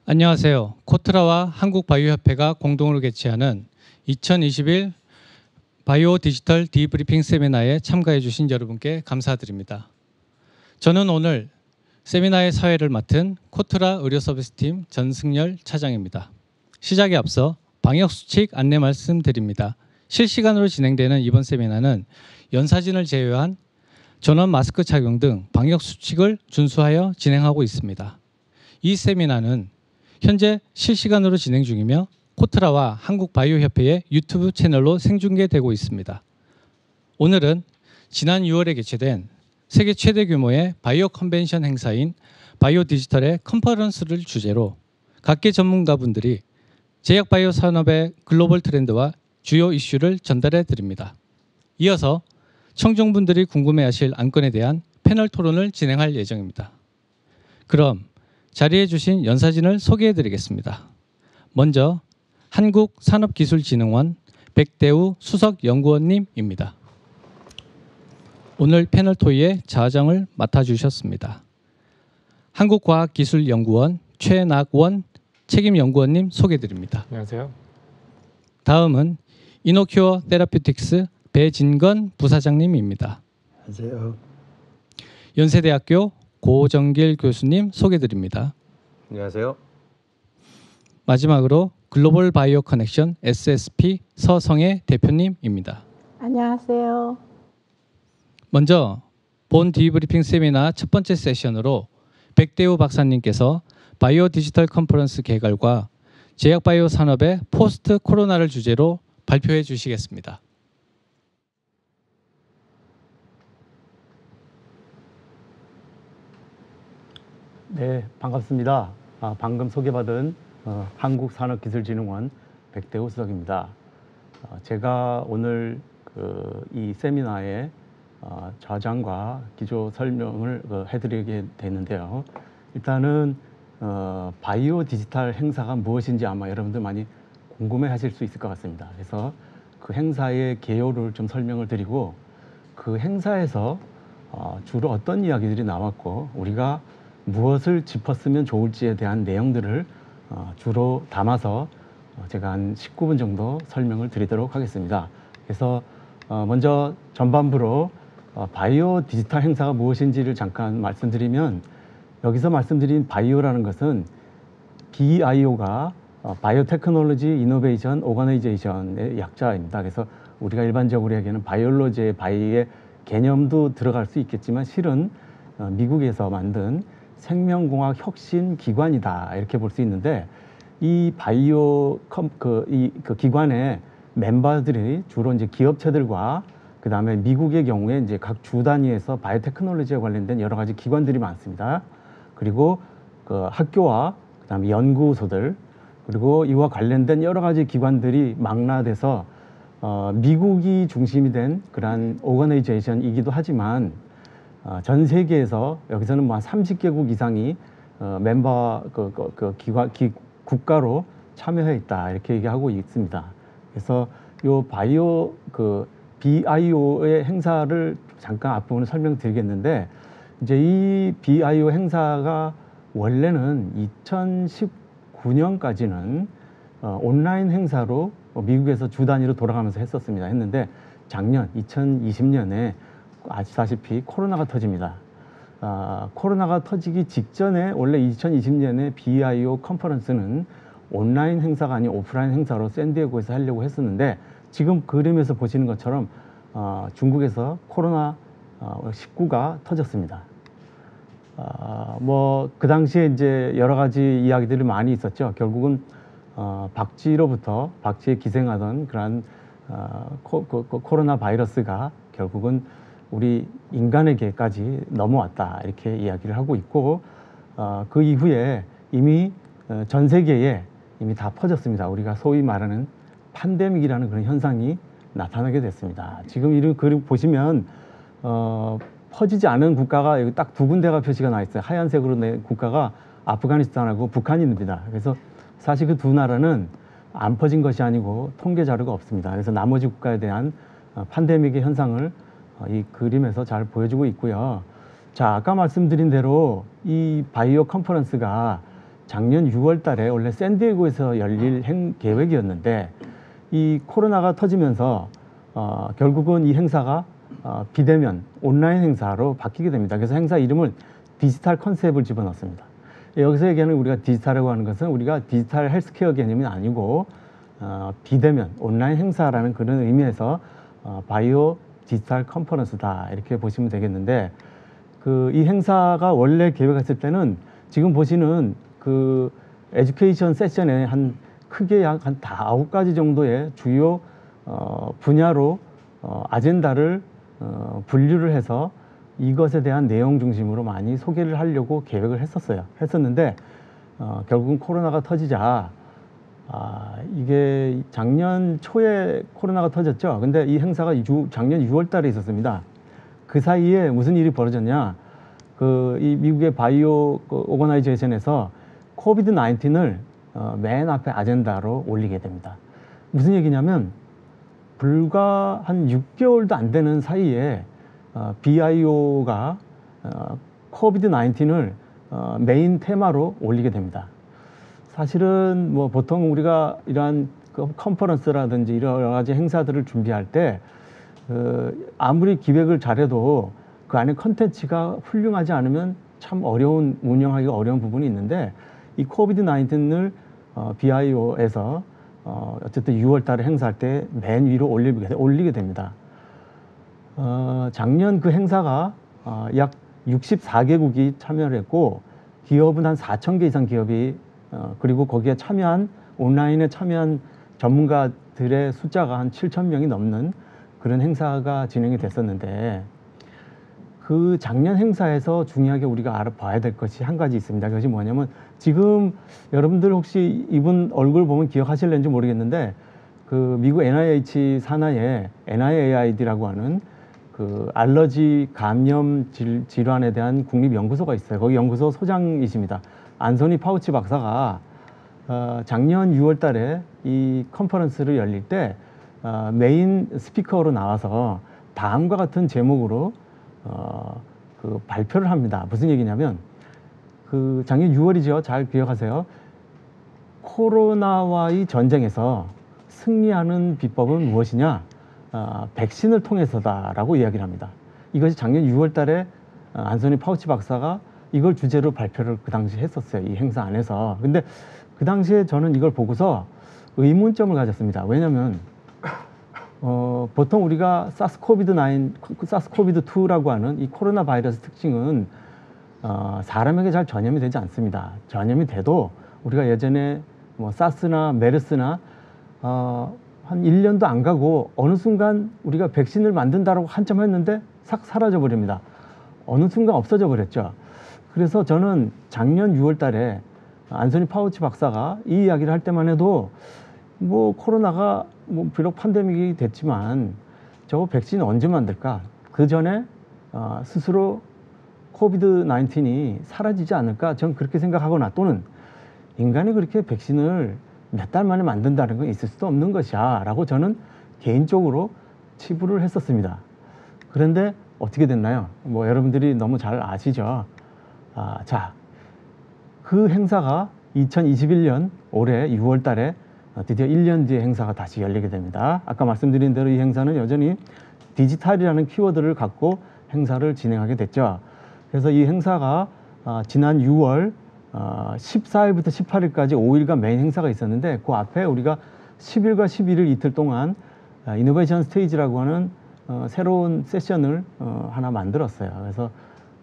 안녕하세요. 코트라와 한국바이오협회가 공동으로 개최하는 2021 바이오 디지털 디브리핑 세미나에 참가해 주신 여러분께 감사드립니다. 저는 오늘 세미나의 사회를 맡은 코트라 의료서비스팀 전승열 차장입니다. 시작에 앞서 방역수칙 안내 말씀드립니다. 실시간으로 진행되는 이번 세미나는 연사진을 제외한 전원 마스크 착용 등 방역수칙을 준수하여 진행하고 있습니다. 이 세미나는 현재 실시간으로 진행 중이며 코트라와 한국바이오협회의 유튜브 채널로 생중계되고 있습니다. 오늘은 지난 6월에 개최된 세계 최대 규모의 바이오 컨벤션 행사인 바이오 디지털의 컨퍼런스를 주제로 각계 전문가분들이 제약 바이오 산업의 글로벌 트렌드와 주요 이슈를 전달해 드립니다. 이어서 청중분들이 궁금해하실 안건에 대한 패널 토론을 진행할 예정입니다. 그럼 자리해 주신 연사진을 소개해 드리겠습니다. 먼저 한국산업기술진흥원 백대우 수석연구원님입니다. 오늘 패널 토의의 자장을 맡아주셨습니다. 한국과학기술연구원 최낙원 책임연구원님 소개해 드립니다. 안녕하세요. 다음은 이노큐어 테라퓨틱스 배진건 부사장님입니다. 안녕하세요. 연세대학교 고정길 교수님 소개해 드립니다. 안녕하세요. 마지막으로 글로벌 바이오 커넥션 SSP 서성애 대표님입니다. 안녕하세요. 먼저 본 디브리핑 세미나 첫 번째 세션으로 백대우 박사님께서 바이오 디지털 컨퍼런스 개괄과 제약 바이오 산업의 포스트 코로나를 주제로 발표해 주시겠습니다. 네, 반갑습니다. 방금 소개받은 한국산업기술진흥원 백대우 수석입니다. 제가 오늘 이 세미나에 좌장과 기조 설명을 해드리게 되는데요. 일단은 바이오 디지털 행사가 무엇인지 아마 여러분들 많이 궁금해하실 수 있을 것 같습니다. 그래서 그 행사의 개요를 좀 설명을 드리고 그 행사에서 주로 어떤 이야기들이 나왔고 우리가 무엇을 짚었으면 좋을지에 대한 내용들을 주로 담아서 제가 한 19분 정도 설명을 드리도록 하겠습니다. 그래서 먼저 전반부로 바이오 디지털 행사가 무엇인지를 잠깐 말씀드리면 여기서 말씀드린 바이오라는 것은 BIO가 바이오테크놀로지 이노베이션 오거나이제이션의 약자입니다. 그래서 우리가 일반적으로 얘기하는 바이올로지의 바이의 개념도 들어갈 수 있겠지만 실은 미국에서 만든 생명공학 혁신 기관이다 이렇게 볼 수 있는데 이 바이오 그 기관의 멤버들이 주로 이제 기업체들과 그 다음에 미국의 경우에 이제 각 주 단위에서 바이오테크놀로지에 관련된 여러 가지 기관들이 많습니다. 그리고 그 학교와 그 다음에 연구소들 그리고 이와 관련된 여러 가지 기관들이 망라돼서 미국이 중심이 된 그러한 오거나이제이션이기도 하지만 전 세계에서 여기서는 뭐 한 30개국 이상이 멤버 국가로 참여해 있다 이렇게 얘기하고 있습니다. 그래서 요 바이오 BIO의 행사를 잠깐 앞부분을 설명드리겠는데 이제 이 BIO 행사가 원래는 2019년까지는 온라인 행사로 미국에서 주 단위로 돌아가면서 했는데 작년 2020년에 아시다시피 코로나가 터집니다. 코로나가 터지기 직전에 원래 2020년에 BIO 컨퍼런스는 온라인 행사가 아닌 오프라인 행사로 샌디에고에서 하려고 했었는데 지금 그림에서 보시는 것처럼 중국에서 코로나 19가 터졌습니다. 뭐 그 당시에 이제 여러 가지 이야기들이 많이 있었죠. 결국은 박쥐에 기생하던 그런 코로나 바이러스가 결국은 우리 인간에게까지 넘어왔다 이렇게 이야기를 하고 있고 그 이후에 이미 전 세계에 이미 다 퍼졌습니다. 우리가 소위 말하는 팬데믹이라는 그런 현상이 나타나게 됐습니다. 지금 이런 그림 보시면 퍼지지 않은 국가가 여기 딱 두 군데가 표시가 나 있어요. 하얀색으로 낸 국가가 아프가니스탄하고 북한입니다. 그래서 사실 그 두 나라는 안 퍼진 것이 아니고 통계 자료가 없습니다. 그래서 나머지 국가에 대한 팬데믹의 현상을 이 그림에서 잘 보여주고 있고요. 자, 아까 말씀드린 대로 이 바이오 컨퍼런스가 작년 6월 달에 원래 샌디에고에서 열릴 계획이었는데 이 코로나가 터지면서 결국은 이 행사가 비대면 온라인 행사로 바뀌게 됩니다. 그래서 행사 이름을 디지털 컨셉을 집어넣습니다. 여기서 얘기하는 우리가 디지털이라고 하는 것은 우리가 디지털 헬스케어 개념이 아니고 비대면 온라인 행사라는 그런 의미에서 바이오 디지털 컨퍼런스다 이렇게 보시면 되겠는데 이 행사가 원래 계획했을 때는 지금 보시는 그 에듀케이션 세션에 크게 약 한 9가지 정도의 주요 분야로 아젠다를 분류를 해서 이것에 대한 내용 중심으로 많이 소개를 하려고 계획을 했었는데 결국은 코로나가 터지자 이게 작년 초에 코로나가 터졌죠. 근데 이 행사가 작년 6월 달에 있었습니다. 그 사이에 무슨 일이 벌어졌냐? 이 미국의 바이오 오거나이제이션에서 코비드 19을 맨 앞에 아젠다로 올리게 됩니다. 무슨 얘기냐면 불과 한 6개월도 안 되는 사이에 BIO가 코비드 19을 메인 테마로 올리게 됩니다. 사실은 뭐 보통 우리가 이러한 컨퍼런스라든지 여러 가지 행사들을 준비할 때 아무리 기획을 잘해도 그 안에 컨텐츠가 훌륭하지 않으면 참 운영하기가 어려운 부분이 있는데 이 코비드 19을 BIO에서 어쨌든 6월 달에 행사할 때 맨 위로 올리게 됩니다. 작년 그 행사가 약 64개국이 참여를 했고 기업은 한 4,000개 이상 기업이 그리고 거기에 온라인에 참여한 전문가들의 숫자가 한 7,000명이 넘는 그런 행사가 진행이 됐었는데 그 작년 행사에서 중요하게 우리가 알아봐야 될 것이 한 가지 있습니다. 그것이 뭐냐면 지금 여러분들 혹시 이분 얼굴 보면 기억하실는지 모르겠는데 그 미국 NIH 산하에 NIAID라고 하는 그 알러지 감염 질환에 대한 국립연구소가 있어요. 거기 연구소 소장이십니다. 안소니 파우치 박사가 작년 6월 달에 이 컨퍼런스를 열릴 때 메인 스피커로 나와서 다음과 같은 제목으로 그 발표를 합니다. 무슨 얘기냐면 그 작년 6월이죠. 잘 기억하세요. 코로나와의 전쟁에서 승리하는 비법은 무엇이냐? 백신을 통해서다라고 이야기를 합니다. 이것이 작년 6월 달에 안소니 파우치 박사가 이걸 주제로 발표를 그 당시 했었어요. 이 행사 안에서. 근데 그 당시에 저는 이걸 보고서 의문점을 가졌습니다. 왜냐면 보통 우리가 사스코비드2라고 하는 이 코로나 바이러스 특징은 사람에게 잘 전염이 되지 않습니다. 전염이 돼도 우리가 예전에 뭐 사스나 메르스나 한 1년도 안 가고 어느 순간 우리가 백신을 만든다라고 한참 했는데 싹 사라져 버립니다. 어느 순간 없어져 버렸죠. 그래서 저는 작년 6월 달에 안소니 파우치 박사가 이 이야기를 할 때만 해도 뭐 코로나가 뭐 비록 팬데믹이 됐지만 저거 백신 언제 만들까? 그 전에 스스로 코비드 19이 사라지지 않을까? 저는 그렇게 생각하거나 또는 인간이 그렇게 백신을 몇 달 만에 만든다는 건 있을 수도 없는 것이야 라고 저는 개인적으로 치부를 했었습니다. 그런데 어떻게 됐나요? 뭐 여러분들이 너무 잘 아시죠? 자, 그 행사가 2021년 올해 6월 달에 드디어 1년 뒤에 행사가 다시 열리게 됩니다. 아까 말씀드린 대로 이 행사는 여전히 디지털이라는 키워드를 갖고 행사를 진행하게 됐죠. 그래서 이 행사가 지난 6월 14일부터 18일까지 5일간 메인 행사가 있었는데 그 앞에 우리가 10일과 11일 이틀 동안 이노베이션 스테이지라고 하는 새로운 세션을 하나 만들었어요. 그래서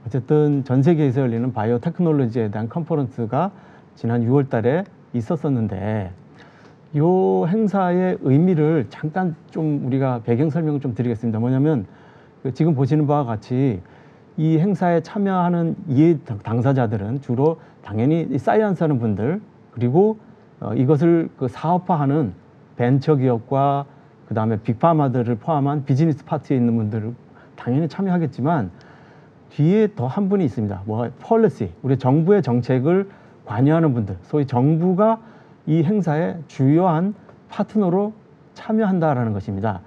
어쨌든 전 세계에서 열리는 바이오 테크놀로지에 대한 컨퍼런스가 지난 6월 달에 있었었는데 이 행사의 의미를 잠깐 좀 우리가 배경 설명을 좀 드리겠습니다. 뭐냐면 지금 보시는 바와 같이 이 행사에 참여하는 이 당사자들은 주로 당연히 사이언스 하는 분들 그리고 이것을 사업화하는 벤처기업과 그 다음에 빅파마들을 포함한 비즈니스 파트에 있는 분들을 당연히 참여하겠지만 뒤에 더 한 분이 있습니다. 폴리시, 우리 정부의 정책을 관여하는 분들, 소위 정부가 이 행사에 주요한 파트너로 참여한다라는 것입니다.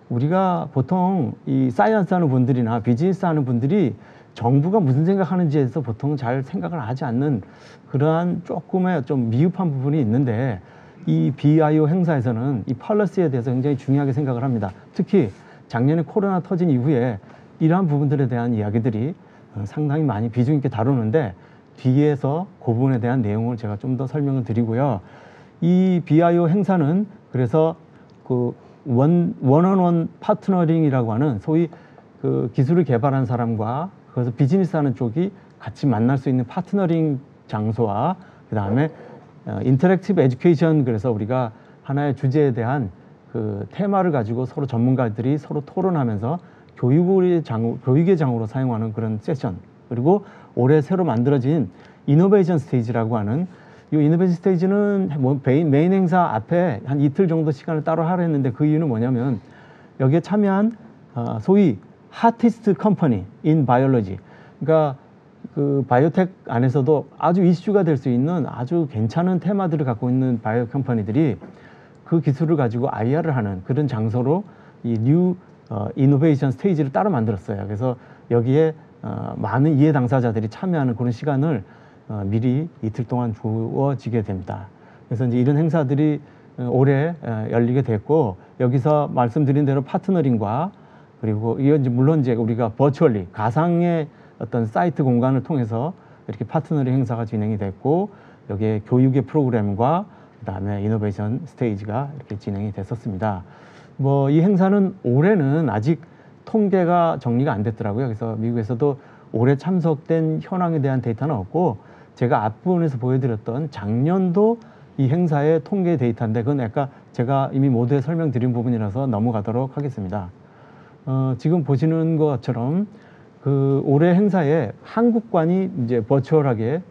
우리가 보통 이 사이언스 하는 분들이나 비즈니스 하는 분들이 정부가 무슨 생각하는지에서 보통 잘 생각을 하지 않는 그러한 조금의 좀 미흡한 부분이 있는데, 이 BIO 행사에서는 이 펄러시에 대해서 굉장히 중요하게 생각을 합니다. 특히 작년에 코로나 터진 이후에 이러한 부분들에 대한 이야기들이 상당히 많이 비중 있게 다루는데, 뒤에서 그 부분에 대한 내용을 제가 좀 더 설명을 드리고요. 이 BIO 행사는 그래서 그 원언원 파트너링이라고 하는 소위 그 기술을 개발한 사람과 그래서 비즈니스 하는 쪽이 같이 만날 수 있는 파트너링 장소와, 그 다음에 인터랙티브 에듀케이션, 그래서 우리가 하나의 주제에 대한 그 테마를 가지고 서로 전문가들이 서로 토론하면서 교육의 장으로 사용하는 그런 세션, 그리고 올해 새로 만들어진 이노베이션 스테이지라고 하는, 이 이노베이션 스테이지는 뭐 메인 행사 앞에 한 이틀 정도 시간을 따로 하려 했는데, 그 이유는 뭐냐면 여기에 참여한 소위 핫티스트 컴퍼니 인 바이올로지, 그러니까 그 바이오텍 안에서도 아주 이슈가 될 수 있는 아주 괜찮은 테마들을 갖고 있는 바이오 컴퍼니들이 그 기술을 가지고 IR을 하는 그런 장소로 이 뉴 이노베이션 스테이지를 따로 만들었어요. 그래서 여기에 많은 이해 당사자들이 참여하는 그런 시간을 미리 이틀 동안 주어지게 됩니다. 그래서 이제 이런 행사들이 올해 열리게 됐고, 여기서 말씀드린 대로 파트너링과, 그리고 이건 이제 물론 이제 우리가 버추얼리 가상의 어떤 사이트 공간을 통해서 이렇게 파트너링 행사가 진행이 됐고, 여기에 교육의 프로그램과 그다음에 이노베이션 스테이지가 이렇게 진행이 됐었습니다. 뭐 이 행사는 올해는 아직 통계가 정리가 안 됐더라고요. 그래서 미국에서도 올해 참석된 현황에 대한 데이터는 없고, 제가 앞부분에서 보여드렸던 작년도 이 행사의 통계 데이터인데, 그건 아까 제가 이미 모두에 설명드린 부분이라서 넘어가도록 하겠습니다. 지금 보시는 것처럼 그 올해 행사에 한국관이 이제 버추얼하게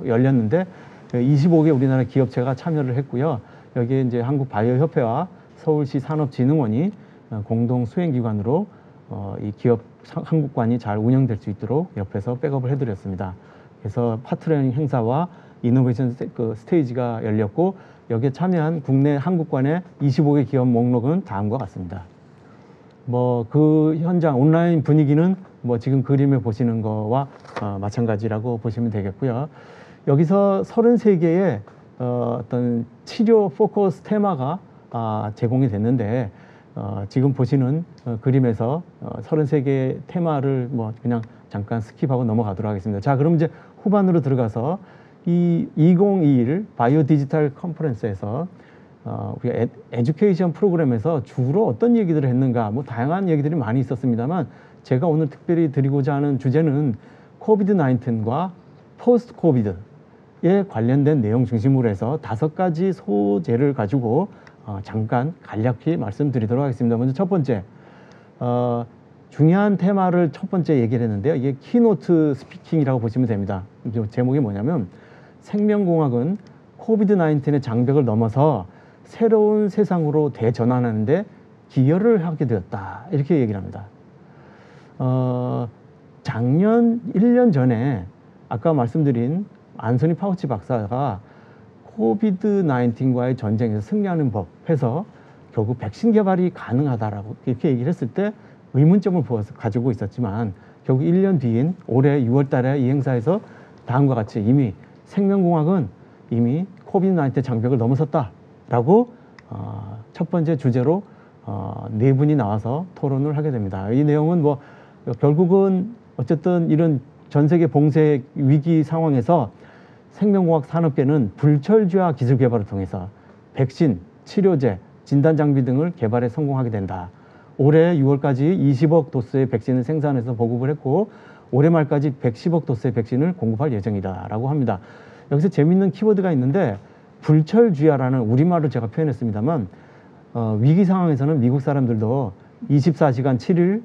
열렸는데 25개 우리나라 기업체가 참여를 했고요. 여기에 이제 한국바이오협회와 서울시 산업진흥원이 공동 수행기관으로 이 기업 한국관이 잘 운영될 수 있도록 옆에서 백업을 해드렸습니다. 그래서 파트너링 행사와 이노베이션 스테이지가 열렸고, 여기에 참여한 국내 한국관의 25개 기업 목록은 다음과 같습니다. 뭐 그 현장 온라인 분위기는 뭐 지금 그림에 보시는 거와 마찬가지라고 보시면 되겠고요. 여기서 33개의 어떤 치료 포커스 테마가 제공이 됐는데, 지금 보시는 그림에서 33개의 테마를 뭐 그냥 잠깐 스킵하고 넘어가도록 하겠습니다. 자, 그럼 이제 후반으로 들어가서 이 2021 바이오 디지털 컨퍼런스에서 우리가 에듀케이션 프로그램에서 주로 어떤 얘기들을 했는가, 뭐 다양한 얘기들이 많이 있었습니다만, 제가 오늘 특별히 드리고자 하는 주제는 코비드 19과 포스트 코비드에 관련된 내용 중심으로 해서 5가지 소재를 가지고 잠깐 간략히 말씀드리도록 하겠습니다. 먼저 첫 번째, 중요한 테마를 첫 번째 얘기를 했는데요. 이게 키노트 스피킹이라고 보시면 됩니다. 제목이 뭐냐면, 생명공학은 코비드 19의 장벽을 넘어서 새로운 세상으로 대전환하는데 기여를 하게 되었다, 이렇게 얘기를 합니다. 작년 1년 전에 아까 말씀드린 안소니 파우치 박사가 코비드 19과의 전쟁에서 승리하는 법 해서 결국 백신 개발이 가능하다라고 이렇게 얘기를 했을 때 의문점을 가지고 있었지만, 결국 1년 뒤인 올해 6월 달에 이 행사에서 다음과 같이 이미 생명공학은 이미 코비드 19 장벽을 넘어섰다라고 첫 번째 주제로 네 분이 나와서 토론을 하게 됩니다. 이 내용은 뭐 결국은 어쨌든 이런 전 세계 봉쇄 위기 상황에서 생명공학 산업계는 불철주야 기술 개발을 통해서 백신, 치료제, 진단 장비 등을 개발에 성공하게 된다. 올해 6월까지 20억 도스의 백신을 생산해서 보급을 했고, 올해 말까지 110억 도스의 백신을 공급할 예정이다 라고 합니다. 여기서 재밌는 키워드가 있는데, 불철주야라는 우리말로 제가 표현했습니다만, 위기 상황에서는 미국 사람들도 24시간 7일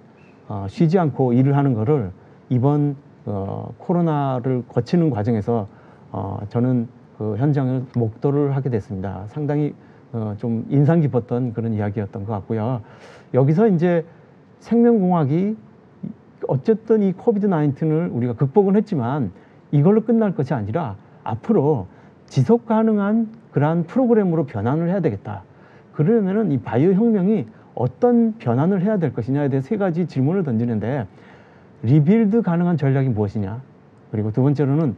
쉬지 않고 일을 하는 거를 이번 코로나를 거치는 과정에서 저는 그 현장을 목도를 하게 됐습니다. 상당히 좀 인상 깊었던 그런 이야기였던 것 같고요. 여기서 이제 생명공학이 어쨌든 이 코비드 19을 우리가 극복은 했지만 이걸로 끝날 것이 아니라 앞으로 지속 가능한 그러한 프로그램으로 변환을 해야 되겠다. 그러면은 이 바이오 혁명이 어떤 변환을 해야 될 것이냐에 대해 세 가지 질문을 던지는데, 리빌드 가능한 전략이 무엇이냐, 그리고 두 번째로는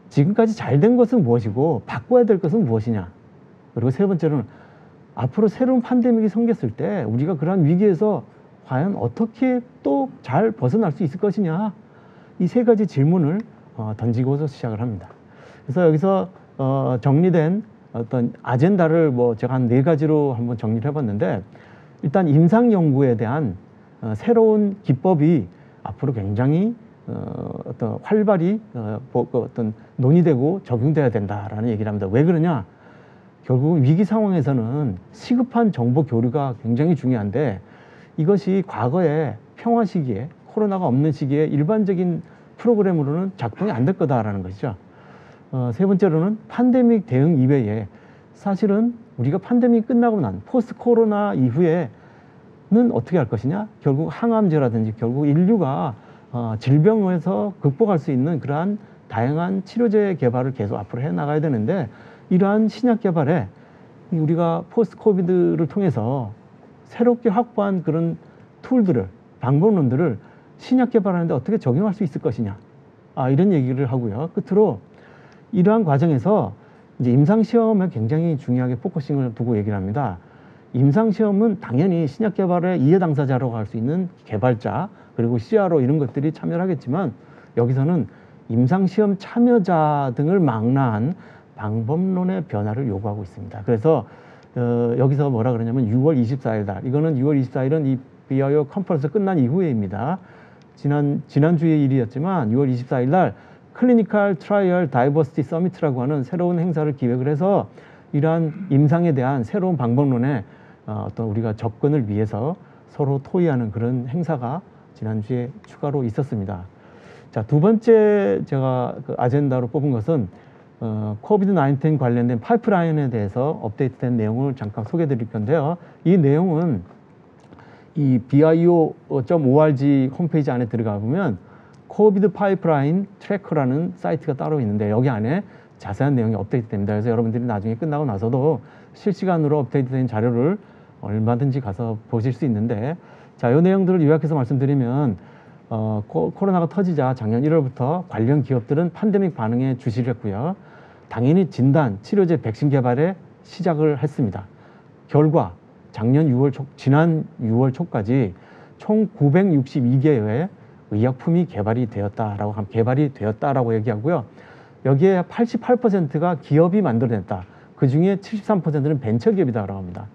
지금까지 잘 된 것은 무엇이고 바꿔야 될 것은 무엇이냐, 그리고 세 번째로는 앞으로 새로운 팬데믹이 생겼을 때 우리가 그러한 위기에서 과연 어떻게 또 잘 벗어날 수 있을 것이냐, 이 세 가지 질문을 던지고서 시작을 합니다. 그래서 여기서 정리된 어떤 아젠다를 제가 한 4가지로 한번 정리를 해봤는데, 일단 임상 연구에 대한 새로운 기법이 앞으로 굉장히 어떤 활발히 어떤 논의되고 적용돼야 된다라는 얘기를 합니다. 왜 그러냐? 결국 위기 상황에서는 시급한 정보 교류가 굉장히 중요한데, 이것이 과거에 평화 시기에, 코로나가 없는 시기에 일반적인 프로그램으로는 작동이 안 될 거다라는 것이죠. 세 번째로는 팬데믹 대응 이외에 사실은 우리가 팬데믹 끝나고 난 포스트 코로나 이후에는 어떻게 할 것이냐? 결국 항암제라든지 결국 인류가 질병에서 극복할 수 있는 그러한 다양한 치료제 개발을 계속 앞으로 해 나가야 되는데, 이러한 신약 개발에 우리가 포스트 코비드를 통해서 새롭게 확보한 그런 툴들을, 방법론들을 신약 개발하는데 어떻게 적용할 수 있을 것이냐, 이런 얘기를 하고요. 끝으로 이러한 과정에서 이제 임상시험에 굉장히 중요하게 포커싱을 두고 얘기를 합니다. 임상시험은 당연히 신약 개발의 이해 당사자라고 할 수 있는 개발자, 그리고 CRO 이런 것들이 참여를 하겠지만, 여기서는 임상시험 참여자 등을 망라한 방법론의 변화를 요구하고 있습니다. 그래서 여기서 뭐라 그러냐면 6월 24일 날, 이거는 6월 24일은 이 BIO 컨퍼런스 끝난 이후에입니다. 지난주의 일이었지만 6월 24일 날 클리니컬 트라이얼 다이버시티 서미트라고 하는 새로운 행사를 기획을 해서 이러한 임상에 대한 새로운 방법론에 어떤 우리가 접근을 위해서 서로 토의하는 그런 행사가 지난주에 추가로 있었습니다. 자, 두 번째 제가 그 아젠다로 뽑은 것은 코비드-19 관련된 파이프라인에 대해서 업데이트된 내용을 잠깐 소개해 드릴 건데요. 이 내용은 이 bio.org 홈페이지 안에 들어가 보면 코비드 파이프라인 트래커라는 사이트가 따로 있는데, 여기 안에 자세한 내용이 업데이트 됩니다. 그래서 여러분들이 나중에 끝나고 나서도 실시간으로 업데이트된 자료를 얼마든지 가서 보실 수 있는데, 자, 이 내용들을 요약해서 말씀드리면 코로나가 터지자 작년 1월부터 관련 기업들은 팬데믹 반응에 주시를 했고요. 당연히 진단, 치료제, 백신 개발에 시작을 했습니다. 결과 지난 6월 초까지 총 962개의 의약품이 개발이 되었다라고 얘기하고요. 여기에 88%가 기업이 만들어냈다. 그 중에 73%는 벤처기업이다라고 합니다.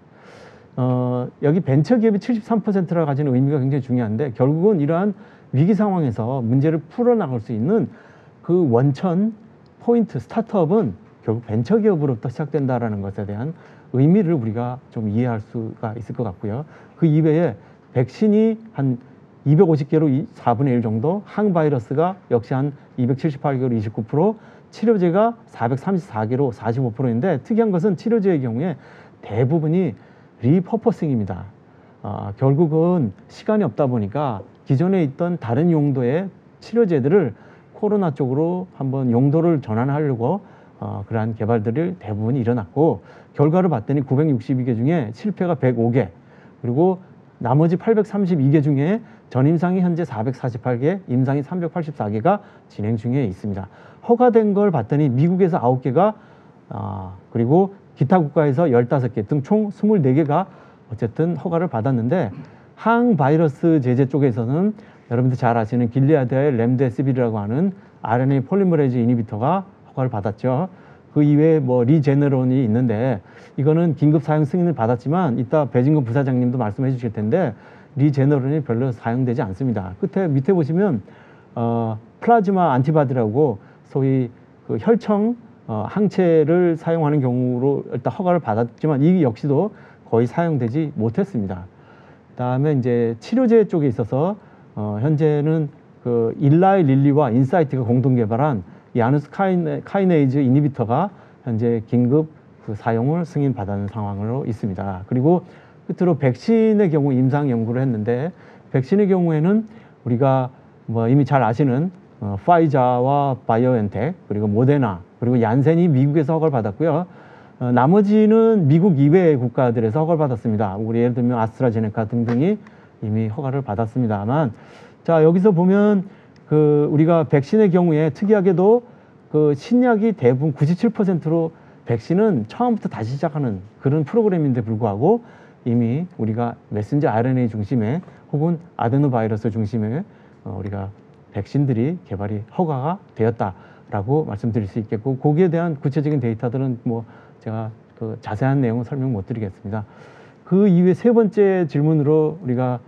여기 벤처기업이 73%라 가지는 의미가 굉장히 중요한데, 결국은 이러한 위기 상황에서 문제를 풀어나갈 수 있는 그 원천 포인트 스타트업은 결국 벤처기업으로부터 시작된다라는 것에 대한 의미를 우리가 좀 이해할 수가 있을 것 같고요. 그 이외에 백신이 한 250개로 4분의 1 정도, 항바이러스가 역시 한 278개로 29%, 치료제가 434개로 45%인데, 특이한 것은 치료제의 경우에 대부분이 리퍼포싱입니다. 결국은 시간이 없다 보니까 기존에 있던 다른 용도의 치료제들을 코로나 쪽으로 한번 용도를 전환하려고 그러한 개발들이 대부분 일어났고, 결과를 봤더니 962개 중에 실패가 105개, 그리고 나머지 832개 중에 전임상이 현재 448개, 임상이 384개가 진행 중에 있습니다. 허가된 걸 봤더니 미국에서 9개가 그리고 기타 국가에서 15개 등 총 24개가 어쨌든 허가를 받았는데, 항바이러스 제제 쪽에서는 여러분들 잘 아시는 길리아드의 렘데시비르라고 하는 RNA 폴리머레이즈 이니비터가 허가를 받았죠. 그 이외에 리제네론이 있는데, 이거는 긴급 사용 승인을 받았지만 이따 배진건 부사장님도 말씀해 주실 텐데, 리제네론이 별로 사용되지 않습니다. 밑에 보시면 플라즈마 안티바디라고 소위 그 혈청 항체를 사용하는 경우로 일단 허가를 받았지만, 이 역시도 거의 사용되지 못했습니다. 그다음에 이제 치료제 쪽에 있어서 현재는 그 일라이 릴리와 인사이트가 공동 개발한 야누스 카이네이즈 이니비터가 현재 긴급 그 사용을 승인받은 상황으로 있습니다. 그리고 끝으로 백신의 경우 임상 연구를 했는데, 백신의 경우에는 우리가 이미 잘 아시는 파이자와 바이오엔텍, 그리고 모데나, 그리고 얀센이 미국에서 허가를 받았고요. 나머지는 미국 이외의 국가들에서 허가를 받았습니다. 우리 예를 들면 아스트라제네카 등등이 이미 허가를 받았습니다만, 자, 여기서 보면 우리가 백신의 경우에 특이하게도 신약이 대부분 97%로 백신은 처음부터 다시 시작하는 그런 프로그램인데 불구하고 이미 우리가 메신저 RNA 중심의 혹은 아데노바이러스 중심의 우리가 백신들이 개발이 허가가 되었다라고 말씀드릴 수 있겠고, 거기에 대한 구체적인 데이터들은 뭐 제가 자세한 내용은 설명 못 드리겠습니다. 그 이후에 세 번째 질문으로 우리가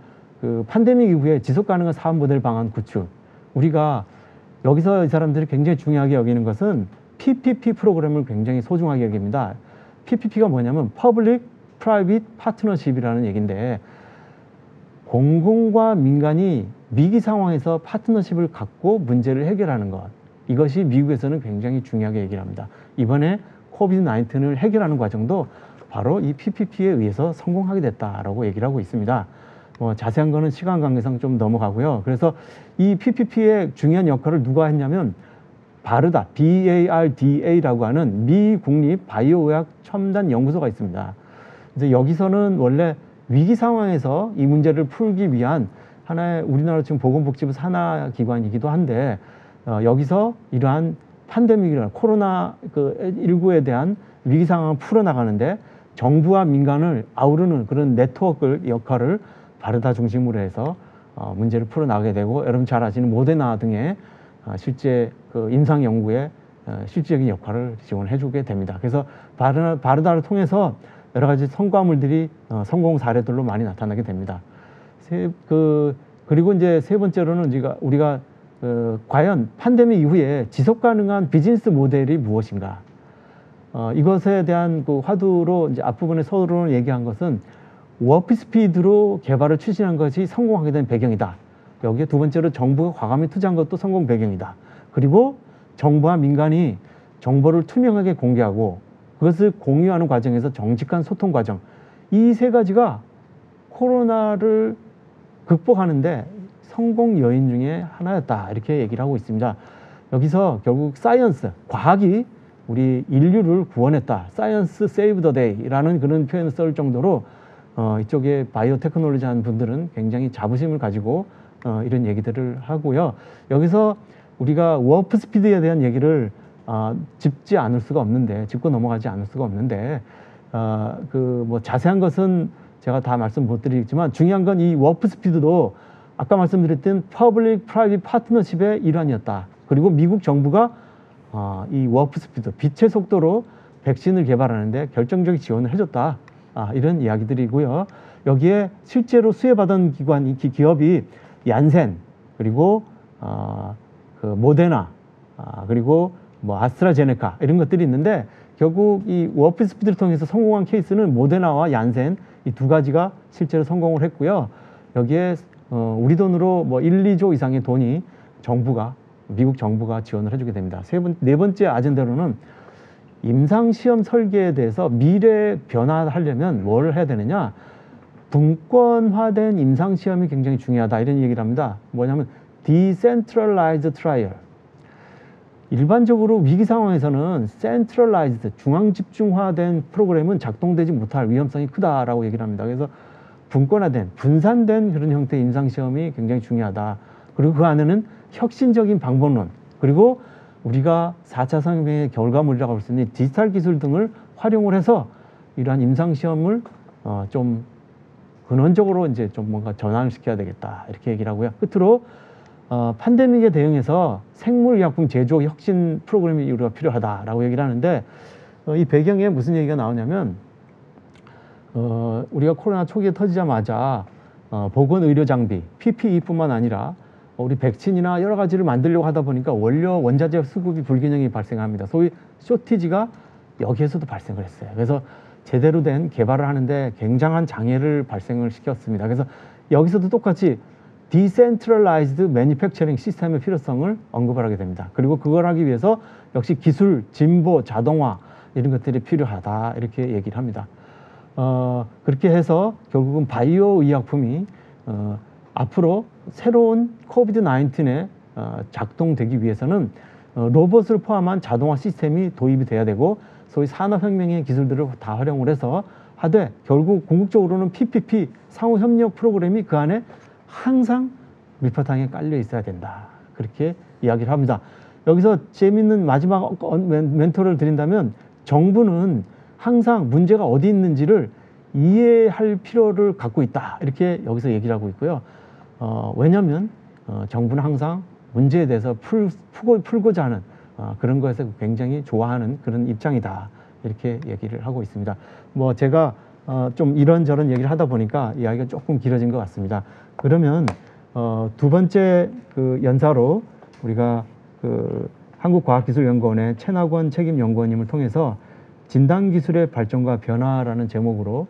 팬데믹 이후에 지속 가능한 사업 모델 방안 구축, 우리가 여기서 이 사람들이 굉장히 중요하게 여기는 것은 PPP 프로그램을 굉장히 소중하게 여깁니다. PPP가 뭐냐면 Public Private Partnership이라는 얘기인데, 공공과 민간이 위기 상황에서 파트너십을 갖고 문제를 해결하는 것, 이것이 미국에서는 굉장히 중요하게 얘기를 합니다. 이번에 코비드-19을 해결하는 과정도 바로 이 PPP에 의해서 성공하게 됐다라고 얘기를 하고 있습니다. 자세한 거는 시간 관계상 좀 넘어가고요. 그래서 이 PPP의 중요한 역할을 누가 했냐면 바르다, BARDA라고 하는 미국립 바이오의학 첨단 연구소가 있습니다. 그래서 여기서는 원래 위기 상황에서 이 문제를 풀기 위한 하나의 우리나라 지금 보건복지부 산하 기관이기도 한데, 여기서 이러한 팬데믹이나 코로나19에 대한 위기 상황을 풀어나가는데 정부와 민간을 아우르는 그런 네트워크 역할을 바르다 중심으로 해서 문제를 풀어나가게 되고, 여러분 잘 아시는 모데나 등의 실제 임상 연구에 실질적인 역할을 지원해주게 됩니다. 그래서 바르다를 통해서 여러 가지 성과물들이 성공 사례들로 많이 나타나게 됩니다. 그리고 이제 세 번째로는 우리가 과연 팬데믹 이후에 지속 가능한 비즈니스 모델이 무엇인가? 이것에 대한 화두로 이제 앞부분에 서론을 얘기한 것은 워프 스피드로 개발을 추진한 것이 성공하게 된 배경이다. 여기에 두 번째로 정부가 과감히 투자한 것도 성공 배경이다. 그리고 정부와 민간이 정보를 투명하게 공개하고 그것을 공유하는 과정에서 정직한 소통 과정, 이 세 가지가 코로나를 극복하는데 성공 요인 중에 하나였다, 이렇게 얘기를 하고 있습니다. 여기서 결국 사이언스, 과학이 우리 인류를 구원했다, 사이언스 세이브 더 데이라는 그런 표현을 쓸 정도로 이쪽에 바이오 테크놀로지 하는 분들은 굉장히 자부심을 가지고 이런 얘기들을 하고요. 여기서 우리가 워프 스피드에 대한 얘기를 짚지 않을 수가 없는데, 짚고 넘어가지 않을 수가 없는데, 뭐 자세한 것은 제가 다 말씀 못 드리겠지만, 중요한 건 이 워프 스피드도 아까 말씀드렸던 퍼블릭 프라이빗 파트너십의 일환이었다. 그리고 미국 정부가 이 워프 스피드, 빛의 속도로 백신을 개발하는데 결정적인 지원을 해줬다. 이런 이야기들이고요. 여기에 실제로 수혜받은 기업이 얀센, 그리고 모데나, 그리고 뭐 아스트라제네카, 이런 것들이 있는데, 결국 이 워프 스피드를 통해서 성공한 케이스는 모데나와 얀센, 이 두 가지가 실제로 성공을 했고요. 여기에 우리 돈으로 뭐 1, 2조 이상의 돈이 미국 정부가 지원을 해주게 됩니다. 네 번째 아젠다로는 임상시험 설계에 대해서 미래 변화하려면 뭘 해야 되느냐, 분권화된 임상시험이 굉장히 중요하다, 이런 얘기를 합니다. 뭐냐면 Decentralized Trial. 일반적으로 위기 상황에서는 Centralized, 중앙 집중화된 프로그램은 작동되지 못할 위험성이 크다라고 얘기를 합니다. 그래서 분권화된, 분산된 그런 형태의 임상시험이 굉장히 중요하다. 그리고 그 안에는 혁신적인 방법론, 그리고 우리가 4차 산업혁명의 결과물이라고 할 수 있는 디지털 기술 등을 활용을 해서 이러한 임상시험을 좀 근원적으로 이제 좀 뭔가 전환을 시켜야 되겠다, 이렇게 얘기를 하고요. 끝으로 팬데믹에 대응해서 생물의약품 제조 혁신 프로그램이 우리가 필요하다라고 얘기를 하는데, 이 배경에 무슨 얘기가 나오냐면, 우리가 코로나 초기에 터지자마자 보건의료 장비, PPE뿐만 아니라 우리 백신이나 여러 가지를 만들려고 하다 보니까 원자재 수급이 불균형이 발생합니다. 소위 쇼티지가 여기에서도 발생을 했어요. 그래서 제대로 된 개발을 하는데 굉장한 장애를 발생을 시켰습니다. 그래서 여기서도 똑같이 디센트럴라이즈드 매니팩처링 시스템의 필요성을 언급을 하게 됩니다. 그리고 그걸 하기 위해서 역시 기술, 진보, 자동화, 이런 것들이 필요하다, 이렇게 얘기를 합니다. 그렇게 해서 결국은 바이오 의약품이 앞으로 새로운 코비드-19에 작동되기 위해서는 로봇을 포함한 자동화 시스템이 도입이 돼야 되고, 소위 산업혁명의 기술들을 다 활용을 해서 하되, 결국 궁극적으로는 PPP 상호협력 프로그램이 그 안에 항상 밀파탕에 깔려 있어야 된다. 그렇게 이야기를 합니다. 여기서 재미있는 마지막 멘토를 드린다면 정부는 항상 문제가 어디 있는지를 이해할 필요를 갖고 있다. 이렇게 여기서 얘기를 하고 있고요. 왜냐하면 정부는 항상 문제에 대해서 풀고자 하는 그런 것에서 굉장히 좋아하는 그런 입장이다. 이렇게 얘기를 하고 있습니다. 뭐 제가 좀 이런저런 얘기를 하다 보니까 이야기가 조금 길어진 것 같습니다. 그러면 두 번째 그 연사로 우리가 그 한국과학기술연구원의 최낙원 책임연구원님을 통해서 진단기술의 발전과 변화라는 제목으로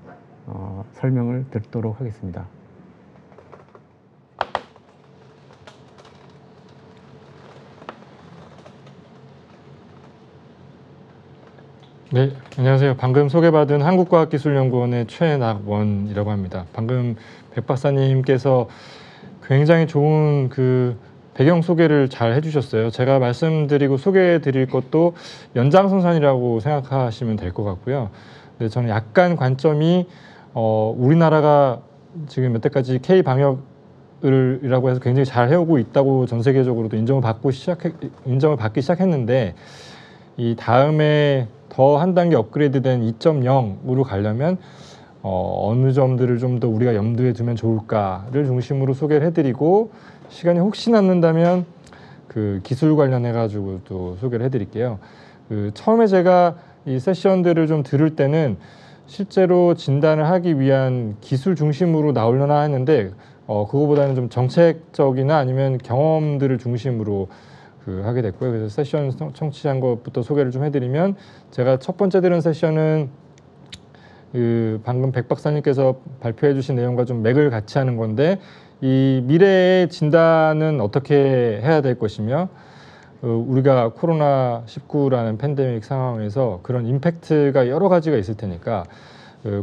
설명을 듣도록 하겠습니다. 네, 안녕하세요. 방금 소개받은 한국과학기술연구원의 최낙원이라고 합니다. 방금 백 박사님께서 굉장히 좋은 그 배경 소개를 잘 해주셨어요. 제가 말씀드리고 소개해드릴 것도 연장선상이라고 생각하시면 될 것 같고요. 근데 저는 약간 관점이 우리나라가 지금 여태까지 K 방역이라고 해서 굉장히 잘 해오고 있다고 전 세계적으로도 인정을 받기 시작했는데 이 다음에 더 한 단계 업그레이드된 2.0으로 가려면 어느 점들을 좀 더 우리가 염두에 두면 좋을까를 중심으로 소개를 해드리고 시간이 혹시 남는다면 그 기술 관련해 가지고 또 소개를 해드릴게요. 그 처음에 제가 이 세션들을 좀 들을 때는 실제로 진단을 하기 위한 기술 중심으로 나오려나 했는데 그거보다는 좀 정책적이나 아니면 경험들을 중심으로 하게 됐고요. 그래서 세션 청취한 것부터 소개를 좀 해드리면 제가 첫 번째 들은 세션은 그 방금 백 박사님께서 발표해 주신 내용과 좀 맥을 같이 하는 건데 이 미래의 진단은 어떻게 해야 될 것이며 우리가 코로나19라는 팬데믹 상황에서 그런 임팩트가 여러 가지가 있을 테니까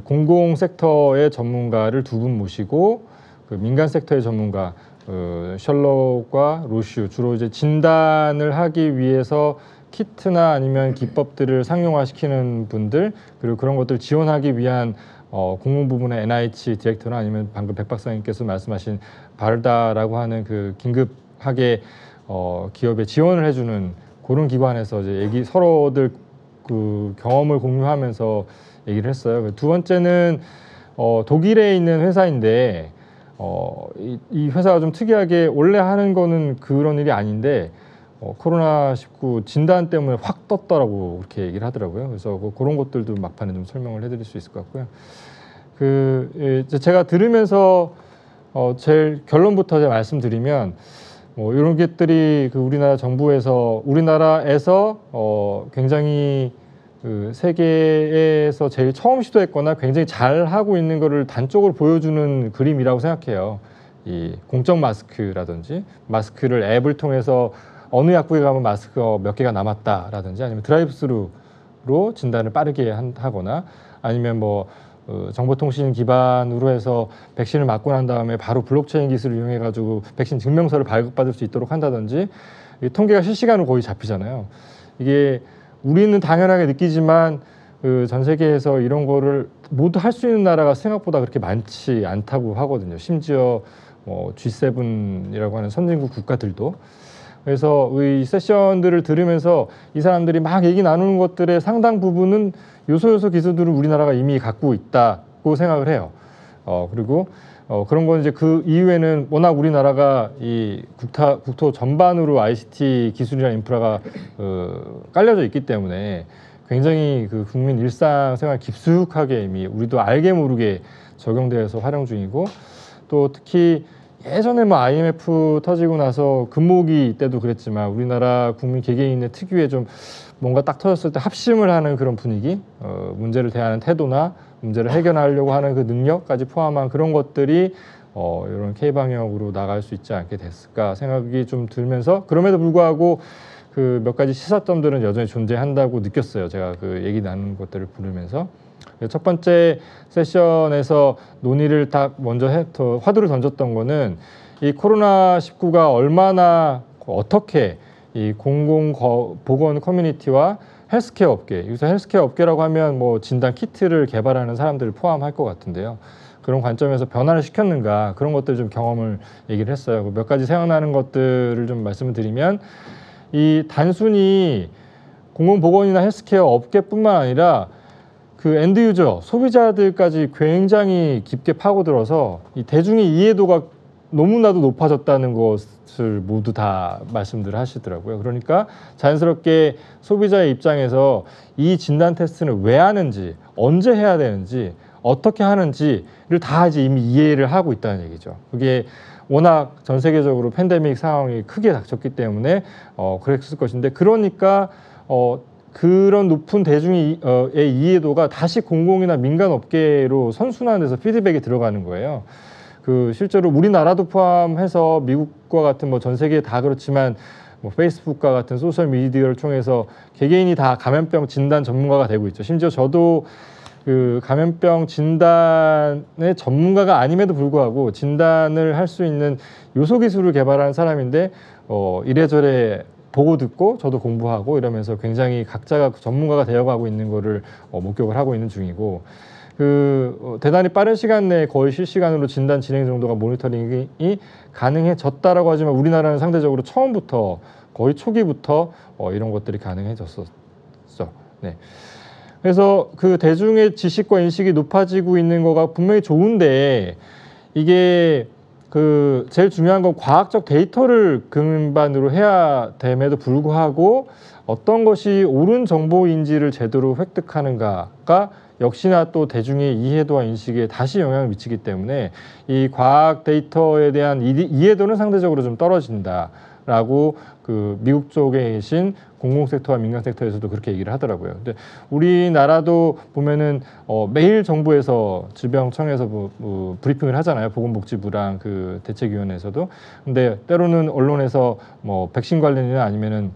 공공 섹터의 전문가를 두 분 모시고 그 민간 섹터의 전문가 셜록과 로슈 주로 이제 진단을 하기 위해서 키트나 아니면 기법들을 상용화시키는 분들 그리고 그런 것들을 지원하기 위한 공공 부문의 NIH 디렉터나 아니면 방금 백 박사님께서 말씀하신 바르다라고 하는 그 긴급하게 기업에 지원을 해주는 그런 기관에서 이제 서로들 그 경험을 공유하면서 얘기를 했어요. 두 번째는 독일에 있는 회사인데 이 회사가 좀 특이하게 원래 하는 거는 그런 일이 아닌데 코로나19 진단 때문에 확 떴더라고 그렇게 얘기를 하더라고요. 그래서 그런 것들도 막판에 좀 설명을 해드릴 수 있을 것 같고요. 제가 들으면서 제일 결론부터 제가 말씀드리면 이런 것들이 그 우리나라에서 굉장히 그 세계에서 제일 처음 시도했거나 굉장히 잘 하고 있는 거를 단적으로 보여주는 그림이라고 생각해요. 이 공적 마스크라든지 마스크를 앱을 통해서 어느 약국에 가면 마스크가 몇 개가 남았다라든지 아니면 드라이브스루로 진단을 빠르게 하거나 아니면 정보통신 기반으로 해서 백신을 맞고 난 다음에 바로 블록체인 기술을 이용해 가지고 백신 증명서를 발급받을 수 있도록 한다든지 통계가 실시간으로 거의 잡히잖아요. 이게 우리는 당연하게 느끼지만 전 세계에서 이런 거를 모두 할 수 있는 나라가 생각보다 그렇게 많지 않다고 하거든요. 심지어 G7이라고 하는 선진국 국가들도. 그래서 이 세션들을 들으면서 이 사람들이 막 얘기 나누는 것들의 상당 부분은 요소 기술들을 우리나라가 이미 갖고 있다고 생각을 해요. 그리고 그런 건 이제 그 이후에는 워낙 우리나라가 이 국토 전반으로 ICT 기술이나 인프라가 깔려져 있기 때문에 굉장히 그 국민 일상생활 깊숙하게 이미 우리도 알게 모르게 적용되어서 활용 중이고 또 특히 예전에 IMF 터지고 나서 금모기 때도 그랬지만 우리나라 국민 개개인의 특유의 좀 뭔가 딱 터졌을 때 합심을 하는 그런 분위기, 문제를 대하는 태도나 문제를 해결하려고 하는 그 능력까지 포함한 그런 것들이 이런 K방역으로 나갈 수 있지 않게 됐을까 생각이 좀 들면서 그럼에도 불구하고 그 몇 가지 시사점들은 여전히 존재한다고 느꼈어요. 제가 그 얘기 나누는 것들을 부르면서. 첫 번째 세션에서 논의를 딱 먼저 화두를 던졌던 거는 이 코로나19가 얼마나 어떻게 이 공공보건 커뮤니티와 헬스케어 업계, 여기서 헬스케어 업계라고 하면 진단 키트를 개발하는 사람들을 포함할 것 같은데요. 그런 관점에서 변화를 시켰는가 그런 것들 좀 경험을 얘기를 했어요. 몇 가지 생각나는 것들을 좀 말씀을 드리면 이 단순히 공공보건이나 헬스케어 업계뿐만 아니라 그 엔드 유저 소비자들까지 굉장히 깊게 파고들어서 이 대중의 이해도가 너무나도 높아졌다는 것을 모두 다 말씀들을 하시더라고요. 그러니까 자연스럽게 소비자의 입장에서 이 진단 테스트는 왜 하는지, 언제 해야 되는지, 어떻게 하는지를 다 이제 이미 이해를 하고 있다는 얘기죠. 그게 워낙 전 세계적으로 팬데믹 상황이 크게 닥쳤기 때문에 그랬을 것인데, 그러니까 그런 높은 대중의 이해도가 다시 공공이나 민간 업계로 선순환돼서 피드백이 들어가는 거예요. 그 실제로 우리나라도 포함해서 미국과 같은 뭐 전 세계 다 그렇지만 뭐 페이스북과 같은 소셜 미디어를 통해서 개개인이 다 감염병 진단 전문가가 되고 있죠. 심지어 저도 그 감염병 진단의 전문가가 아님에도 불구하고 진단을 할 수 있는 요소 기술을 개발하는 사람인데 이래저래 보고 듣고 저도 공부하고 이러면서 굉장히 각자가 전문가가 되어가고 있는 거를 목격을 하고 있는 중이고, 대단히 빠른 시간 내에 거의 실시간으로 진단 진행 정도가 모니터링이 가능해졌다라고 하지만 우리나라는 상대적으로 처음부터 거의 초기부터 이런 것들이 가능해졌었죠. 네. 그래서 그 대중의 지식과 인식이 높아지고 있는 거가 분명히 좋은데, 이게 제일 중요한 건 과학적 데이터를 근반으로 해야 됨에도 불구하고 어떤 것이 옳은 정보인지를 제대로 획득하는가가 역시나 또 대중의 이해도와 인식에 다시 영향을 미치기 때문에 이 과학 데이터에 대한 이해도는 상대적으로 좀 떨어진다라고 그 미국 쪽에 계신 공공섹터와 민간섹터에서도 그렇게 얘기를 하더라고요. 근데 우리나라도 보면은 매일 정부에서 질병청에서 브리핑을 하잖아요. 보건복지부랑 그 대책위원회에서도. 근데 때로는 언론에서 뭐 백신 관련이나 아니면은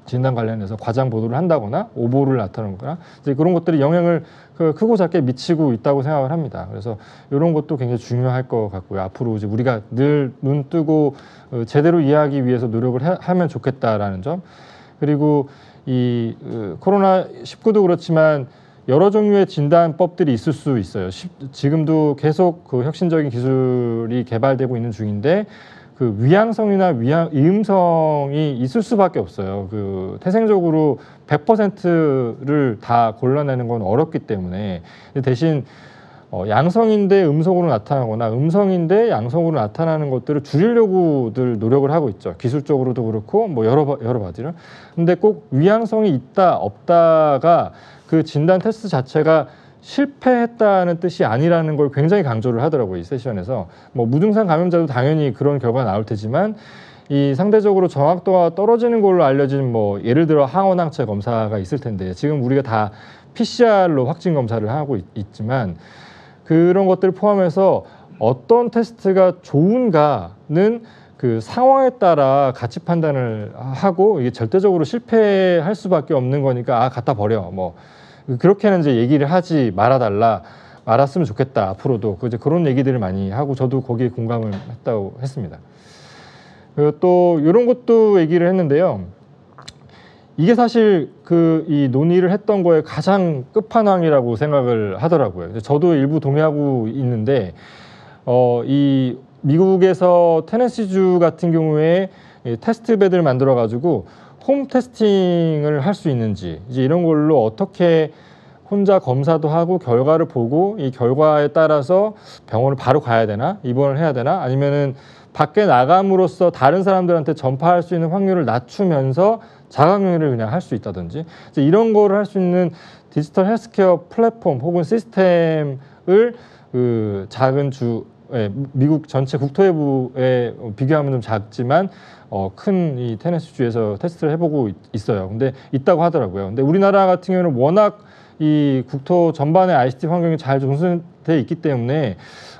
진단 관련해서 과장 보도를 한다거나 오보를 나타내거나 이제 그런 것들이 영향을 크고 작게 미치고 있다고 생각을 합니다. 그래서 이런 것도 굉장히 중요할 것 같고요. 앞으로 이제 우리가 늘 눈 뜨고 제대로 이해하기 위해서 노력을 하면 좋겠다라는 점. 그리고 이 코로나19도 그렇지만 여러 종류의 진단법들이 있을 수 있어요. 지금도 계속 그 혁신적인 기술이 개발되고 있는 중인데, 그 위양성이나 이음성이 있을 수밖에 없어요. 그 태생적으로 100%를 다 골라내는 건 어렵기 때문에, 대신 양성인데 음성으로 나타나거나 음성인데 양성으로 나타나는 것들을 줄이려고들 노력을 하고 있죠. 기술적으로도 그렇고 뭐 여러 가지를. 근데 꼭 위양성이 있다 없다가 그 진단 테스트 자체가 실패했다는 뜻이 아니라는 걸 굉장히 강조를 하더라고요, 이 세션에서. 뭐 무증상 감염자도 당연히 그런 결과가 나올 테지만 이 상대적으로 정확도가 떨어지는 걸로 알려진 뭐 예를 들어 항원항체 검사가 있을 텐데, 지금 우리가 다 PCR로 확진 검사를 하고 있지만 그런 것들을 포함해서 어떤 테스트가 좋은가는 그 상황에 따라 가치 판단을 하고, 이게 절대적으로 실패할 수밖에 없는 거니까 갖다 버려 뭐 그렇게는 이제 얘기를 하지 말았으면 좋겠다 앞으로도. 이제 그런 얘기들을 많이 하고 저도 거기에 공감을 했습니다. 그리고 또 이런 것도 얘기를 했는데요. 이게 사실 이 논의를 했던 거에 가장 끝판왕이라고 생각을 하더라고요. 저도 일부 동의하고 있는데, 이 미국에서 테네시주 같은 경우에 테스트베드를 만들어 가지고 홈 테스팅을 할 수 있는지, 이제 이런 걸로 어떻게 혼자 검사도 하고 결과를 보고 이 결과에 따라서 병원을 바로 가야 되나, 입원을 해야 되나, 아니면은 밖에 나감으로써 다른 사람들한테 전파할 수 있는 확률을 낮추면서 자가격리를 그냥 할 수 있다든지, 이제 이런 거를 할 수 있는 디지털 헬스케어 플랫폼 혹은 시스템을 작은 미국 전체 국토해부에 비교하면 좀 작지만 큰 이 테네시주에서 테스트를 해보고 있어요. 근데 있다고 하더라고요. 근데 우리나라 같은 경우는 워낙 이 국토 전반의 ICT 환경이 잘 조성되어 있기 때문에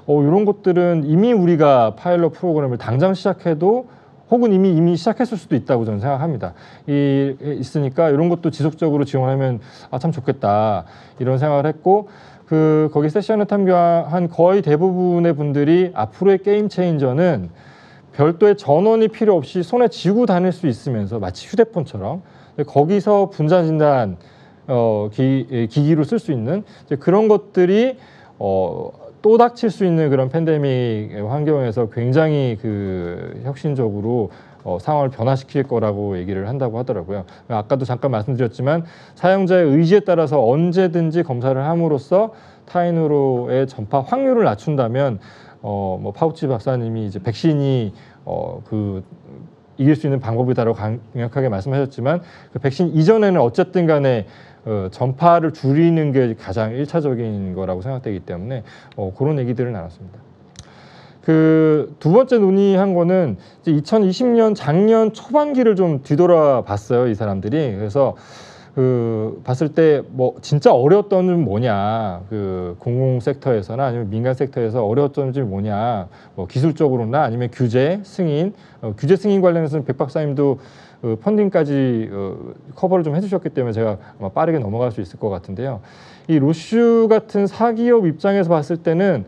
이런 것들은 이미 우리가 파일럿 프로그램을 당장 시작해도, 혹은 이미 시작했을 수도 있다고 저는 생각합니다. 있으니까 이런 것도 지속적으로 지원하면 참 좋겠다 이런 생각을 했고, 거기 세션에 참여한 거의 대부분의 분들이 앞으로의 게임 체인저는 별도의 전원이 필요 없이 손에 쥐고 다닐 수 있으면서 마치 휴대폰처럼 거기서 분자 진단 기기로 쓸 수 있는 그런 것들이 또 닥칠 수 있는 그런 팬데믹 환경에서 굉장히 그 혁신적으로 상황을 변화시킬 거라고 얘기를 한다고 하더라고요. 아까도 잠깐 말씀드렸지만 사용자의 의지에 따라서 언제든지 검사를 함으로써 타인으로의 전파 확률을 낮춘다면 뭐 파우치 박사님이 이제 백신이 이길 수 있는 방법이다라고 강력하게 말씀하셨지만 그 백신 이전에는 어쨌든 간에 전파를 줄이는 게 가장 일차적인 거라고 생각되기 때문에 그런 얘기들을 나눴습니다. 그 두 번째 논의한 거는 이제 2020년 작년 초반기를 좀 뒤돌아 봤어요, 이 사람들이. 그래서 봤을 때 뭐 진짜 어려웠던 점은 뭐냐, 그 공공 섹터에서나 아니면 민간 섹터에서 어려웠던 점이 뭐냐, 뭐 기술적으로나 아니면 규제 승인, 규제 승인 관련해서는 백 박사님도 펀딩까지 커버를 좀 해주셨기 때문에 제가 아마 빠르게 넘어갈 수 있을 것 같은데요. 이 로슈 같은 사기업 입장에서 봤을 때는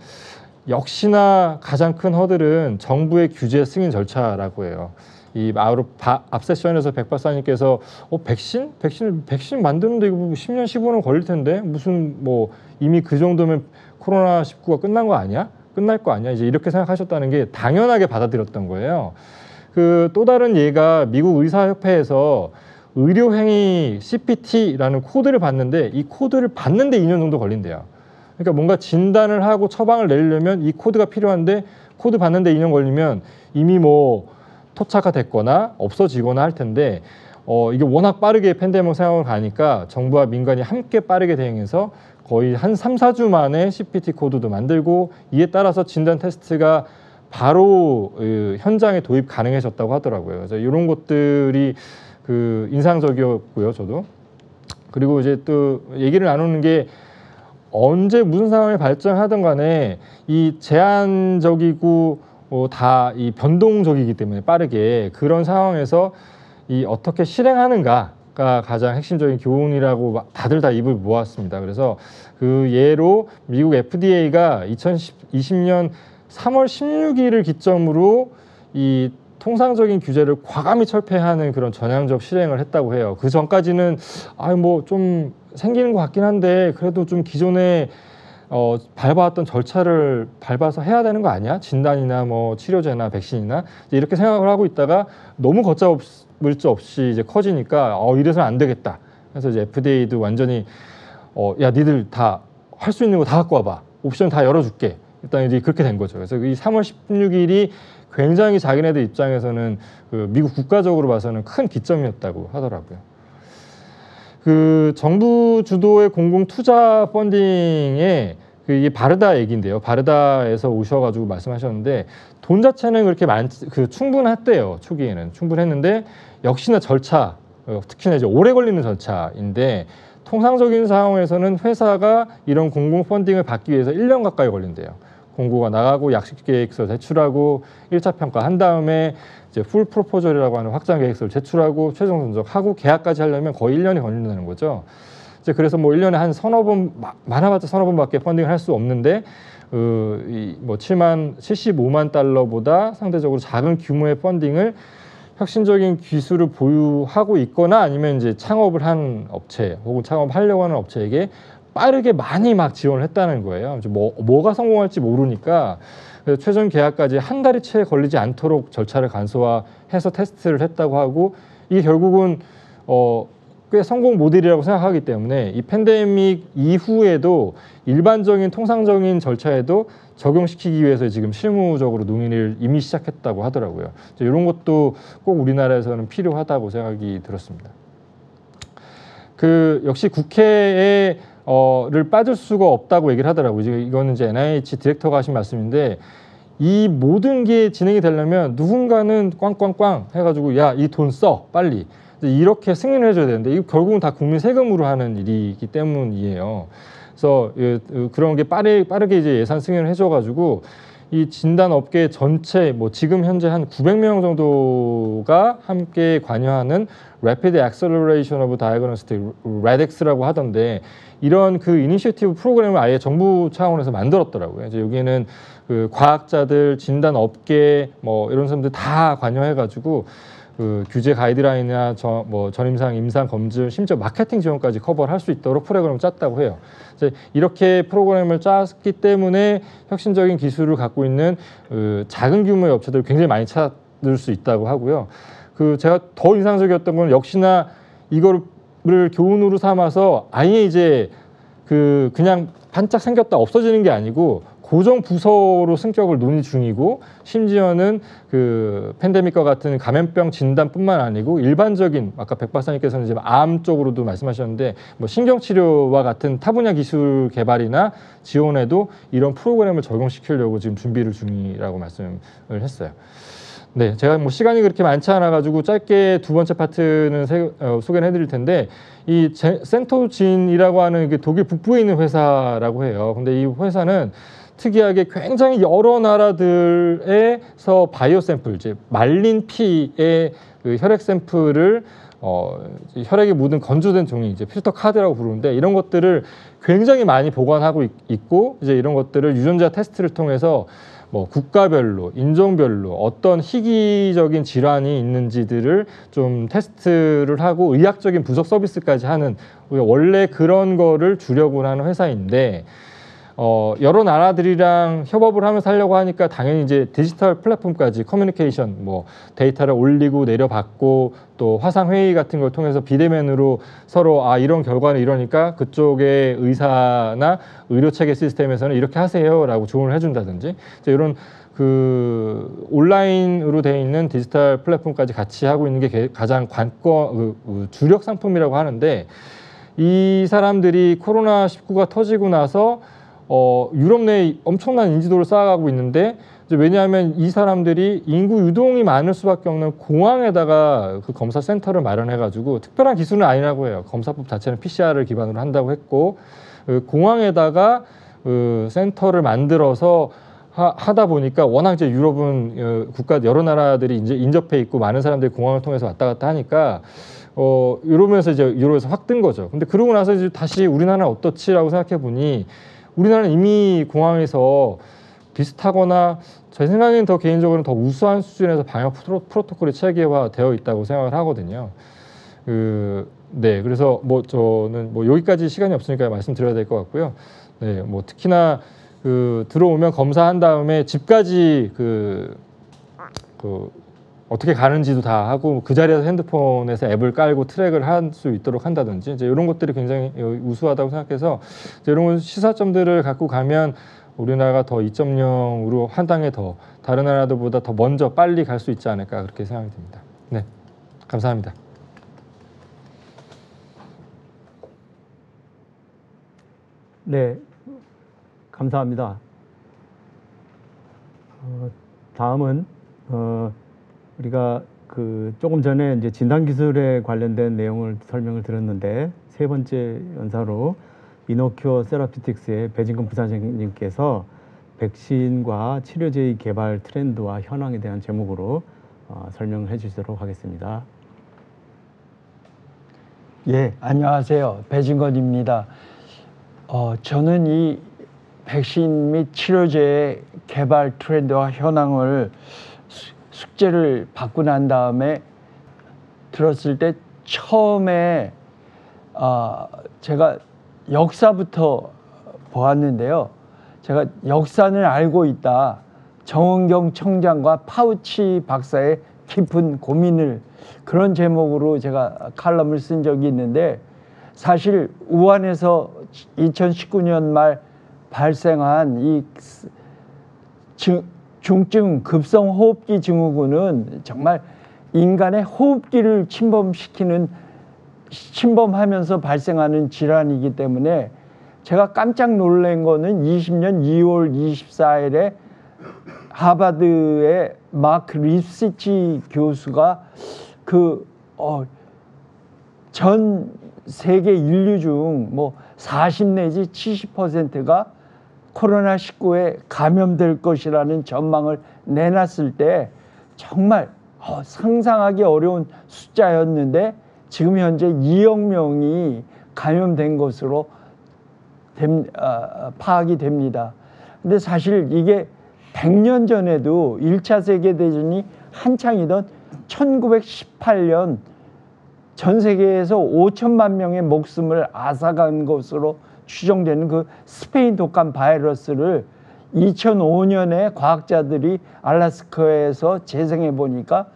역시나 가장 큰 허들은 정부의 규제 승인 절차라고 해요. 이 앞 세션에서 백 박사님께서 백신 만드는데 이거 10년 15년 걸릴 텐데 무슨 뭐 이미 그 정도면 코로나19가 끝난 거 아니야? 끝날 거 아니야? 이제 이렇게 생각하셨다는 게 당연하게 받아들였던 거예요. 그 또 다른 예가 미국 의사협회에서 의료행위 CPT라는 코드를 받는데 이 코드를 받는데 2년 정도 걸린대요. 그러니까 뭔가 진단을 하고 처방을 내려면 이 코드가 필요한데 코드 받는데 2년 걸리면 이미 뭐 토착화 됐거나 없어지거나 할 텐데 이게 워낙 빠르게 팬데믹 상황을 가니까 정부와 민간이 함께 빠르게 대응해서 거의 한 3, 4주 만에 CPT 코드도 만들고 이에 따라서 진단 테스트가 바로 현장에 도입 가능해졌다고 하더라고요. 그래서 이런 것들이 그 인상적이었고요, 저도. 그리고 이제 또 얘기를 나누는 게 언제 무슨 상황이 발전하든 간에 이 제한적이고 다 이 변동적이기 때문에 빠르게 그런 상황에서 이 어떻게 실행하는가가 가장 핵심적인 교훈이라고 다들 다 입을 모았습니다. 그래서 그 예로 미국 FDA가 2020년 3월 16일을 기점으로 이 통상적인 규제를 과감히 철폐하는 그런 전향적 실행을 했다고 해요. 그 전까지는 뭐 좀 생기는 것 같긴 한데 그래도 좀 기존에 밟아왔던 절차를 밟아서 해야 되는 거 아니야? 진단이나 뭐 치료제나 백신이나 이렇게 생각을 하고 있다가 너무 걷잡을 수 없이 이제 커지니까 이래서는 안 되겠다. 그래서 이제 FDA도 완전히 야 니들 다 할 수 있는 거 다 갖고 와봐. 옵션 다 열어줄게. 일단 이제 그렇게 된 거죠. 그래서 이 3월 16일이 굉장히 자기네들 입장에서는 그 미국 국가적으로 봐서는 큰 기점이었다고 하더라고요. 그 정부 주도의 공공 투자 펀딩에 이게 바르다 얘기인데요. 바르다에서 오셔가지고 말씀하셨는데 돈 자체는 그렇게 충분했대요. 초기에는 충분했는데 역시나 절차, 특히나 이제 오래 걸리는 절차인데 통상적인 상황에서는 회사가 이런 공공 펀딩을 받기 위해서 1년 가까이 걸린대요. 공고가 나가고 약식 계획서 제출하고 1차 평가한 다음에 이제 풀 프로포절이라고 하는 확장 계획서를 제출하고 최종 선적하고 계약까지 하려면 거의 1년이 걸린다는 거죠. 이제 그래서 뭐 1년에 한 서너 번, 많아봤자 서너 번밖에 펀딩을 할 수 없는데 뭐 75만 달러보다 상대적으로 작은 규모의 펀딩을 혁신적인 기술을 보유하고 있거나 아니면 이제 창업을 한 업체 혹은 창업하려고 하는 업체에게 빠르게 많이 막 지원을 했다는 거예요. 뭐가 성공할지 모르니까 그래서 최종 계약까지 한 달이 채 걸리지 않도록 절차를 간소화해서 테스트를 했다고 하고 이게 결국은 꽤 성공 모델이라고 생각하기 때문에 이 팬데믹 이후에도 일반적인 통상적인 절차에도 적용시키기 위해서 지금 실무적으로 논의를 이미 시작했다고 하더라고요. 이런 것도 꼭 우리나라에서는 필요하다고 생각이 들었습니다. 역시 국회에 를 빠질 수가 없다고 얘기를 하더라고요. 이거는 이제 NIH 디렉터가 하신 말씀인데 이 모든 게 진행이 되려면 누군가는 꽝꽝꽝 해가지고 야, 이 돈 써 빨리 이렇게 승인을 해줘야 되는데 이거 결국은 다 국민 세금으로 하는 일이기 때문이에요. 그래서 그런 게 빠르게 이제 예산 승인을 해줘가지고 이 진단업계 전체 뭐 지금 현재 한 900명 정도가 함께 관여하는 Rapid Acceleration of Diagnostic RADX라고 하던데 이런 그 이니셔티브 프로그램을 아예 정부 차원에서 만들었더라고요. 이제 여기에는 그 과학자들, 진단업계 뭐 이런 사람들 다 관여해가지고 그 규제 가이드라인이나 전임상, 임상 검증, 심지어 마케팅 지원까지 커버를 할 수 있도록 프로그램을 짰다고 해요. 그래서 이렇게 프로그램을 짰기 때문에 혁신적인 기술을 갖고 있는 작은 규모의 업체들 굉장히 많이 찾을 수 있다고 하고요. 그 제가 더 인상적이었던 건 역시나 이거를 교훈으로 삼아서 아예 이제 그냥 반짝 생겼다 없어지는 게 아니고 고정 부서로 승격을 논의 중이고, 심지어는 그 팬데믹과 같은 감염병 진단뿐만 아니고 일반적인, 아까 백 박사님께서는 이제 암 쪽으로도 말씀하셨는데 뭐 신경치료와 같은 타 분야 기술 개발이나 지원에도 이런 프로그램을 적용시키려고 지금 준비를 중이라고 말씀을 했어요. 네, 제가 뭐 시간이 그렇게 많지 않아 가지고 짧게 두 번째 파트는 소개를 해드릴 텐데, 이 센토진이라고 하는 게 독일 북부에 있는 회사라고 해요. 근데 이 회사는 특이하게 굉장히 여러 나라들에서 바이오 샘플, 이제 말린 피의 그 혈액 샘플을 혈액에 묻은 건조된 종이, 이제 필터 카드라고 부르는데, 이런 것들을 굉장히 많이 보관하고 있고, 이제 이런 것들을 유전자 테스트를 통해서 뭐 국가별로, 인종별로 어떤 희귀적인 질환이 있는지들을 좀 테스트를 하고 의학적인 부속 서비스까지 하는, 원래 그런 거를 주력을 하는 회사인데, 여러 나라들이랑 협업을 하면서 하려고 하니까 당연히 이제 디지털 플랫폼까지 커뮤니케이션, 뭐 데이터를 올리고 내려받고 또 화상 회의 같은 걸 통해서 비대면으로 서로 이런 결과는 이러니까 그쪽의 의사나 의료 체계 시스템에서는 이렇게 하세요라고 조언을 해준다든지, 이런 그 온라인으로 되어 있는 디지털 플랫폼까지 같이 하고 있는 게 가장 주력 상품이라고 하는데, 이 사람들이 코로나19가 터지고 나서 유럽 내에 엄청난 인지도를 쌓아가고 있는데, 이제 왜냐하면 이 사람들이 인구 유동이 많을 수밖에 없는 공항에다가 그 검사 센터를 마련해가지고, 특별한 기술은 아니라고 해요. 검사법 자체는 PCR을 기반으로 한다고 했고, 공항에다가 센터를 만들어서 하다 보니까, 워낙 이제 유럽은 국가 여러 나라들이 이제 인접해 있고 많은 사람들이 공항을 통해서 왔다 갔다 하니까 이러면서 이제 유럽에서 확 뜬 거죠. 근데 그러고 나서 이제 다시 우리나라는 어떻지라고 생각해 보니, 우리나라는 이미 공항에서 비슷하거나 제 생각에는 더 개인적으로는 더 우수한 수준에서 방역 프로토콜이 체계화되어 있다고 생각을 하거든요. 네, 그래서 뭐 저는 뭐 여기까지 시간이 없으니까 말씀드려야 될 것 같고요. 네, 뭐 특히나 들어오면 검사한 다음에 집까지 어떻게 가는지도 다 하고, 그 자리에서 핸드폰에서 앱을 깔고 트랙을 할 수 있도록 한다든지, 이제 이런 것들이 굉장히 우수하다고 생각해서, 이제 이런 시사점들을 갖고 가면 우리나라가 더 2.0으로 한 단계 더 다른 나라들보다 더 먼저 빨리 갈 수 있지 않을까, 그렇게 생각이 듭니다. 네, 감사합니다. 네, 감사합니다. 다음은 우리가 조금 전에 이제 진단 기술에 관련된 내용을 설명을 드렸는데, 세 번째 연사로 이노큐어 세라피틱스의 배진근 부사장님께서 백신과 치료제의 개발 트렌드와 현황에 대한 제목으로 설명을 해주시도록 하겠습니다. 예, 안녕하세요. 배진건입니다. 저는 이 백신 및 치료제의 개발 트렌드와 현황을 숙제를 받고 난 다음에 들었을 때, 처음에 제가 역사부터 보았는데요. 제가 역사는 알고 있다. 정은경 청장과 파우치 박사의 깊은 고민을, 그런 제목으로 제가 칼럼을 쓴 적이 있는데, 사실 우한에서 2019년 말 발생한 이 중증 급성 호흡기 증후군은 정말 인간의 호흡기를 침범하면서 발생하는 질환이기 때문에, 제가 깜짝 놀란 거는 20년 2월 24일에 하버드의 마크 립시치 교수가 전 세계 인류 중 뭐 40 내지 70%가 코로나19에 감염될 것이라는 전망을 내놨을 때, 정말 상상하기 어려운 숫자였는데, 지금 현재 2억 명이 감염된 것으로 파악이 됩니다. 근데 사실 이게 100년 전에도 1차 세계대전이 한창이던 1918년 전 세계에서 5천만 명의 목숨을 앗아간 것으로 추정되는 그 스페인 독감 바이러스를 2005년에 과학자들이 알래스카에서 재생해 보니까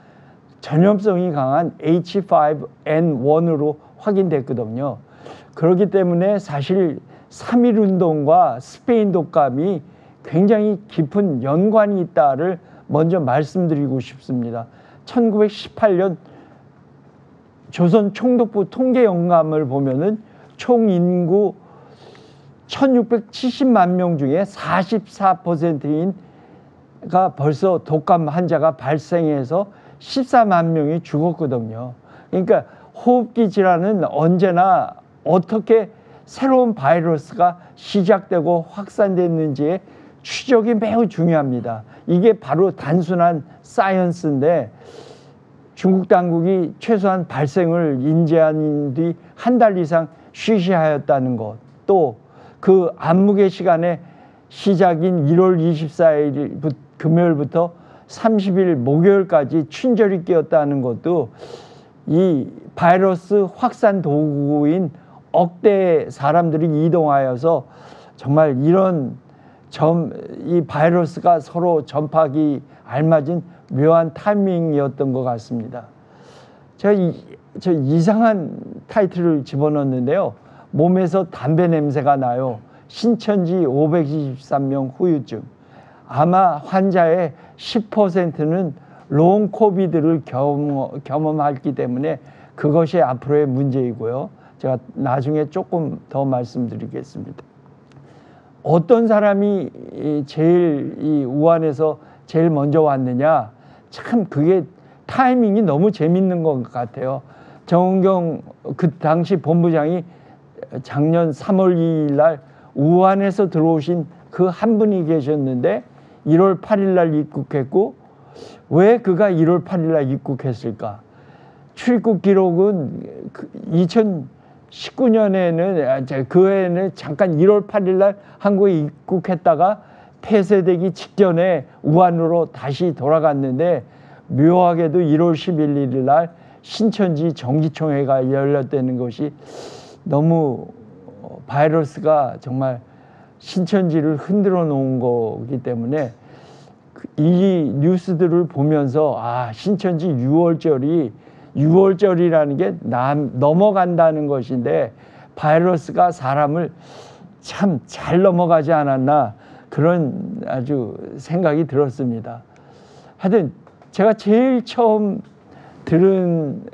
전염성이 강한 H5N1으로 확인됐거든요. 그렇기 때문에 사실 3.1운동과 스페인 독감이 굉장히 깊은 연관이 있다를 먼저 말씀드리고 싶습니다. 1918년 조선 총독부 통계 영감을 보면은 총 인구 1670만 명 중에 44%가 벌써 독감 환자가 발생해서 14만 명이 죽었거든요. 그러니까 호흡기 질환은 언제나 어떻게 새로운 바이러스가 시작되고 확산됐는지의 추적이 매우 중요합니다. 이게 바로 단순한 사이언스인데 중국 당국이 최소한 발생을 인지한 뒤 한 달 이상 쉬쉬하였다는 것, 또 그 암묵의 시간에 시작인 1월 24일 금요일부터 30일 목요일까지 춘절이 끼었다는 것도 이 바이러스 확산 도구인 억대 사람들이 이동하여서 정말 이 바이러스가 서로 전파하기 알맞은 묘한 타이밍이었던 것 같습니다. 저 이상한 타이틀을 집어넣었는데요. 몸에서 담배 냄새가 나요. 신천지 523명 후유증. 아마 환자의 10%는 롱 코비드를 경험했기 때문에 그것이 앞으로의 문제이고요. 제가 나중에 조금 더 말씀드리겠습니다. 어떤 사람이 제일 이 우한에서 제일 먼저 왔느냐? 참 그게 타이밍이 너무 재밌는 것 같아요. 정은경 그 당시 본부장이 작년 3월 2일 날 우한에서 들어오신 그 한 분이 계셨는데 1월 8일 날 입국했고, 왜 그가 1월 8일 날 입국했을까? 출입국 기록은 2019년에는 그 해에는 잠깐 1월 8일 날 한국에 입국했다가 폐쇄되기 직전에 우한으로 다시 돌아갔는데, 묘하게도 1월 11일 날 신천지 정기총회가 열렸다는 것이 너무 바이러스가 정말 신천지를 흔들어 놓은 거기 때문에 이 뉴스들을 보면서 신천지 6월절이라는 게 넘어간다는 것인데 바이러스가 사람을 참 잘 넘어가지 않았나, 그런 아주 생각이 들었습니다. 하여튼 제가 제일 처음 들은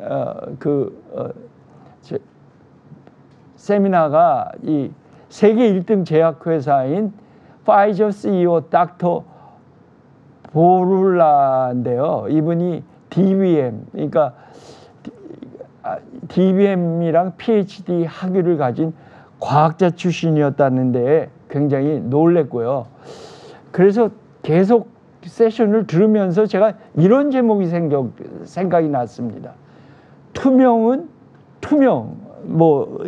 세미나가 이 세계 1등 제약회사인 파이저 CEO 닥터 보룰라인데요. 이분이 DBM, 그러니까 DBM이랑 PhD 학위를 가진 과학자 출신이었다는데 굉장히 놀랬고요. 그래서 계속 세션을 들으면서 제가 이런 제목이 생각이 났습니다. 투명,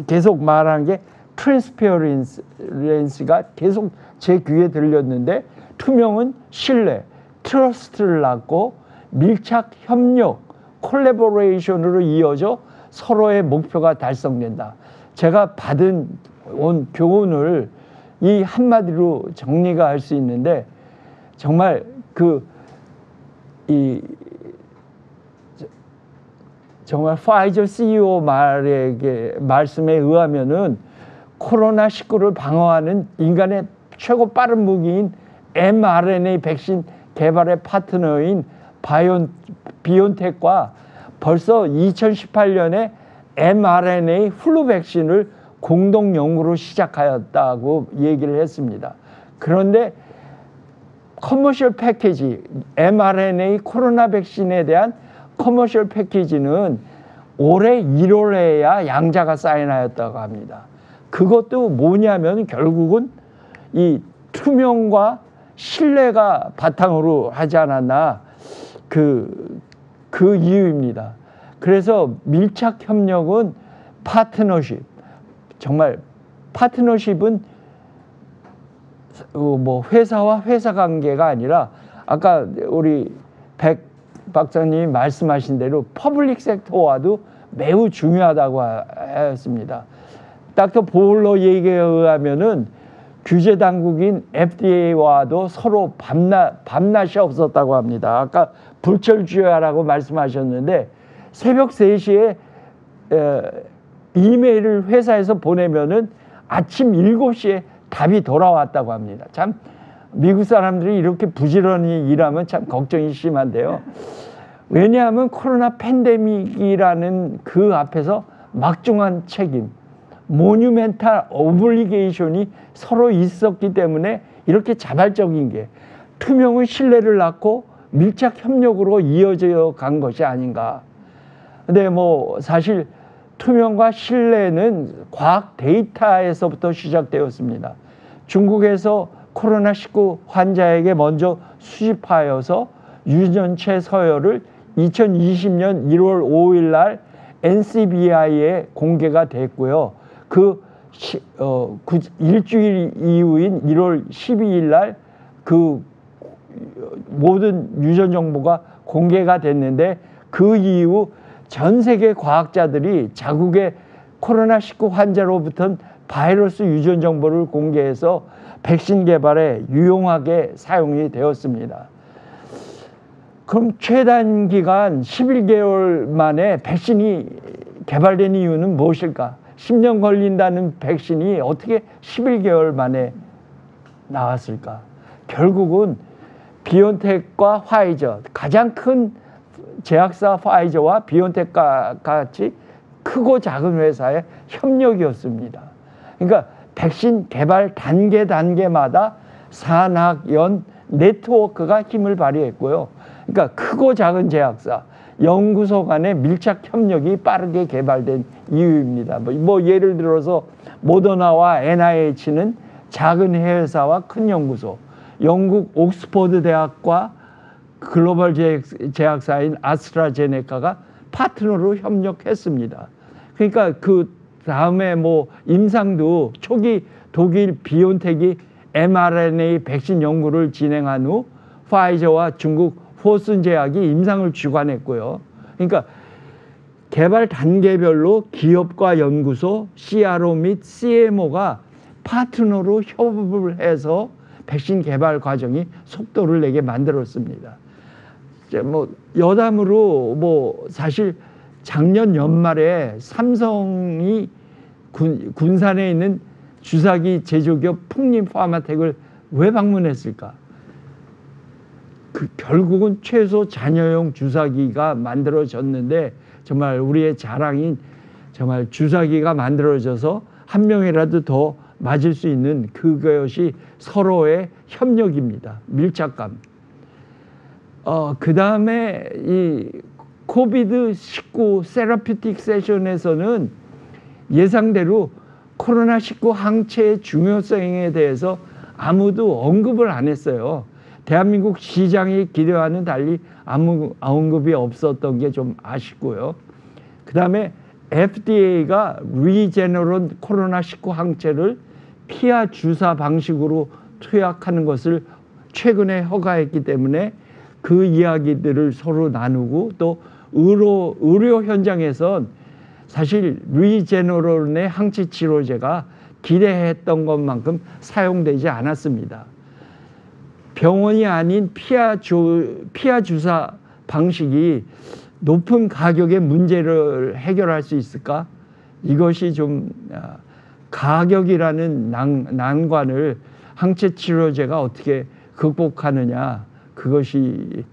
계속 말한 게 트랜스페어런스가 계속 제 귀에 들렸는데, 투명은 신뢰, 트러스트를 낳고 밀착 협력, 콜래보레이션으로 이어져 서로의 목표가 달성된다. 제가 받은 교훈을 이 한마디로 정리가 할 수 있는데, 정말 정말 파이저 CEO 말씀에 의하면은 코로나19를 방어하는 인간의 최고 빠른 무기인 mRNA 백신 개발의 파트너인 비온텍과 벌써 2018년에 mRNA 플루 백신을 공동 연구로 시작하였다고 얘기를 했습니다. 그런데 커머셜 패키지, mRNA 코로나 백신에 대한 커머셜 패키지는 올해 1월에야 양자가 사인하였다고 합니다. 그것도 뭐냐면 결국은 이 투명과 신뢰가 바탕으로 하지 않았나, 그 이유입니다. 그래서 밀착 협력은 파트너십, 정말 파트너십은 회사와 회사 관계가 아니라, 아까 우리 박사님이 말씀하신 대로 퍼블릭 섹터와도 매우 중요하다고 하였습니다. 닥터 보울러 얘기에 의하면은 규제 당국인 FDA와도 서로 밤낮이 없었다고 합니다. 아까 불철주야라고 말씀하셨는데 새벽 3시에 이메일을 회사에서 보내면은 아침 7시에 답이 돌아왔다고 합니다. 참 미국 사람들이 이렇게 부지런히 일하면 참 걱정이 심한데요. 왜냐하면 코로나 팬데믹이라는 그 앞에서 막중한 책임, 모뉴멘탈 오블리게이션이 서로 있었기 때문에 이렇게 자발적인 게 투명은 신뢰를 낳고 밀착 협력으로 이어져 간 것이 아닌가. 근데 뭐 사실 투명과 신뢰는 과학 데이터에서부터 시작되었습니다. 중국에서 코로나19 환자에게 먼저 수집하여서 유전체 서열을 2020년 1월 5일 날 NCBI에 공개가 됐고요. 일주일 이후인 1월 12일 날 그 모든 유전 정보가 공개가 됐는데 그 이후 전 세계 과학자들이 자국의 코로나19 환자로부터 바이러스 유전 정보를 공개해서 백신 개발에 유용하게 사용이 되었습니다. 그럼 최단 기간 11개월 만에 백신이 개발된 이유는 무엇일까? 10년 걸린다는 백신이 어떻게 11개월 만에 나왔을까? 결국은 비온텍과 화이저, 가장 큰 제약사 화이저와 비온텍과 같이 크고 작은 회사의 협력이었습니다. 그러니까 백신 개발 단계마다 산학연 네트워크가 힘을 발휘했고요. 그러니까 크고 작은 제약사, 연구소 간의 밀착 협력이 빠르게 개발된 이유입니다. 뭐 예를 들어서 모더나와 NIH는 작은 회사와 큰 연구소, 영국 옥스퍼드 대학과 글로벌 제약사인 아스트라제네카가 파트너로 협력했습니다. 그러니까 그 다음에 뭐 임상도 초기 독일 비온텍이 mRNA 백신 연구를 진행한 후 파이저와 중국 포슨 제약이 임상을 주관했고요. 그러니까 개발 단계별로 기업과 연구소, CRO 및 CMO가 파트너로 협업을 해서 백신 개발 과정이 속도를 내게 만들었습니다. 뭐 여담으로 뭐 사실 작년 연말에 삼성이 군산에 있는 주사기 제조기업 풍림파마텍을 왜 방문했을까? 결국은 최소 잔여용 주사기가 만들어졌는데 정말 우리의 자랑인 정말 주사기가 만들어져서 한 명이라도 더 맞을 수 있는 그것이 서로의 협력입니다. 밀착감. 그 다음에 이 코비드19 세라피틱 세션에서는 예상대로 코로나19 항체의 중요성에 대해서 아무도 언급을 안 했어요. 대한민국 시장의 기대와는 달리 아무 언급이 없었던 게 좀 아쉽고요. 그 다음에 FDA가 리제너론 코로나19 항체를 피하 주사 방식으로 투약하는 것을 최근에 허가했기 때문에 그 이야기들을 서로 나누고 또 의료 현장에선 사실 리제너론의 항체 치료제가 기대했던 것만큼 사용되지 않았습니다. 병원이 아닌 피하 주사 방식이 높은 가격의 문제를 해결할 수 있을까? 이것이 좀 가격이라는 난관을 항체 치료제가 어떻게 극복하느냐, 그것이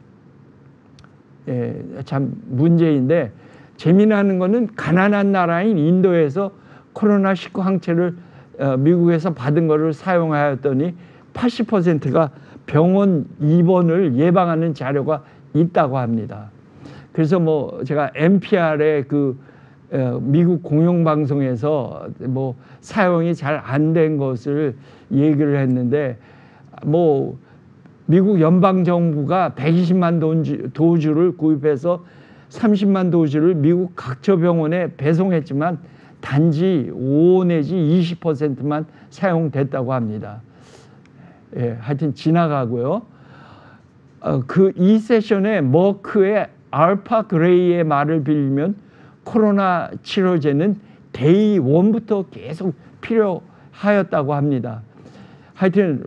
참 문제인데, 재미나는 거는 가난한 나라인 인도에서 코로나19 항체를 미국에서 받은 거를 사용하였더니 80%가 병원 입원을 예방하는 자료가 있다고 합니다. 그래서 뭐 제가 NPR의 그 미국 공영방송에서 뭐 사용이 잘 안 된 것을 얘기를 했는데, 뭐 미국 연방정부가 120만 도주를 구입해서 30만 도주를 미국 각처 병원에 배송했지만 단지 5 내지 20%만 사용됐다고 합니다. 예, 하여튼 지나가고요. 이 세션에 머크의 알파 그레이의 말을 빌리면 코로나 치료제는 데이 1부터 계속 필요하였다고 합니다. 하여튼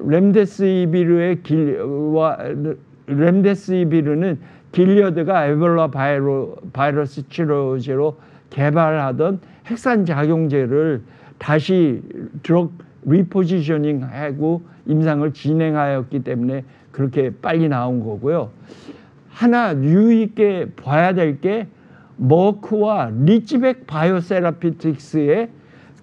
렘데시비르는 길리어드가 에볼라 바이러스 치료제로 개발하던 핵산작용제를 다시 드럭 리포지셔닝하고 임상을 진행하였기 때문에 그렇게 빨리 나온 거고요. 하나 유의있게 봐야 될 게 머크와 리치백 바이오세라피틱스의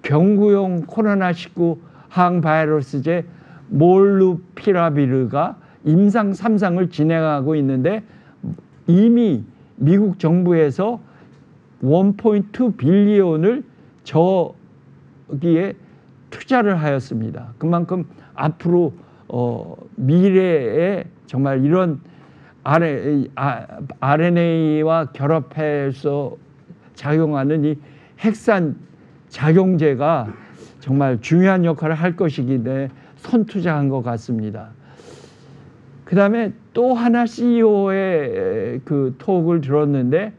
경구용 코로나19 항바이러스제 몰루피라비르가 임상 3상을 진행하고 있는데 이미 미국 정부에서 1.2 빌리언을 저기에 투자를 하였습니다. 그만큼 앞으로 미래에 정말 이런 RNA와 결합해서 작용하는 이 핵산 작용제가 정말 중요한 역할을 할 것이기 때문에 선투자한 것 같습니다. 그 다음에 또 하나 CEO의 그 톡을 들었는데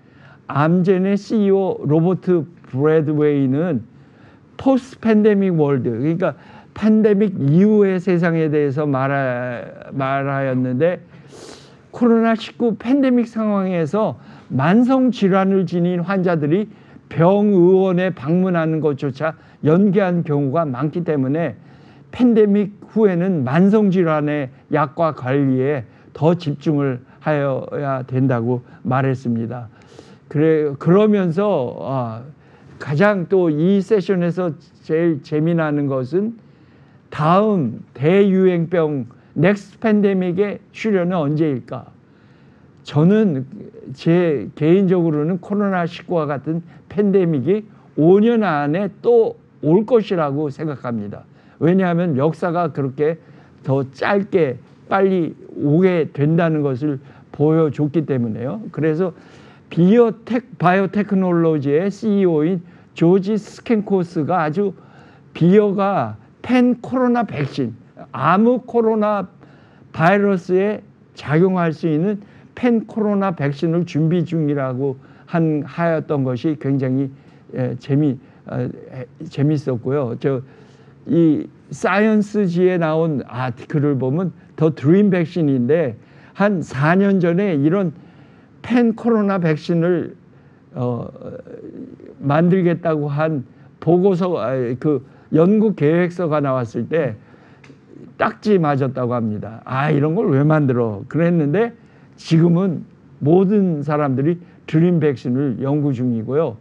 암젠의 CEO 로버트 브래드웨이는 포스트 팬데믹 월드, 그러니까 팬데믹 이후의 세상에 대해서 말하였는데 코로나19 팬데믹 상황에서 만성 질환을 지닌 환자들이 병의원에 방문하는 것조차 연기한 경우가 많기 때문에 팬데믹 후에는 만성 질환의 약과 관리에 더 집중을 하여야 된다고 말했습니다. 그러면서 가장 또 이 세션에서 제일 재미나는 것은 다음 대유행병 넥스트 팬데믹의 출현은 언제일까? 저는 제 개인적으로는 코로나19와 같은 팬데믹이 5년 안에 또 올 것이라고 생각합니다. 왜냐하면 역사가 그렇게 더 짧게 빨리 오게 된다는 것을 보여줬기 때문에요. 그래서 바이오테크놀로지의 CEO인 조지 스캔코스가 아주 비어가 팬 코로나 백신, 아무 코로나 바이러스에 작용할 수 있는 팬 코로나 백신을 준비 중이라고 하였던 것이 굉장히 재밌었고요. 이 사이언스지에 나온 아티클을 보면 더 드림 백신인데 한 4년 전에 이런 팬 코로나 백신을 만들겠다고 한 보고서, 그 연구 계획서가 나왔을 때 딱지 맞았다고 합니다. 이런 걸 왜 만들어? 그랬는데 지금은 모든 사람들이 드림 백신을 연구 중이고요.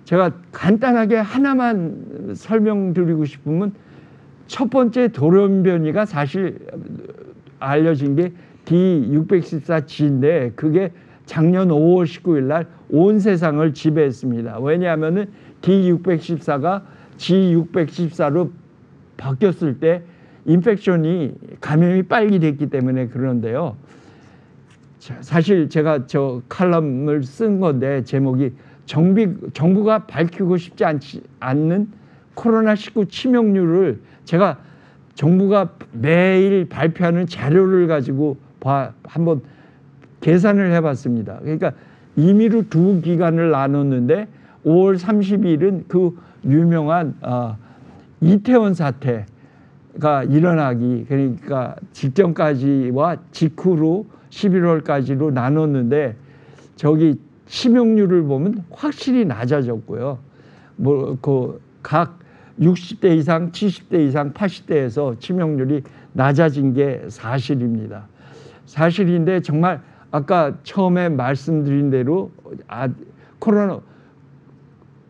제가 간단하게 하나만 설명드리고 싶으면 첫 번째 돌연변이가 사실 알려진 게 D614G인데 그게 작년 5월 19일 날 온 세상을 지배했습니다. 왜냐하면 D614가 G614로 바뀌었을 때 인펙션이 감염이 빨리 됐기 때문에 그런데요. 사실 제가 저 칼럼을 쓴 건데 제목이 정부가 밝히고 싶지 않는 코로나19 치명률을 제가 정부가 매일 발표하는 자료를 가지고 한번 계산을 해봤습니다. 그러니까 임의로 두 기간을 나눴는데 5월 30일은 그 유명한 이태원 사태가 일어나기, 그러니까 직전까지와 직후로 11월까지로 나눴는데 저기 치명률을 보면 확실히 낮아졌고요. 각 60대 이상, 70대 이상, 80대에서 치명률이 낮아진 게 사실입니다. 사실인데 정말 아까 처음에 말씀드린 대로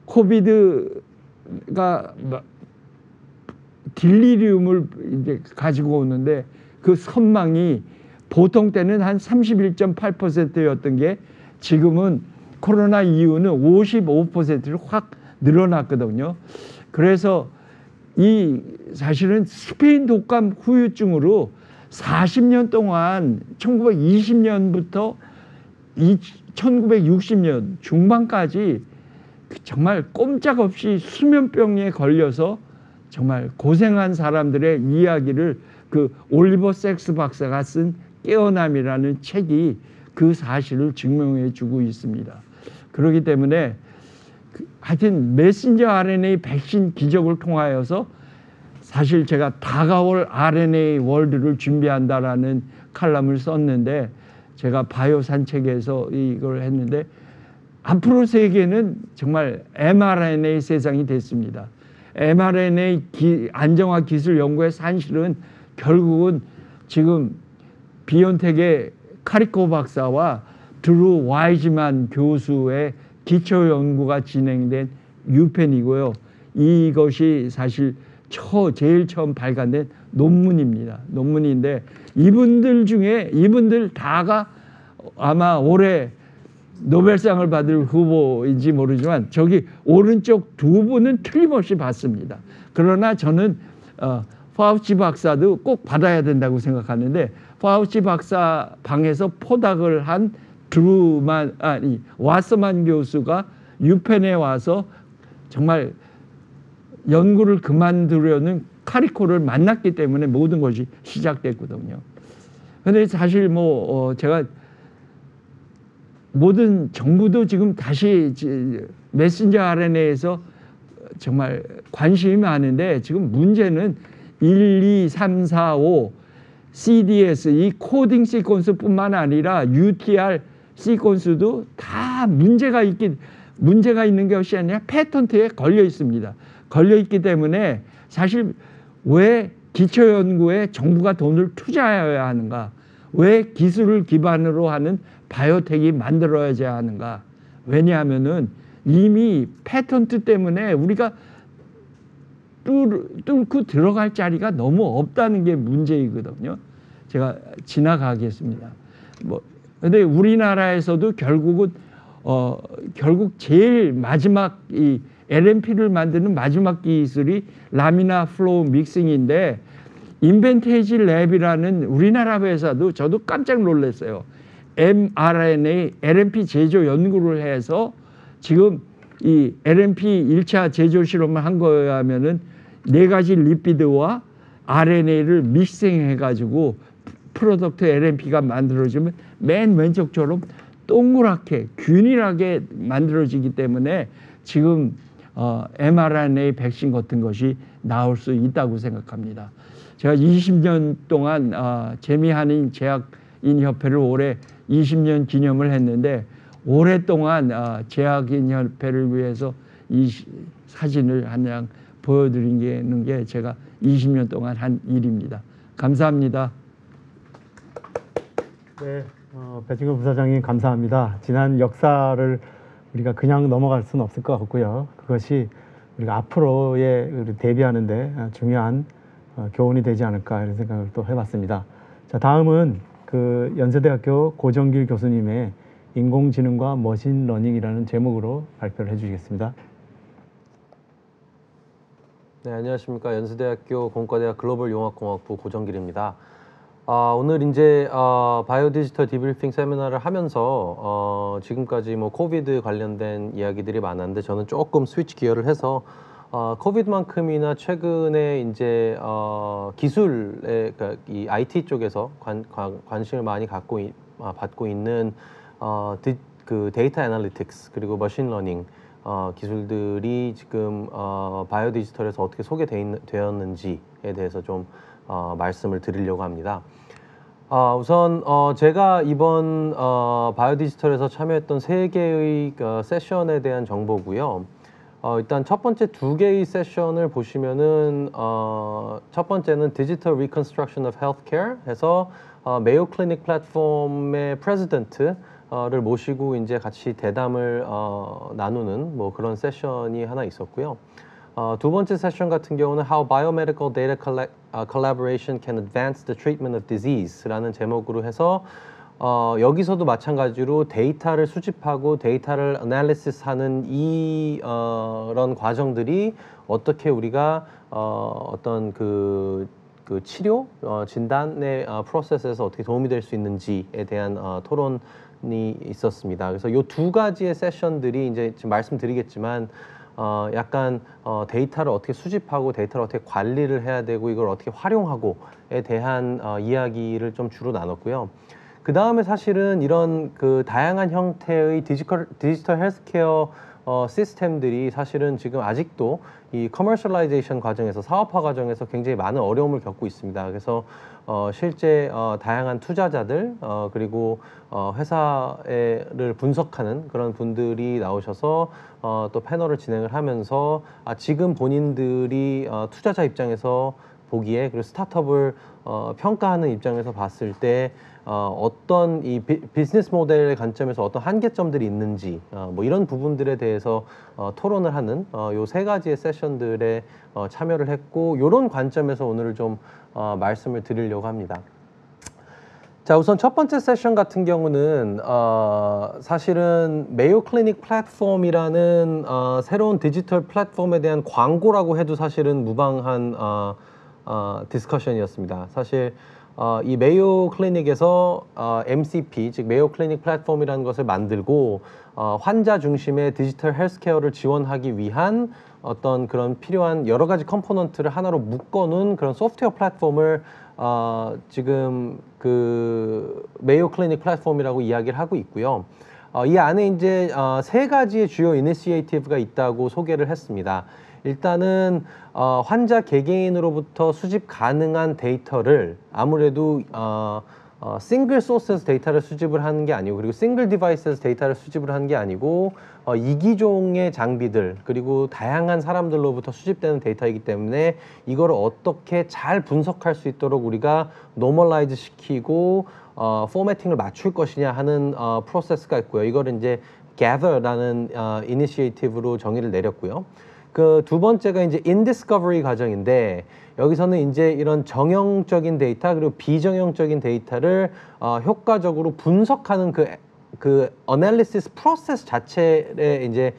코비드가 딜리리움을 이제 가지고 오는데 그 선망이 보통 때는 한 31.8%였던 게 지금은 코로나 이후는 55%로 확 늘어났거든요. 그래서 사실은 스페인 독감 후유증으로 40년 동안 1920년부터 1960년 중반까지 정말 꼼짝없이 수면병에 걸려서 정말 고생한 사람들의 이야기를 그 올리버 섹스 박사가 쓴 깨어남이라는 책이 그 사실을 증명해 주고 있습니다. 그렇기 때문에 하여튼 메신저 RNA 백신 기적을 통하여서 사실 제가 다가올 RNA 월드를 준비한다라는 칼럼을 썼는데 제가 바이오 산책에서 이걸 했는데 앞으로 세계는 정말 mRNA 세상이 됐습니다. mRNA 안정화 기술 연구의 산실은 결국은 지금 비온텍의 카리코 박사와 드루 와이즈만 교수의 기초 연구가 진행된 유펜이고요. 이것이 사실 제일 처음 발간된 논문입니다. 논문인데 이분들 다가 아마 올해 노벨상을 받을 후보인지 모르지만 저기 오른쪽 두 분은 틀림없이 받습니다. 그러나 저는 파우치 박사도 꼭 받아야 된다고 생각하는데 파우치 박사 방에서 포닥을 한 와서만 교수가 유펜에 와서 정말 연구를 그만두려는 카리코를 만났기 때문에 모든 것이 시작됐거든요. 근데 사실 제가 모든 정부도 지금 다시 메신저 RNA에서 정말 관심이 많은데 지금 문제는 1, 2, 3, 4, 5 CDS 이 코딩 시퀀스뿐만 아니라 UTR 시퀀스도 다 문제가 있는 것이 아니라 패턴트에 걸려 있습니다. 걸려 있기 때문에 사실 왜 기초 연구에 정부가 돈을 투자해야 하는가? 왜 기술을 기반으로 하는 바이오텍이 만들어야지 하는가? 왜냐하면은 이미 패턴트 때문에 우리가 뚫고 들어갈 자리가 너무 없다는 게 문제이거든요. 제가 지나가겠습니다. 근데 우리나라에서도 결국 제일 마지막 이 LNP를 만드는 마지막 기술이 라미나 플로우 믹싱인데 인벤테이지 랩이라는 우리나라 회사도 저도 깜짝 놀랐어요. mRNA LNP 제조 연구를 해서 지금 이 LNP 1차 제조 실험을 한 거에 하면은 4가지 리피드와 RNA를 믹싱해 가지고 프로덕트 LNP가 만들어지면 맨 왼쪽처럼 동그랗게 균일하게 만들어지기 때문에 지금 mRNA 백신 같은 것이 나올 수 있다고 생각합니다. 제가 20년 동안 재미한인 제약인협회를 올해 20년 기념을 했는데 오랫동안 제약인협회를 위해서 이 사진을 한 장 보여드리는 게 제가 20년 동안 한 일입니다. 감사합니다. 네, 배진걸 부사장님 감사합니다. 지난 역사를 우리가 그냥 넘어갈 수는 없을 것 같고요. 그것이 우리가 앞으로의 대비하는데 중요한 교훈이 되지 않을까 이런 생각을 또 해봤습니다. 자, 다음은 그 연세대학교 고정길 교수님의 인공지능과 머신러닝이라는 제목으로 발표를 해주시겠습니다. 네, 안녕하십니까. 연세대학교 공과대학 글로벌용학공학부 고정길입니다. 오늘 이제 바이오 디지털 디브리핑 세미나를 하면서 지금까지 코비드 관련된 이야기들이 많았는데 저는 조금 스위치 기어를 해서 코비드만큼이나 최근에 이제 기술의 그러니까 이 IT 쪽에서 관심을 많이 받고 있는 그 데이터 애널리틱스 그리고 머신러닝 기술들이 지금 바이오 디지털에서 어떻게 소개되었는지에 대해서 좀 말씀을 드리려고 합니다. 우선 제가 이번 바이오 디지털에서 참여했던 3개의 세션에 대한 정보고요. 일단 첫 번째 2개의 세션을 보시면은 첫 번째는 Digital Reconstruction of Healthcare 해서 메이오 클리닉 플랫폼의 프레지던트를 모시고 이제 같이 대담을 나누는 그런 세션이 하나 있었고요. 두 번째 세션 같은 경우는 How Biomedical Data Collaboration Can Advance the Treatment of Disease라는 제목으로 해서 여기서도 마찬가지로 데이터를 수집하고 데이터를 애널리시스하는 이런 과정들이 어떻게 우리가 어떤 그 치료 진단의 프로세스에서 어떻게 도움이 될 수 있는지에 대한 토론이 있었습니다. 그래서 이 2가지의 세션들이 이제 지금 말씀드리겠지만 약간 데이터를 어떻게 수집하고 데이터를 어떻게 관리를 해야 되고 이걸 어떻게 활용하고에 대한 이야기를 좀 주로 나눴고요. 그 다음에 사실은 이런 그 다양한 형태의 디지털 헬스케어 시스템들이 사실은 지금 아직도 이 커머셜라이제이션 과정에서 사업화 과정에서 굉장히 많은 어려움을 겪고 있습니다. 그래서 실제 다양한 투자자들 그리고 회사를 분석하는 그런 분들이 나오셔서 또 패널을 진행을 하면서 지금 본인들이 투자자 입장에서 보기에 그리고 스타트업을 평가하는 입장에서 봤을 때 어떤 이 비즈니스 모델의 관점에서 어떤 한계점들이 있는지 뭐 이런 부분들에 대해서 토론을 하는 요 세 가지의 세션들에 참여를 했고 이런 관점에서 오늘 좀 말씀을 드리려고 합니다. 자, 우선 첫 번째 세션 같은 경우는 사실은 메이오 클리닉 플랫폼이라는 새로운 디지털 플랫폼에 대한 광고라고 해도 사실은 무방한 디스커션이었습니다. 사실 이 메이오 클리닉에서 MCP, 즉 메이오 클리닉 플랫폼이라는 것을 만들고 환자 중심의 디지털 헬스케어를 지원하기 위한 어떤 그런 필요한 여러 가지 컴포넌트를 하나로 묶어놓은 그런 소프트웨어 플랫폼을 지금 그 메이오 클리닉 플랫폼이라고 이야기를 하고 있고요. 이 안에 이제 세 가지의 주요 이니시에이티브가 있다고 소개를 했습니다. 일단은 환자 개개인으로부터 수집 가능한 데이터를 아무래도 싱글 소스에서 데이터를 수집을 하는 게 아니고 그리고 싱글 디바이스에서 데이터를 수집을 하는 게 아니고 이기종의 장비들 그리고 다양한 사람들로부터 수집되는 데이터이기 때문에 이거를 어떻게 잘 분석할 수 있도록 우리가 노멀라이즈 시키고 포매팅을 맞출 것이냐 하는 프로세스가 있고요. 이거를 이제 gather라는 이니시에이티브로 정의를 내렸고요. 그 두 번째가 이제 인디스커버리 과정인데 여기서는 이제 이런 정형적인 데이터 그리고 비정형적인 데이터를 효과적으로 분석하는 그 어널리시스 프로세스 자체에 이제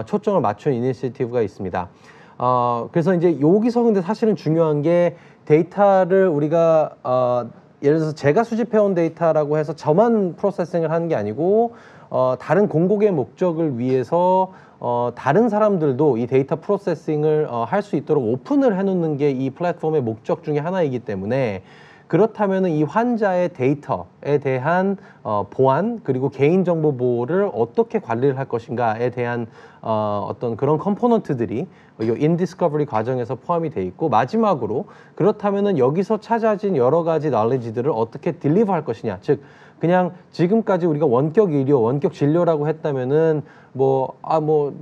초점을 맞춘 이니시티브가 있습니다. 그래서 이제 여기서 근데 사실은 중요한 게 데이터를 우리가 예를 들어서 제가 수집해온 데이터라고 해서 저만 프로세싱을 하는 게 아니고 다른 공공의 목적을 위해서 다른 사람들도 이 데이터 프로세싱을 할 수 있도록 오픈을 해놓는 게 이 플랫폼의 목적 중에 하나이기 때문에 그렇다면 이 환자의 데이터에 대한 보안 그리고 개인정보 보호를 어떻게 관리를 할 것인가에 대한 어떤 그런 컴포넌트들이 이 인디스커버리 과정에서 포함이 돼 있고 마지막으로 그렇다면 여기서 찾아진 여러 가지 널리지들을 어떻게 딜리버 할 것이냐 즉 그냥 지금까지 우리가 원격 의료, 원격 진료라고 했다면은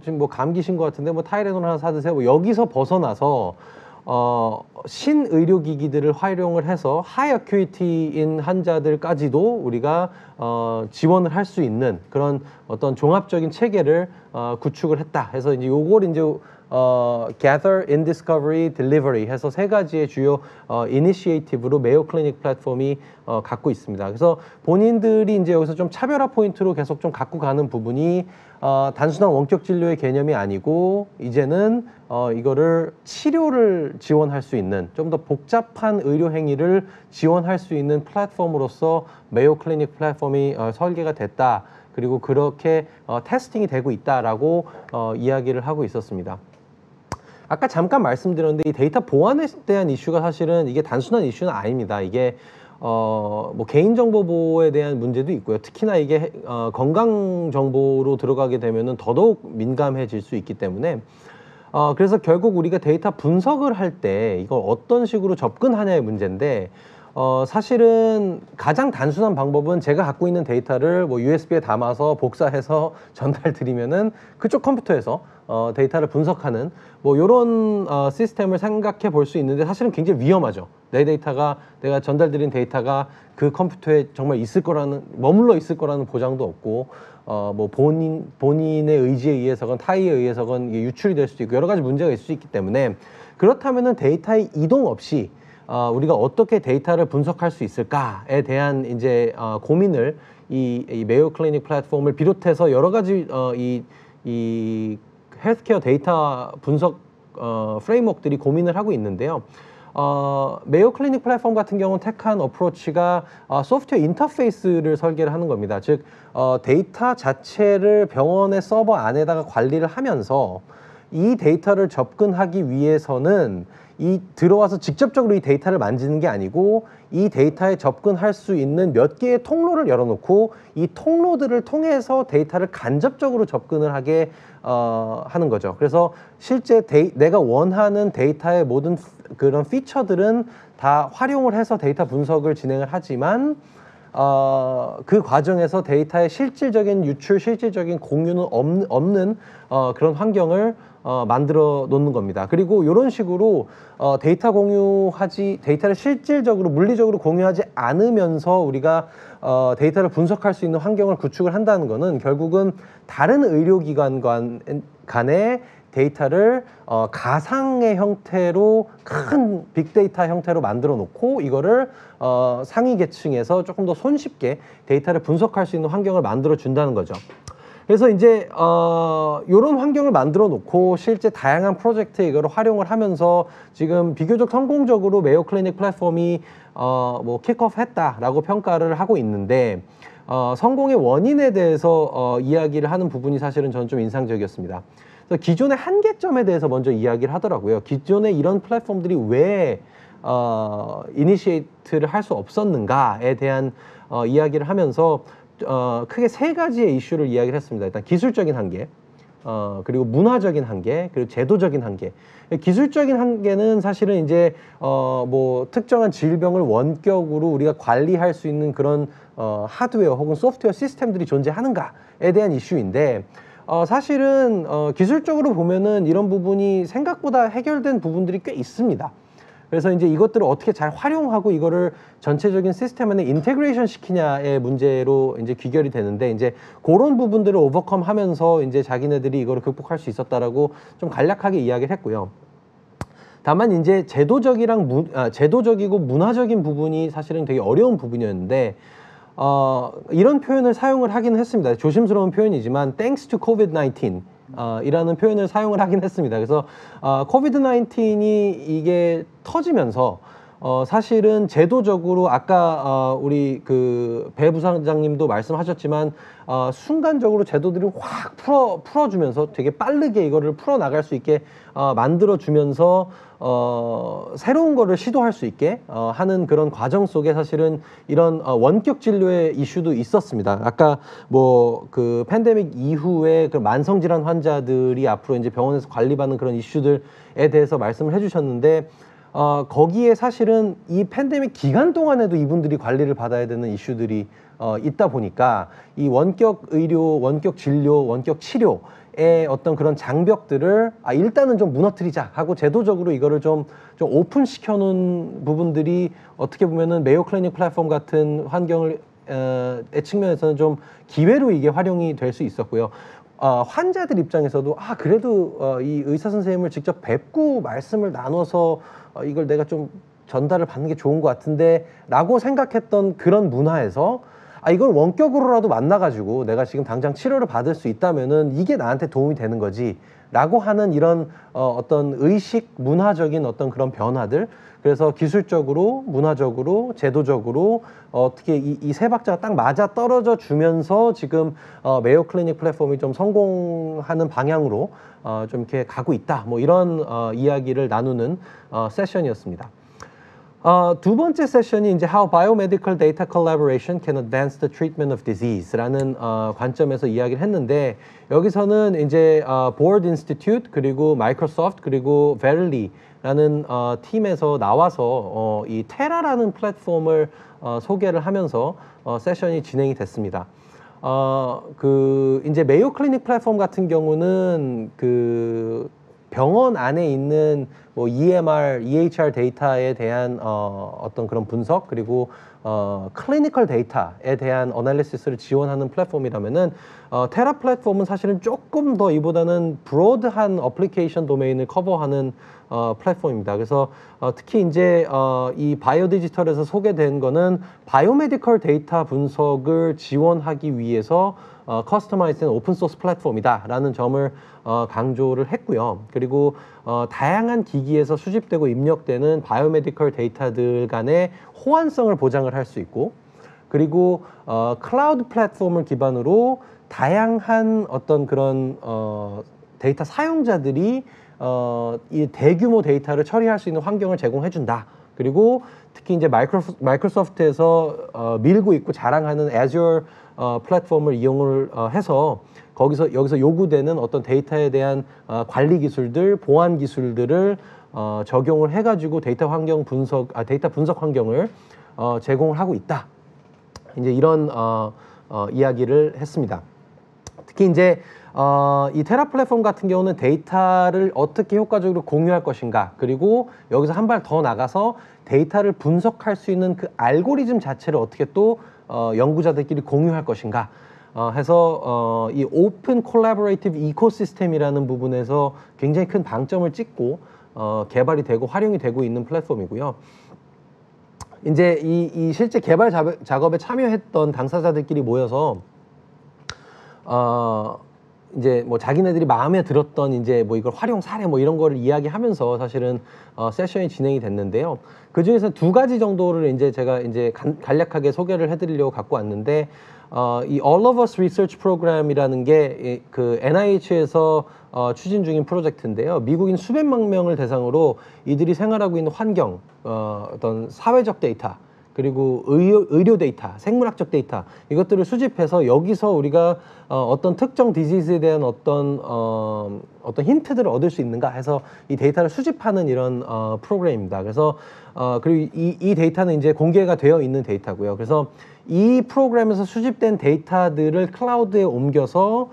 지금 감기신 것 같은데 타이레놀 하나 사드세요. 여기서 벗어나서 신의료기기들을 활용을 해서 하이 어큐이티인 환자들까지도 우리가 지원을 할 수 있는 그런 어떤 종합적인 체계를 구축을 했다. 해서 이제 요걸 이제 gather, indiscovery, delivery 해서 세 가지의 주요 이니시에이티브로 메이오 클리닉 플랫폼이 갖고 있습니다. 그래서 본인들이 이제 여기서 좀 차별화 포인트로 계속 좀 갖고 가는 부분이 단순한 원격 진료의 개념이 아니고 이제는 이거를 치료를 지원할 수 있는 좀 더 복잡한 의료 행위를 지원할 수 있는 플랫폼으로서 메이오 클리닉 플랫폼이 설계가 됐다. 그리고 그렇게 테스팅이 되고 있다라고 이야기를 하고 있었습니다. 아까 잠깐 말씀드렸는데 이 데이터 보안에 대한 이슈가 사실은 이게 단순한 이슈는 아닙니다. 이게 개인정보 보호에 대한 문제도 있고요. 특히나 이게 건강 정보로 들어가게 되면은 더더욱 민감해질 수 있기 때문에 그래서 결국 우리가 데이터 분석을 할 때 이걸 어떤 식으로 접근하냐의 문제인데 사실은 가장 단순한 방법은 제가 갖고 있는 데이터를 USB에 담아서 복사해서 전달 드리면은 그쪽 컴퓨터에서 데이터를 분석하는 이런 시스템을 생각해 볼 수 있는데 사실은 굉장히 위험하죠. 내가 전달드린 데이터가 그 컴퓨터에 정말 머물러 있을 거라는 보장도 없고 본인의 의지에 의해서건 타의에 의해서건 이게 유출이 될 수도 있고 여러 가지 문제가 있을 수 있기 때문에 그렇다면은 데이터의 이동 없이 우리가 어떻게 데이터를 분석할 수 있을까에 대한 이제 고민을 이 메이오 클리닉 플랫폼을 비롯해서 여러 가지 이 헬스케어 데이터 분석 프레임워크들이 고민을 하고 있는데요. 메이오 클리닉 플랫폼 같은 경우는 택한 어프로치가 소프트웨어 인터페이스를 설계를 하는 겁니다. 즉 데이터 자체를 병원의 서버 안에다가 관리를 하면서 이 데이터를 접근하기 위해서는 이 들어와서 직접적으로 이 데이터를 만지는 게 아니고 이 데이터에 접근할 수 있는 몇 개의 통로를 열어놓고 이 통로들을 통해서 데이터를 간접적으로 접근을 하게 하는 거죠. 그래서 실제 내가 원하는 데이터의 모든 그런 피처들은 다 활용을 해서 데이터 분석을 진행을 하지만 그 과정에서 데이터의 실질적인 유출, 실질적인 공유는 없는 그런 환경을 만들어 놓는 겁니다. 그리고 이런 식으로 데이터를 실질적으로 물리적으로 공유하지 않으면서 우리가 데이터를 분석할 수 있는 환경을 구축을 한다는 거는 결국은 다른 의료기관 간의 데이터를 가상의 형태로 큰 빅데이터 형태로 만들어 놓고 이거를 상위 계층에서 조금 더 손쉽게 데이터를 분석할 수 있는 환경을 만들어 준다는 거죠. 그래서 이제 이런 환경을 만들어 놓고 실제 다양한 프로젝트에 이거를 활용을 하면서 지금 비교적 성공적으로 메이오 클리닉 플랫폼이 뭐 킥오프 했다라고 평가를 하고 있는데 성공의 원인에 대해서 이야기를 하는 부분이 사실은 저는 좀 인상적이었습니다. 그래서 기존의 한계점에 대해서 먼저 이야기를 하더라고요. 기존에 이런 플랫폼들이 왜 이니시에이트를 할 수 없었는가에 대한 이야기를 하면서 크게 세 가지의 이슈를 이야기를 했습니다. 일단 기술적인 한계, 그리고 문화적인 한계, 그리고 제도적인 한계. 기술적인 한계는 사실은 이제 뭐 특정한 질병을 원격으로 우리가 관리할 수 있는 그런 하드웨어 혹은 소프트웨어 시스템들이 존재하는가에 대한 이슈인데 사실은 기술적으로 보면은 이런 부분이 생각보다 해결된 부분들이 꽤 있습니다. 그래서 이제 이것들을 어떻게 잘 활용하고 이거를 전체적인 시스템 안에 인테그레이션 시키냐의 문제로 이제 귀결이 되는데 이제 그런 부분들을 오버컴 하면서 이제 자기네들이 이거를 극복할 수 있었다라고 좀 간략하게 이야기를 했고요. 다만 이제 제도적이고 문화적인 부분이 사실은 되게 어려운 부분이었는데 이런 표현을 사용을 하긴 했습니다. 조심스러운 표현이지만 thanks to COVID-19 이라는 표현을 사용을 하긴 했습니다. 그래서 COVID-19이 이게 터지면서 사실은 제도적으로 아까 우리 그 배 부사장님도 말씀하셨지만 순간적으로 제도들이 확 풀어주면서 되게 빠르게 이거를 풀어나갈 수 있게 만들어주면서 새로운 거를 시도할 수 있게 하는 그런 과정 속에 사실은 이런 원격 진료의 이슈도 있었습니다. 아까 뭐 그 팬데믹 이후에 그 만성질환 환자들이 앞으로 이제 병원에서 관리받는 그런 이슈들에 대해서 말씀을 해주셨는데 거기에 사실은 이 팬데믹 기간 동안에도 이분들이 관리를 받아야 되는 이슈들이 있다 보니까 이 원격 의료, 원격 진료, 원격 치료의 어떤 그런 장벽들을 일단은 좀 무너뜨리자 하고 제도적으로 이거를 좀 오픈시켜 놓은 부분들이 어떻게 보면은 메이오 클리닉 플랫폼 같은 환경을 의 측면에서는 좀 기회로 이게 활용이 될 수 있었고요. 환자들 입장에서도 그래도 이 의사 선생님을 직접 뵙고 말씀을 나눠서 이걸 내가 좀 전달을 받는 게 좋은 것 같은데 라고 생각했던 그런 문화에서 이걸 원격으로라도 만나가지고 내가 지금 당장 치료를 받을 수 있다면은 이게 나한테 도움이 되는 거지 라고 하는 이런 어떤 의식, 문화적인 어떤 그런 변화들, 그래서 기술적으로, 문화적으로, 제도적으로 어떻게 이 세 박자가 딱 맞아 떨어져 주면서 지금 메이오 클리닉 플랫폼이 좀 성공하는 방향으로 좀 이렇게 가고 있다. 뭐 이런 이야기를 나누는 세션이었습니다. 두 번째 세션이 이제 How Biomedical Data Collaboration Can Advance the Treatment of Disease라는 관점에서 이야기를 했는데 여기서는 이제 Board Institute 그리고 마이크로소프트 그리고 Verily 라는 팀에서 나와서 이 테라라는 플랫폼을 소개를 하면서 세션이 진행이 됐습니다. 그 이제 메이오 클리닉 플랫폼 같은 경우는 그 병원 안에 있는 뭐 EMR, EHR 데이터에 대한 어떤 그런 분석 그리고 클리니컬 데이터에 대한 어널리시스를 지원하는 플랫폼이라면은 테라 플랫폼은 사실은 조금 더 이보다는 브로드한 어플리케이션 도메인을 커버하는 플랫폼입니다. 그래서 특히 이제 이 바이오 디지털에서 소개된 거는 바이오메디컬 데이터 분석을 지원하기 위해서 커스터마이즈된 오픈소스 플랫폼이다라는 점을 강조를 했고요. 그리고 다양한 기기에서 수집되고 입력되는 바이오메디컬 데이터들 간의 호환성을 보장을 할 수 있고, 그리고 클라우드 플랫폼을 기반으로 다양한 어떤 그런 데이터 사용자들이 이 대규모 데이터를 처리할 수 있는 환경을 제공해준다. 그리고 특히 이제 마이크로소프트에서 밀고 있고 자랑하는 Azure 플랫폼을 이용을 해서 여기서 요구되는 어떤 데이터에 대한 관리 기술들, 보안 기술들을 적용을 해가지고 데이터 분석 환경을 제공을 하고 있다. 이제 이런 이야기를 했습니다. 특히 이제 이 테라 플랫폼 같은 경우는 데이터를 어떻게 효과적으로 공유할 것인가, 그리고 여기서 한 발 더 나가서 데이터를 분석할 수 있는 그 알고리즘 자체를 어떻게 또 연구자들끼리 공유할 것인가 해서 이 오픈 콜라보레이티브 이코시스템이라는 부분에서 굉장히 큰 방점을 찍고 개발이 되고 활용이 되고 있는 플랫폼이고요. 이제 이 실제 개발 작업에 참여했던 당사자들끼리 모여서 이제 뭐 자기네들이 마음에 들었던 이제 뭐 이걸 활용 사례 뭐 이런 거를 이야기하면서 사실은 세션이 진행이 됐는데요. 그 중에서 두 가지 정도를 이제 제가 이제 간략하게 소개를 해드리려고 갖고 왔는데, 이 All of Us Research Program이라는 게 그 NIH에서 추진 중인 프로젝트인데요. 미국인 수백만 명을 대상으로 이들이 생활하고 있는 환경, 어떤 사회적 데이터, 그리고 의료 데이터, 생물학적 데이터, 이것들을 수집해서 여기서 우리가 어떤 특정 디지즈에 대한 어떤 힌트들을 얻을 수 있는가 해서 이 데이터를 수집하는 이런 프로그램입니다. 그래서 그리고 이 데이터는 이제 공개가 되어 있는 데이터고요. 그래서 이 프로그램에서 수집된 데이터들을 클라우드에 옮겨서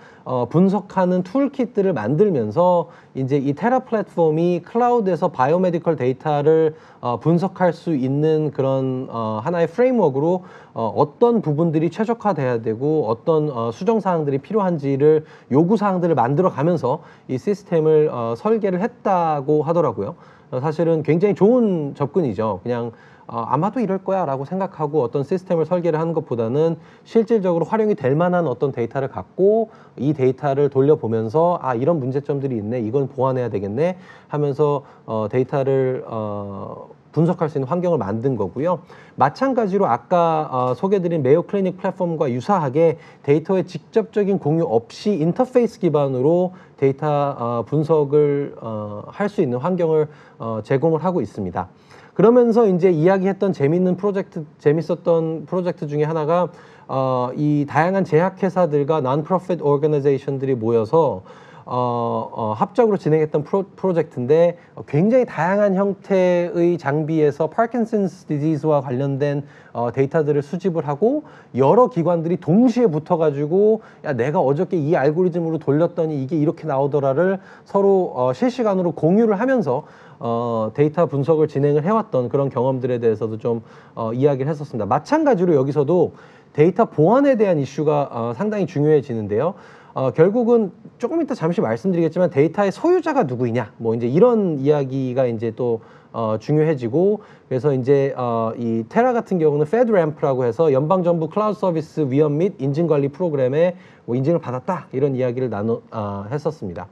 분석하는 툴킷들을 만들면서 이제 이 테라 플랫폼이 클라우드에서 바이오메디컬 데이터를 분석할 수 있는 그런 하나의 프레임워크로 어떤 부분들이 최적화돼야 되고 어떤 수정 사항들이 필요한지를 요구 사항들을 만들어 가면서 이 시스템을 설계를 했다고 하더라고요. 사실은 굉장히 좋은 접근이죠. 그냥 아마도 이럴 거야 라고 생각하고 어떤 시스템을 설계를 하는 것보다는 실질적으로 활용이 될 만한 어떤 데이터를 갖고 이 데이터를 돌려보면서 이런 문제점들이 있네, 이건 보완해야 되겠네 하면서 데이터를 분석할 수 있는 환경을 만든 거고요. 마찬가지로 아까 소개드린 메이오 클리닉 플랫폼과 유사하게 데이터의 직접적인 공유 없이 인터페이스 기반으로 데이터 분석을 할 수 있는 환경을 제공을 하고 있습니다. 그러면서 이제 이야기했던 재밌었던 프로젝트 중에 하나가 이 다양한 제약회사들과 non-profit organization들이 모여서 합작으로 진행했던 프로젝트인데 굉장히 다양한 형태의 장비에서 파킨슨스 디지즈와 관련된 데이터들을 수집을 하고 여러 기관들이 동시에 붙어가지고 야 내가 어저께 이 알고리즘으로 돌렸더니 이게 이렇게 나오더라를 서로 실시간으로 공유를 하면서 데이터 분석을 진행을 해왔던 그런 경험들에 대해서도 좀 이야기를 했었습니다. 마찬가지로 여기서도 데이터 보안에 대한 이슈가 상당히 중요해지는데요. 결국은 조금 이따 잠시 말씀드리겠지만 데이터의 소유자가 누구이냐, 뭐 이제 이런 이야기가 이제 또 중요해지고, 그래서 이제 이 테라 같은 경우는 FedRAMP라고 해서 연방정부 클라우드 서비스 위험 및 인증 관리 프로그램에 뭐 인증을 받았다, 이런 이야기를 했었습니다.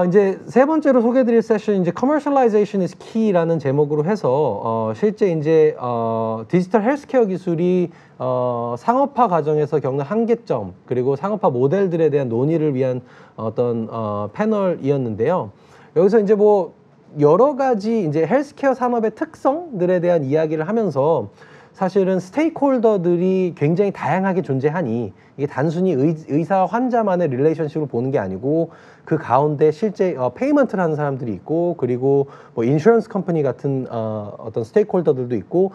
이제 세 번째로 소개드릴 세션이 이제 Commercialization is Key라는 제목으로 해서 실제 이제 디지털 헬스케어 기술이 상업화 과정에서 겪는 한계점, 그리고 상업화 모델들에 대한 논의를 위한 어떤 패널이었는데요. 여기서 이제 뭐 여러 가지 이제 헬스케어 산업의 특성들에 대한 이야기를 하면서 사실은 스테이크홀더들이 굉장히 다양하게 존재하니 이게 단순히 의사 환자만의 릴레이션십으로 보는 게 아니고 그 가운데 실제 페이먼트를 하는 사람들이 있고, 그리고 뭐 인슈런스 컴퍼니 같은 어떤 스테이크홀더들도 있고,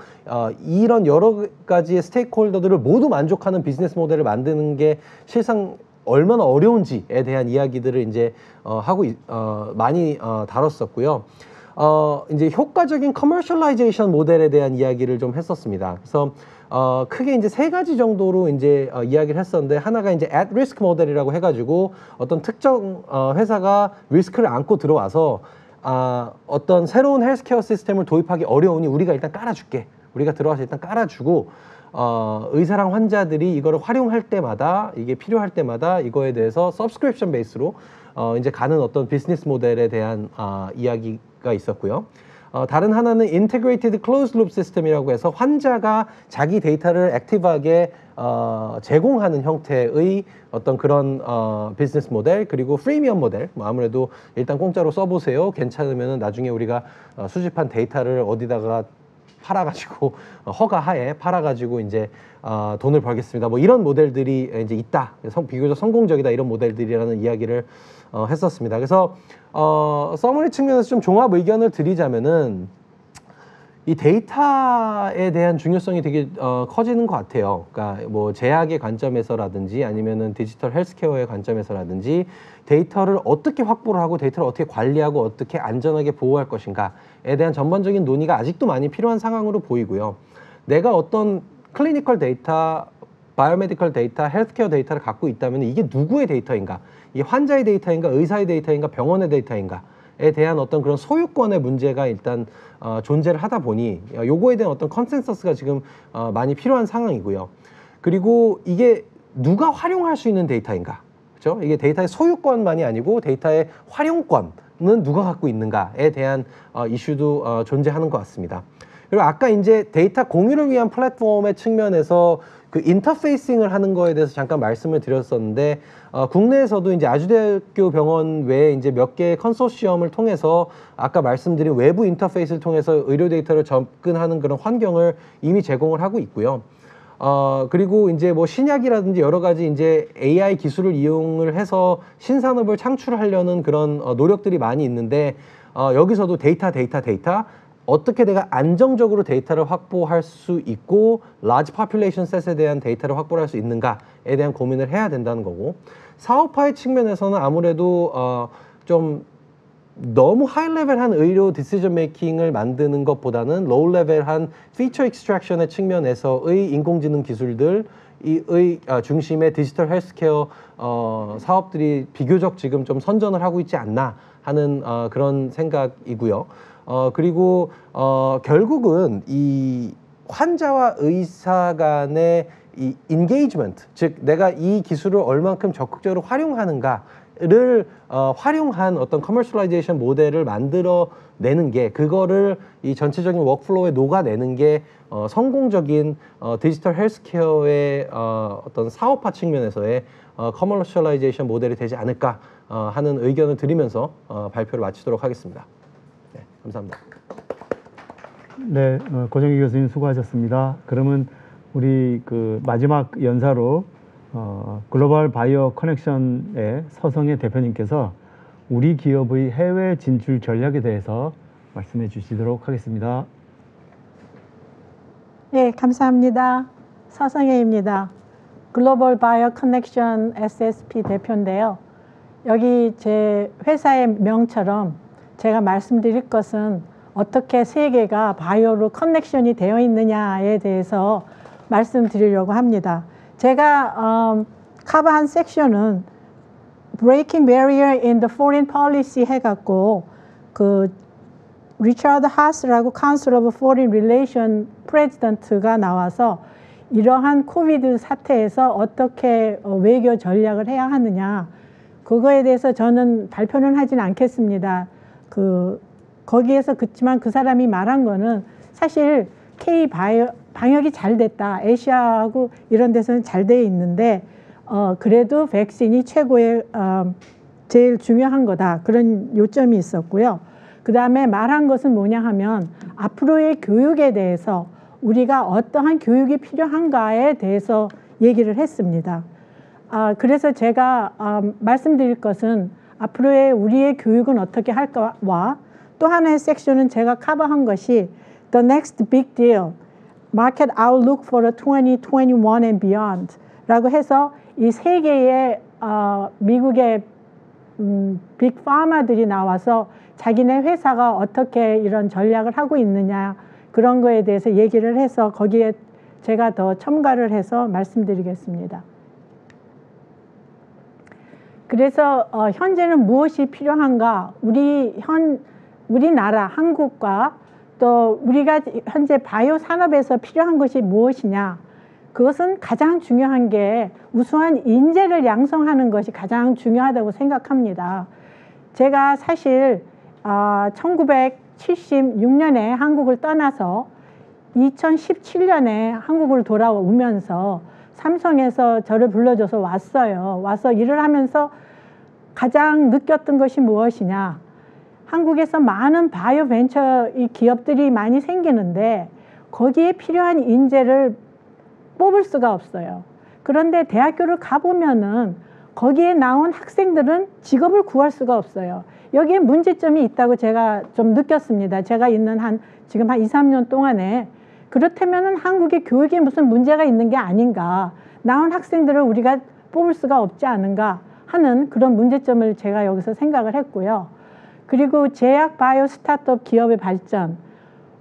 이런 여러 가지의 스테이크홀더들을 모두 만족하는 비즈니스 모델을 만드는 게 실상 얼마나 어려운지에 대한 이야기들을 이제 많이 다뤘었고요. 이제 효과적인 커머셜라이제이션 모델에 대한 이야기를 좀 했었습니다. 그래서 크게 이제 세 가지 정도로 이제 이야기를 했었는데, 하나가 이제 at risk 모델이라고 해가지고 어떤 특정 회사가 리스크를 안고 들어와서 어떤 새로운 헬스케어 시스템을 도입하기 어려우니 우리가 일단 깔아줄게. 우리가 들어와서 일단 깔아주고 의사랑 환자들이 이거를 활용할 때마다, 이게 필요할 때마다 이거에 대해서 서브스크립션 베이스로 이제 가는 어떤 비즈니스 모델에 대한 이야기가 있었고요. 다른 하나는 Integrated Closed Loop System이라고 해서 환자가 자기 데이터를 액티브하게 제공하는 형태의 어떤 그런 비즈니스 모델, 그리고 프리미엄 모델, 뭐 아무래도 일단 공짜로 써보세요. 괜찮으면 나중에 우리가 수집한 데이터를 어디다가 팔아가지고 허가하에 팔아가지고 이제 돈을 벌겠습니다. 뭐 이런 모델들이 이제 있다. 비교적 성공적이다 이런 모델들이라는 이야기를 했었습니다. 그래서 서머리 측면에서 좀 종합 의견을 드리자면은 이 데이터에 대한 중요성이 되게 커지는 것 같아요. 그러니까 뭐 제약의 관점에서라든지 아니면은 디지털 헬스케어의 관점에서라든지 데이터를 어떻게 확보를 하고 데이터를 어떻게 관리하고 어떻게 안전하게 보호할 것인가에 대한 전반적인 논의가 아직도 많이 필요한 상황으로 보이고요. 내가 어떤 클리니컬 데이터, 바이오메디컬 데이터, 헬스케어 데이터를 갖고 있다면 이게 누구의 데이터인가? 이게 환자의 데이터인가, 의사의 데이터인가, 병원의 데이터인가에 대한 어떤 그런 소유권의 문제가 일단 존재를 하다 보니 요거에 대한 어떤 컨센서스가 지금 많이 필요한 상황이고요. 그리고 이게 누가 활용할 수 있는 데이터인가? 그렇죠? 이게 데이터의 소유권만이 아니고 데이터의 활용권은 누가 갖고 있는가에 대한 이슈도 존재하는 것 같습니다. 그리고 아까 이제 데이터 공유를 위한 플랫폼의 측면에서 그 인터페이싱을 하는 거에 대해서 잠깐 말씀을 드렸었는데 국내에서도 이제 아주대학교 병원 외에 이제 몇 개의 컨소시엄을 통해서 아까 말씀드린 외부 인터페이스를 통해서 의료 데이터를 접근하는 그런 환경을 이미 제공을 하고 있고요. 그리고 이제 뭐 신약이라든지 여러 가지 이제 AI 기술을 이용을 해서 신산업을 창출하려는 그런 노력들이 많이 있는데 여기서도 데이터 어떻게 내가 안정적으로 데이터를 확보할 수 있고 large population set에 대한 데이터를 확보할 수 있는가에 대한 고민을 해야 된다는 거고, 사업화의 측면에서는 아무래도 좀 너무 하이 레벨한 의료 디시전 메이킹을 만드는 것보다는 로우 레벨한 피처 익스트랙션의 측면에서의 인공지능 기술들의 중심의 디지털 헬스케어 사업들이 비교적 지금 좀 선전을 하고 있지 않나 하는 그런 생각이고요. 그리고 결국은 이 환자와 의사 간의 이 인게이지먼트, 즉 내가 이 기술을 얼만큼 적극적으로 활용하는가를 활용한 어떤 커머셜라이제이션 모델을 만들어내는 게, 그거를 이 전체적인 워크플로우에 녹아내는 게 성공적인 디지털 헬스케어의 어떤 사업화 측면에서의 커머셜라이제이션 모델이 되지 않을까 하는 의견을 드리면서 발표를 마치도록 하겠습니다. 네, 감사합니다. 네, 고정기 교수님 수고하셨습니다. 그러면 우리 그 마지막 연사로 글로벌 바이오 커넥션의 서성의 대표님께서 우리 기업의 해외 진출 전략에 대해서 말씀해 주시도록 하겠습니다. 네, 감사합니다. 서성혜입니다. 글로벌 바이오 커넥션 SSP 대표인데요. 여기 제 회사의 명처럼 제가 말씀드릴 것은 어떻게 세계가 바이오로 커넥션이 되어 있느냐에 대해서 말씀드리려고 합니다. 제가 커버한 섹션은 Breaking Barrier in the Foreign Policy 해갖고 그 리처드 하스라고 Council of Foreign Relations 프레지던트가 나와서 이러한 코비드 사태에서 어떻게 외교 전략을 해야 하느냐, 그거에 대해서 저는 발표는 하진 않겠습니다. 거기에서 그치만 그 사람이 말한 거는 사실 K-바이오 방역이 잘 됐다. 아시아하고 이런 데서는 잘 돼 있는데 그래도 백신이 최고의 제일 중요한 거다. 그런 요점이 있었고요. 그 다음에 말한 것은 뭐냐 하면 앞으로의 교육에 대해서 우리가 어떠한 교육이 필요한가에 대해서 얘기를 했습니다. 그래서 제가 말씀드릴 것은 앞으로의 우리의 교육은 어떻게 할까와 또 하나의 섹션은 제가 커버한 것이 The Next Big Deal, Market Outlook for 2021 and Beyond 라고 해서 이 세 개의 미국의 빅 파마들이 나와서 자기네 회사가 어떻게 이런 전략을 하고 있느냐 그런 거에 대해서 얘기를 해서 거기에 제가 더 첨가를 해서 말씀드리겠습니다. 그래서 현재는 무엇이 필요한가? 우리나라 한국과 또 우리가 현재 바이오 산업에서 필요한 것이 무엇이냐? 그것은 가장 중요한 게 우수한 인재를 양성하는 것이 가장 중요하다고 생각합니다. 제가 사실 1976년에 한국을 떠나서 2017년에 한국을 돌아오면서 삼성에서 저를 불러줘서 왔어요. 와서 일을 하면서 가장 느꼈던 것이 무엇이냐. 한국에서 많은 바이오 벤처 이 기업들이 많이 생기는데 거기에 필요한 인재를 뽑을 수가 없어요. 그런데 대학교를 가보면은 거기에 나온 학생들은 직업을 구할 수가 없어요. 여기에 문제점이 있다고 제가 좀 느꼈습니다. 제가 있는 지금 한 2, 3년 동안에 그렇다면은 한국의 교육에 무슨 문제가 있는 게 아닌가. 나온 학생들을 우리가 뽑을 수가 없지 않은가 하는 그런 문제점을 제가 여기서 생각을 했고요. 그리고 제약 바이오 스타트업 기업의 발전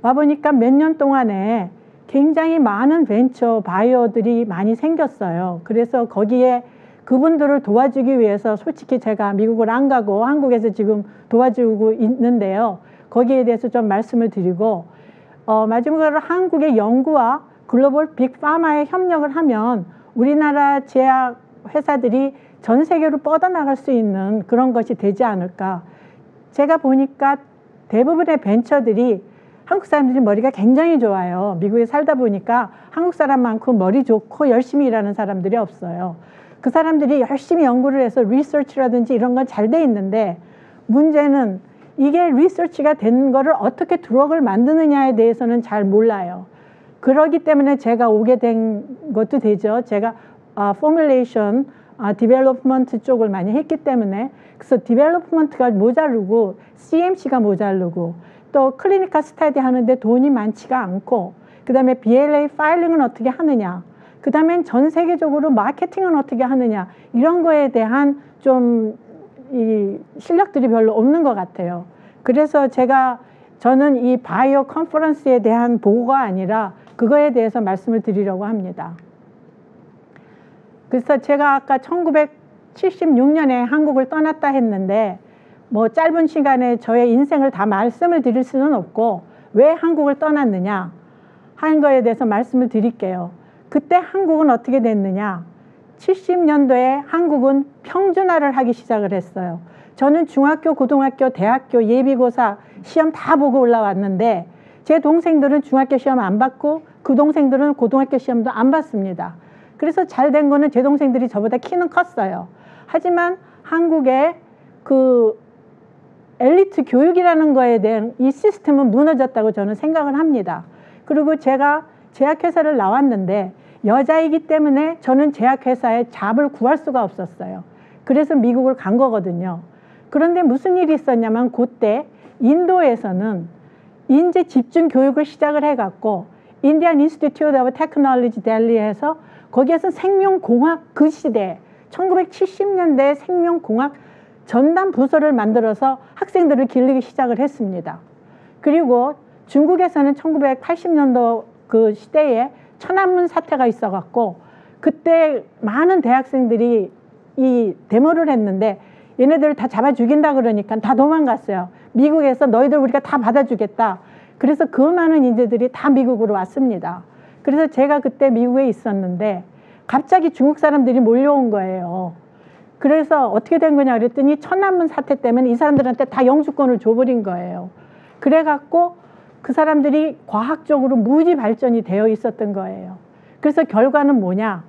와보니까 몇 년 동안에 굉장히 많은 벤처 바이오들이 많이 생겼어요. 그래서 거기에 그분들을 도와주기 위해서 솔직히 제가 미국을 안 가고 한국에서 지금 도와주고 있는데요. 거기에 대해서 좀 말씀을 드리고 마지막으로 한국의 연구와 글로벌 빅파마의 협력을 하면 우리나라 제약 회사들이 전 세계로 뻗어나갈 수 있는 그런 것이 되지 않을까. 제가 보니까 대부분의 벤처들이 한국 사람들이 머리가 굉장히 좋아요. 미국에 살다 보니까 한국 사람만큼 머리 좋고 열심히 일하는 사람들이 없어요. 그 사람들이 열심히 연구를 해서 리서치라든지 이런 건 잘 돼 있는데 문제는 이게 리서치가 된 거를 어떻게 드럭을 만드느냐에 대해서는 잘 몰라요. 그러기 때문에 제가 오게 된 것도 되죠. 제가 포뮬레이션, 디벨롭먼트 쪽을 많이 했기 때문에 그래서 디벨롭먼트가 모자르고 CMC가 모자르고 또 클리니컬 스터디 하는데 돈이 많지가 않고 그 다음에 BLA 파일링은 어떻게 하느냐 그 다음엔 전 세계적으로 마케팅은 어떻게 하느냐 이런 거에 대한 좀 이 실력들이 별로 없는 것 같아요. 그래서 저는 이 바이오 컨퍼런스에 대한 보고가 아니라 그거에 대해서 말씀을 드리려고 합니다. 그래서 제가 아까 1976년에 한국을 떠났다 했는데 뭐 짧은 시간에 저의 인생을 다 말씀을 드릴 수는 없고 왜 한국을 떠났느냐 하는 거에 대해서 말씀을 드릴게요. 그때 한국은 어떻게 됐느냐. 70년도에 한국은 평준화를 하기 시작을 했어요. 저는 중학교, 고등학교, 대학교 예비고사 시험 다 보고 올라왔는데 제 동생들은 중학교 시험 안 봤고 그 동생들은 고등학교 시험도 안 봤습니다. 그래서 잘 된 거는 제 동생들이 저보다 키는 컸어요. 하지만 한국의 그 엘리트 교육이라는 거에 대한 이 시스템은 무너졌다고 저는 생각을 합니다. 그리고 제가 제약회사를 나왔는데 여자이기 때문에 저는 제약회사에 잡을 구할 수가 없었어요. 그래서 미국을 간 거거든요. 그런데 무슨 일이 있었냐면 그때 인도에서는 인재 집중 교육을 시작을 해갖고 인디안 인스티튜트 오브 테크놀로지 델리에서 거기에서 생명공학 그 시대 1970년대 생명공학 전담 부서를 만들어서 학생들을 길르기 시작을 했습니다. 그리고 중국에서는 1980년도 그 시대에 천안문 사태가 있어갖고 그때 많은 대학생들이 이 데모를 했는데 얘네들을 다 잡아 죽인다 그러니까 다 도망갔어요. 미국에서 너희들 우리가 다 받아주겠다. 그래서 그 많은 인재들이 다 미국으로 왔습니다. 그래서 제가 그때 미국에 있었는데 갑자기 중국 사람들이 몰려온 거예요. 그래서 어떻게 된 거냐 그랬더니 천안문 사태 때문에 이 사람들한테 다 영주권을 줘버린 거예요. 그래갖고 그 사람들이 과학적으로 무지 발전이 되어 있었던 거예요. 그래서 결과는 뭐냐.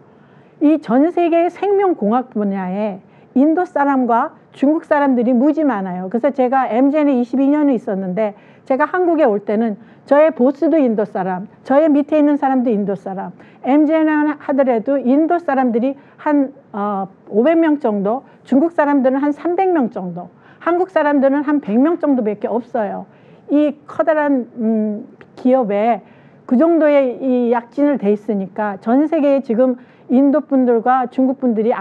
이 전 세계의 생명공학 분야에 인도 사람과 중국 사람들이 무지 많아요. 그래서 제가 MGN에 22년을 있었는데 제가 한국에 올 때는 저의 보스도 인도 사람, 저의 밑에 있는 사람도 인도 사람, MGN 하더라도 인도 사람들이 한 500명 정도, 중국 사람들은 한 300명 정도, 한국 사람들은 한 100명 정도밖에 없어요. 이 커다란 기업에 그 정도의 이 약진을 돼 있으니까 전 세계에 지금 인도 분들과 중국 분들이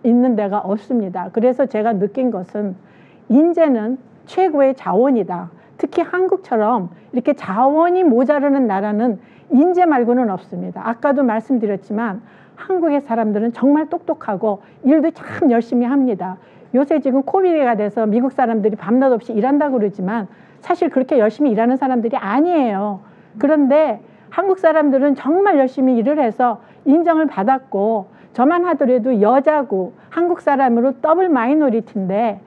있는 데가 없습니다. 그래서 제가 느낀 것은 인재는 최고의 자원이다. 특히 한국처럼 이렇게 자원이 모자르는 나라는 인재 말고는 없습니다. 아까도 말씀드렸지만 한국의 사람들은 정말 똑똑하고 일도 참 열심히 합니다. 요새 지금 코비드가 돼서 미국 사람들이 밤낮 없이 일한다고 그러지만 사실 그렇게 열심히 일하는 사람들이 아니에요. 그런데 한국 사람들은 정말 열심히 일을 해서 인정을 받았고 저만 하더라도 여자고 한국 사람으로 더블 마이너리티인데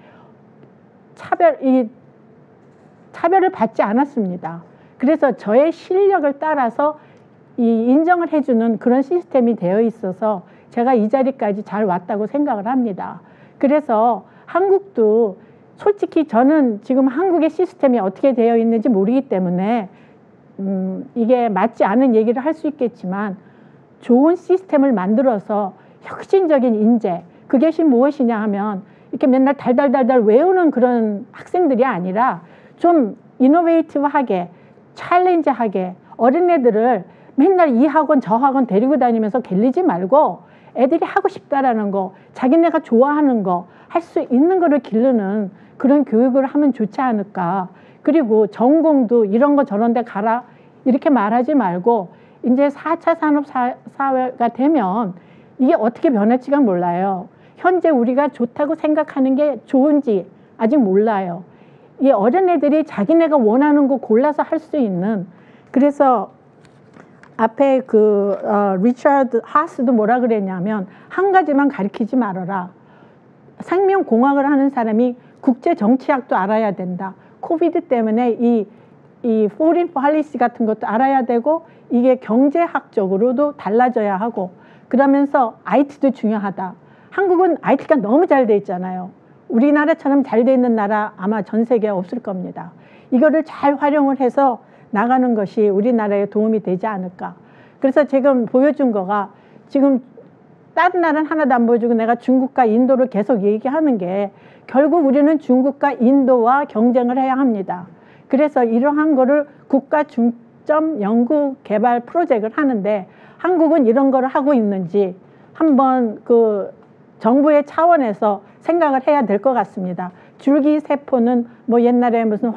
차별을 받지 않았습니다. 그래서 저의 실력을 따라서 이 인정을 해주는 그런 시스템이 되어 있어서 제가 이 자리까지 잘 왔다고 생각을 합니다. 그래서 한국도 솔직히 저는 지금 한국의 시스템이 어떻게 되어 있는지 모르기 때문에 이게 맞지 않은 얘기를 할 수 있겠지만 좋은 시스템을 만들어서 혁신적인 인재, 그것이 무엇이냐 하면 이렇게 맨날 달달달달 외우는 그런 학생들이 아니라 좀 이노베이티브하게 챌린지하게 어린애들을 맨날 이 학원 저 학원 데리고 다니면서 갤리지 말고 애들이 하고 싶다라는 거, 자기네가 좋아하는 거, 할 수 있는 거를 기르는 그런 교육을 하면 좋지 않을까. 그리고 전공도 이런 거 저런 데 가라 이렇게 말하지 말고 이제 4차 산업사회가 되면 이게 어떻게 변할지가 몰라요. 현재 우리가 좋다고 생각하는 게 좋은지 아직 몰라요. 이 어린애들이 자기네가 원하는 거 골라서 할 수 있는, 그래서 앞에 리처드 하스도 뭐라 그랬냐면 한 가지만 가르치지 말아라. 생명공학을 하는 사람이 국제정치학도 알아야 된다. 코비드 때문에 이 foreign policy 같은 것도 알아야 되고 이게 경제학적으로도 달라져야 하고 그러면서 IT도 중요하다. 한국은 IT가 너무 잘 돼 있잖아요. 우리나라처럼 잘 돼 있는 나라 아마 전 세계에 없을 겁니다. 이거를 잘 활용을 해서 나가는 것이 우리나라에 도움이 되지 않을까. 그래서 지금 보여준 거가 지금 다른 나라는 하나도 안 보여주고 내가 중국과 인도를 계속 얘기하는 게 결국 우리는 중국과 인도와 경쟁을 해야 합니다. 그래서 이러한 거를 국가 중점 연구 개발 프로젝트를 하는데 한국은 이런 거를 하고 있는지 한번 정부의 차원에서 생각을 해야 될 것 같습니다. 줄기세포는 뭐 옛날에 무슨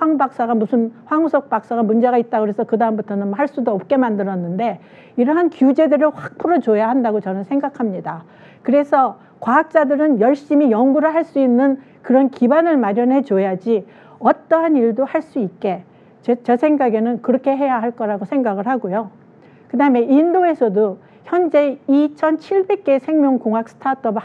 황우석 박사가 문제가 있다고 그래서 그다음부터는 할 수도 없게 만들었는데 이러한 규제들을 확 풀어줘야 한다고 저는 생각합니다. 그래서 과학자들은 열심히 연구를 할 수 있는 그런 기반을 마련해 줘야지 어떠한 일도 할 수 있게 제 생각에는 그렇게 해야 할 거라고 생각을 하고요. 그 다음에 인도에서도 현재 2,700개의 생명공학 스타트업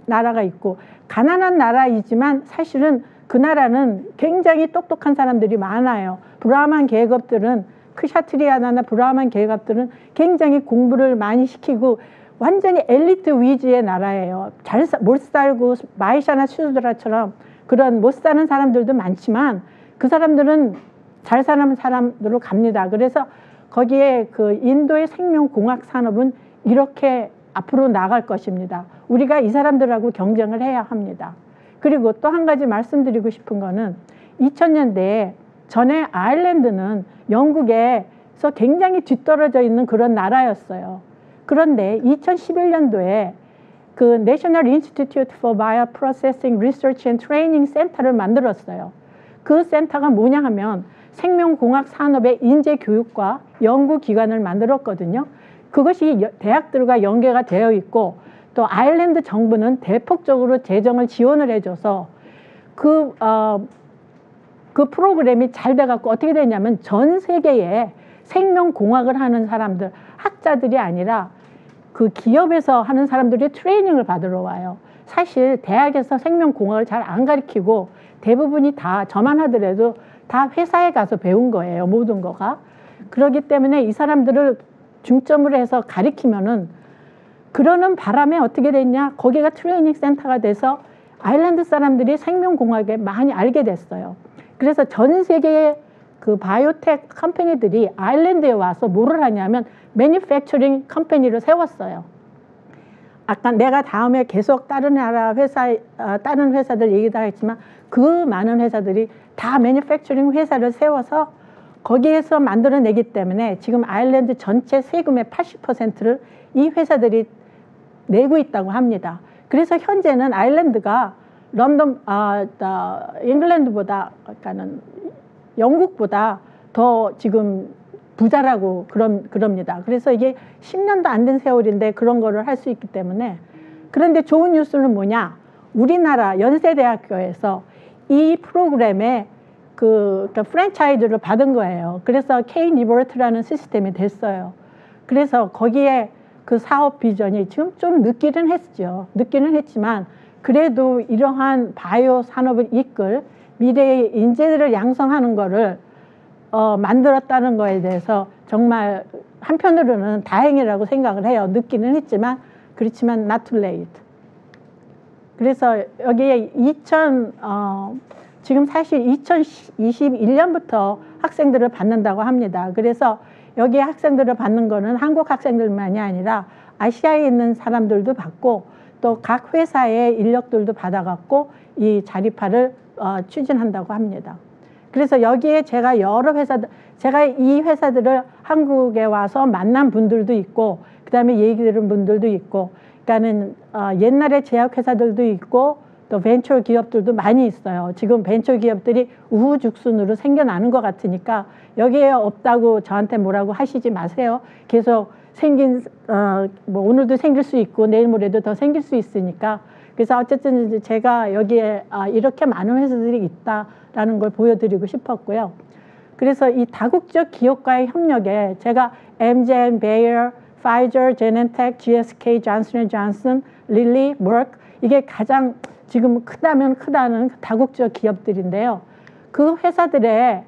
나라가 있고 가난한 나라이지만 사실은 그 나라는 굉장히 똑똑한 사람들이 많아요. 브라만 계급들은 크샤트리아나 브라만 계급들은 굉장히 공부를 많이 시키고 완전히 엘리트 위주의 나라예요. 못 살고 마이샤나 수드라처럼 그런 못 사는 사람들도 많지만 그 사람들은 잘 사는 사람들로 갑니다. 그래서 거기에 인도의 생명공학 산업은 이렇게 앞으로 나갈 것입니다. 우리가 이 사람들하고 경쟁을 해야 합니다. 그리고 또 한 가지 말씀드리고 싶은 거는 2000년대에 전에 아일랜드는 영국에서 굉장히 뒤떨어져 있는 그런 나라였어요. 그런데 2011년도에 그 National Institute for Bioprocessing Research and Training 센터를 만들었어요. 그 센터가 뭐냐 하면 생명공학 산업의 인재 교육과 연구 기관을 만들었거든요. 그것이 대학들과 연계가 되어 있고 또 아일랜드 정부는 대폭적으로 재정을 지원을 해줘서 그 프로그램이 잘 돼갖고 어떻게 되냐면 전 세계에 생명공학을 하는 사람들, 학자들이 아니라 그 기업에서 하는 사람들이 트레이닝을 받으러 와요. 사실 대학에서 생명공학을 잘 안 가르치고 대부분이 다 저만 하더라도 다 회사에 가서 배운 거예요. 모든 거가. 그렇기 때문에 이 사람들을 중점으로 해서 가르치면은 그러는 바람에 어떻게 됐냐. 거기가 트레이닝 센터가 돼서 아일랜드 사람들이 생명공학에 많이 알게 됐어요. 그래서 전 세계의 그 바이오텍 컴퍼니들이 아일랜드에 와서 뭐를 하냐면 매니팩처링 컴퍼니를 세웠어요. 아까 내가 다음에 계속 다른 나라 다른 회사들 얘기도 하겠지만 그 많은 회사들이 다 매니팩처링 회사를 세워서 거기에서 만들어내기 때문에 지금 아일랜드 전체 세금의 80%를 이 회사들이 내고 있다고 합니다. 그래서 현재는 아일랜드가 잉글랜드보다, 그러니까는 영국보다 더 지금 부자라고 그럽니다. 그래서 이게 10년도 안 된 세월인데 그런 거를 할 수 있기 때문에. 그런데 좋은 뉴스는 뭐냐? 우리나라 연세대학교에서 이 프로그램에 그러니까 프랜차이즈를 받은 거예요. 그래서 K-리버트라는 시스템이 됐어요. 그래서 거기에 그 사업 비전이 지금 좀 늦기는 했죠. 늦기는 했지만 그래도 이러한 바이오 산업을 이끌 미래의 인재들을 양성하는 거를 만들었다는 거에 대해서 정말 한편으로는 다행이라고 생각을 해요. 늦기는 했지만 그렇지만 not too late. 그래서 여기에 지금 사실 2021년부터 학생들을 받는다고 합니다. 그래서 여기에 학생들을 받는 거는 한국 학생들만이 아니라 아시아에 있는 사람들도 받고 또 각 회사의 인력들도 받아갖고 이 자립화를 추진한다고 합니다. 그래서 여기에 제가 제가 이 회사들을 한국에 와서 만난 분들도 있고 그다음에 얘기 들은 분들도 있고 그러니까는 옛날에 제약회사들도 있고 또 벤처 기업들도 많이 있어요. 지금 벤처 기업들이 우후죽순으로 생겨나는 것 같으니까 여기에 없다고 저한테 뭐라고 하시지 마세요. 계속 뭐 오늘도 생길 수 있고 내일 모레도 더 생길 수 있으니까 그래서 어쨌든 제가 여기에 이렇게 많은 회사들이 있다라는 걸 보여드리고 싶었고요. 그래서 이 다국적 기업과의 협력에 제가 Amgen, Bayer, Pfizer, Genentech, GSK, Johnson & Johnson, Lilly, Merck 이게 가장 지금 크다면 크다는 다국적 기업들인데요. 그 회사들의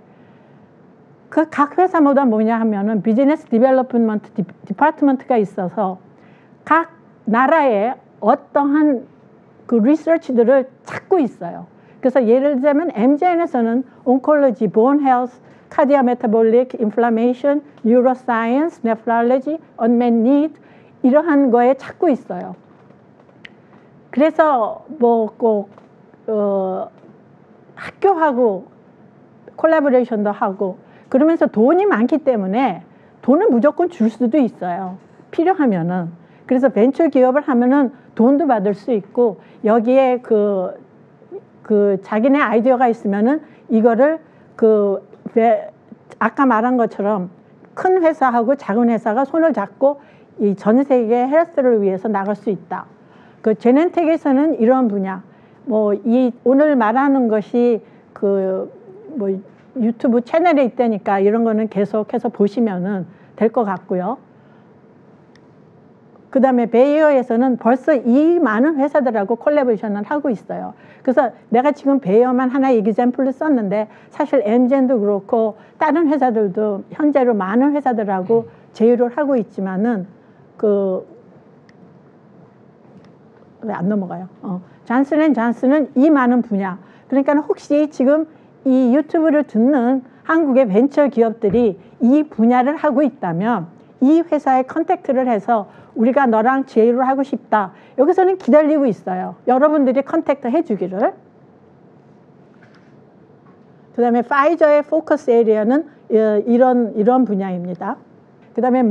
그 각 회사마다 뭐냐 하면은 비즈니스 디벨롭먼트 디파트먼트가 있어서 각 나라에 어떠한 그 리서치들을 찾고 있어요. 그래서 예를 들자면 엠젠에서는 온콜로지, 본 헬스, 카디아 메타볼릭, 인플라메이션, 뉴로사이언스, 네프랄러지, 언맨 니드 이러한 거에 찾고 있어요. 그래서 뭐 꼭 학교하고 콜라보레이션도 하고 그러면서 돈이 많기 때문에 돈을 무조건 줄 수도 있어요. 필요하면은. 그래서 벤처 기업을 하면은 돈도 받을 수 있고 여기에 그 자기네 아이디어가 있으면은 이거를 아까 말한 것처럼 큰 회사하고 작은 회사가 손을 잡고 이 전 세계 헬스를 위해서 나갈 수 있다. 그 제넨텍에서는 이런 분야, 뭐 이 오늘 말하는 것이 뭐 유튜브 채널에 있다니까 이런 거는 계속해서 보시면은 될 것 같고요. 그 다음에 베이어에서는 벌써 이 많은 회사들하고 콜라보레이션을 하고 있어요. 그래서 내가 지금 베이어만 하나의 example를 썼는데 사실 엠젠도 그렇고 다른 회사들도 현재로 많은 회사들하고 제휴를 하고 있지만은 왜 안 넘어가요? 존슨앤존슨은 이 많은 분야. 그러니까 혹시 지금 이 유튜브를 듣는 한국의 벤처 기업들이 이 분야를 하고 있다면 이 회사에 컨택트를 해서 우리가 너랑 제휴를 하고 싶다. 여기서는 기다리고 있어요. 여러분들이 컨택트 해주기를. 그 다음에 파이저의 포커스 에리어는 이런 분야입니다. 그 다음에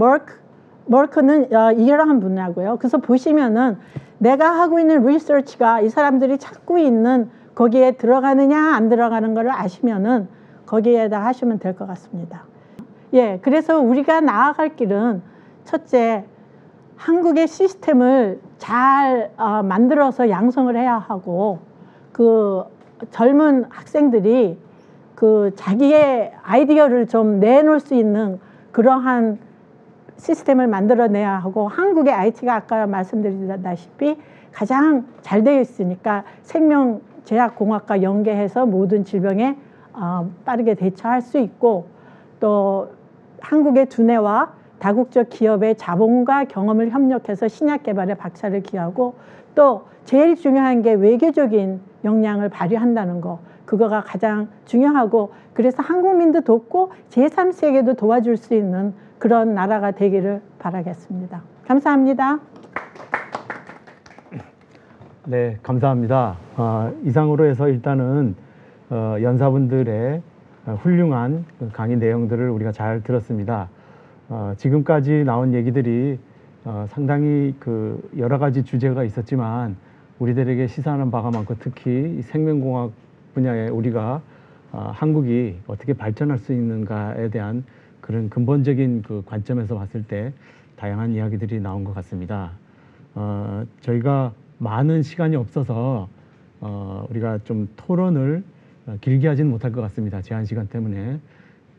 머크는 이러한 분야고요. 그래서 보시면은 내가 하고 있는 리서치가 이 사람들이 찾고 있는 거기에 들어가느냐 안 들어가는 거를 아시면은 거기에다 하시면 될 것 같습니다. 예, 그래서 우리가 나아갈 길은 첫째, 한국의 시스템을 잘 만들어서 양성을 해야 하고 그 젊은 학생들이 그 자기의 아이디어를 좀 내놓을 수 있는 그러한 시스템을 만들어내야 하고 한국의 IT가 아까 말씀드렸다시피 가장 잘 되어 있으니까 생명제약공학과 연계해서 모든 질병에 빠르게 대처할 수 있고 또 한국의 두뇌와 다국적 기업의 자본과 경험을 협력해서 신약 개발에 박차를 기하고 또 제일 중요한 게 외교적인 역량을 발휘한다는 거 그거가 가장 중요하고 그래서 한국민도 돕고 제3세계도 도와줄 수 있는 그런 나라가 되기를 바라겠습니다. 감사합니다. 네, 감사합니다. 이상으로 해서 일단은 연사분들의 훌륭한 강의 내용들을 우리가 잘 들었습니다. 지금까지 나온 얘기들이 상당히 여러 가지 주제가 있었지만 우리들에게 시사하는 바가 많고 특히 생명공학 분야에 우리가 한국이 어떻게 발전할 수 있는가에 대한 그런 근본적인 관점에서 봤을 때 다양한 이야기들이 나온 것 같습니다. 저희가 많은 시간이 없어서 우리가 좀 토론을 길게 하지는 못할 것 같습니다. 제한 시간 때문에.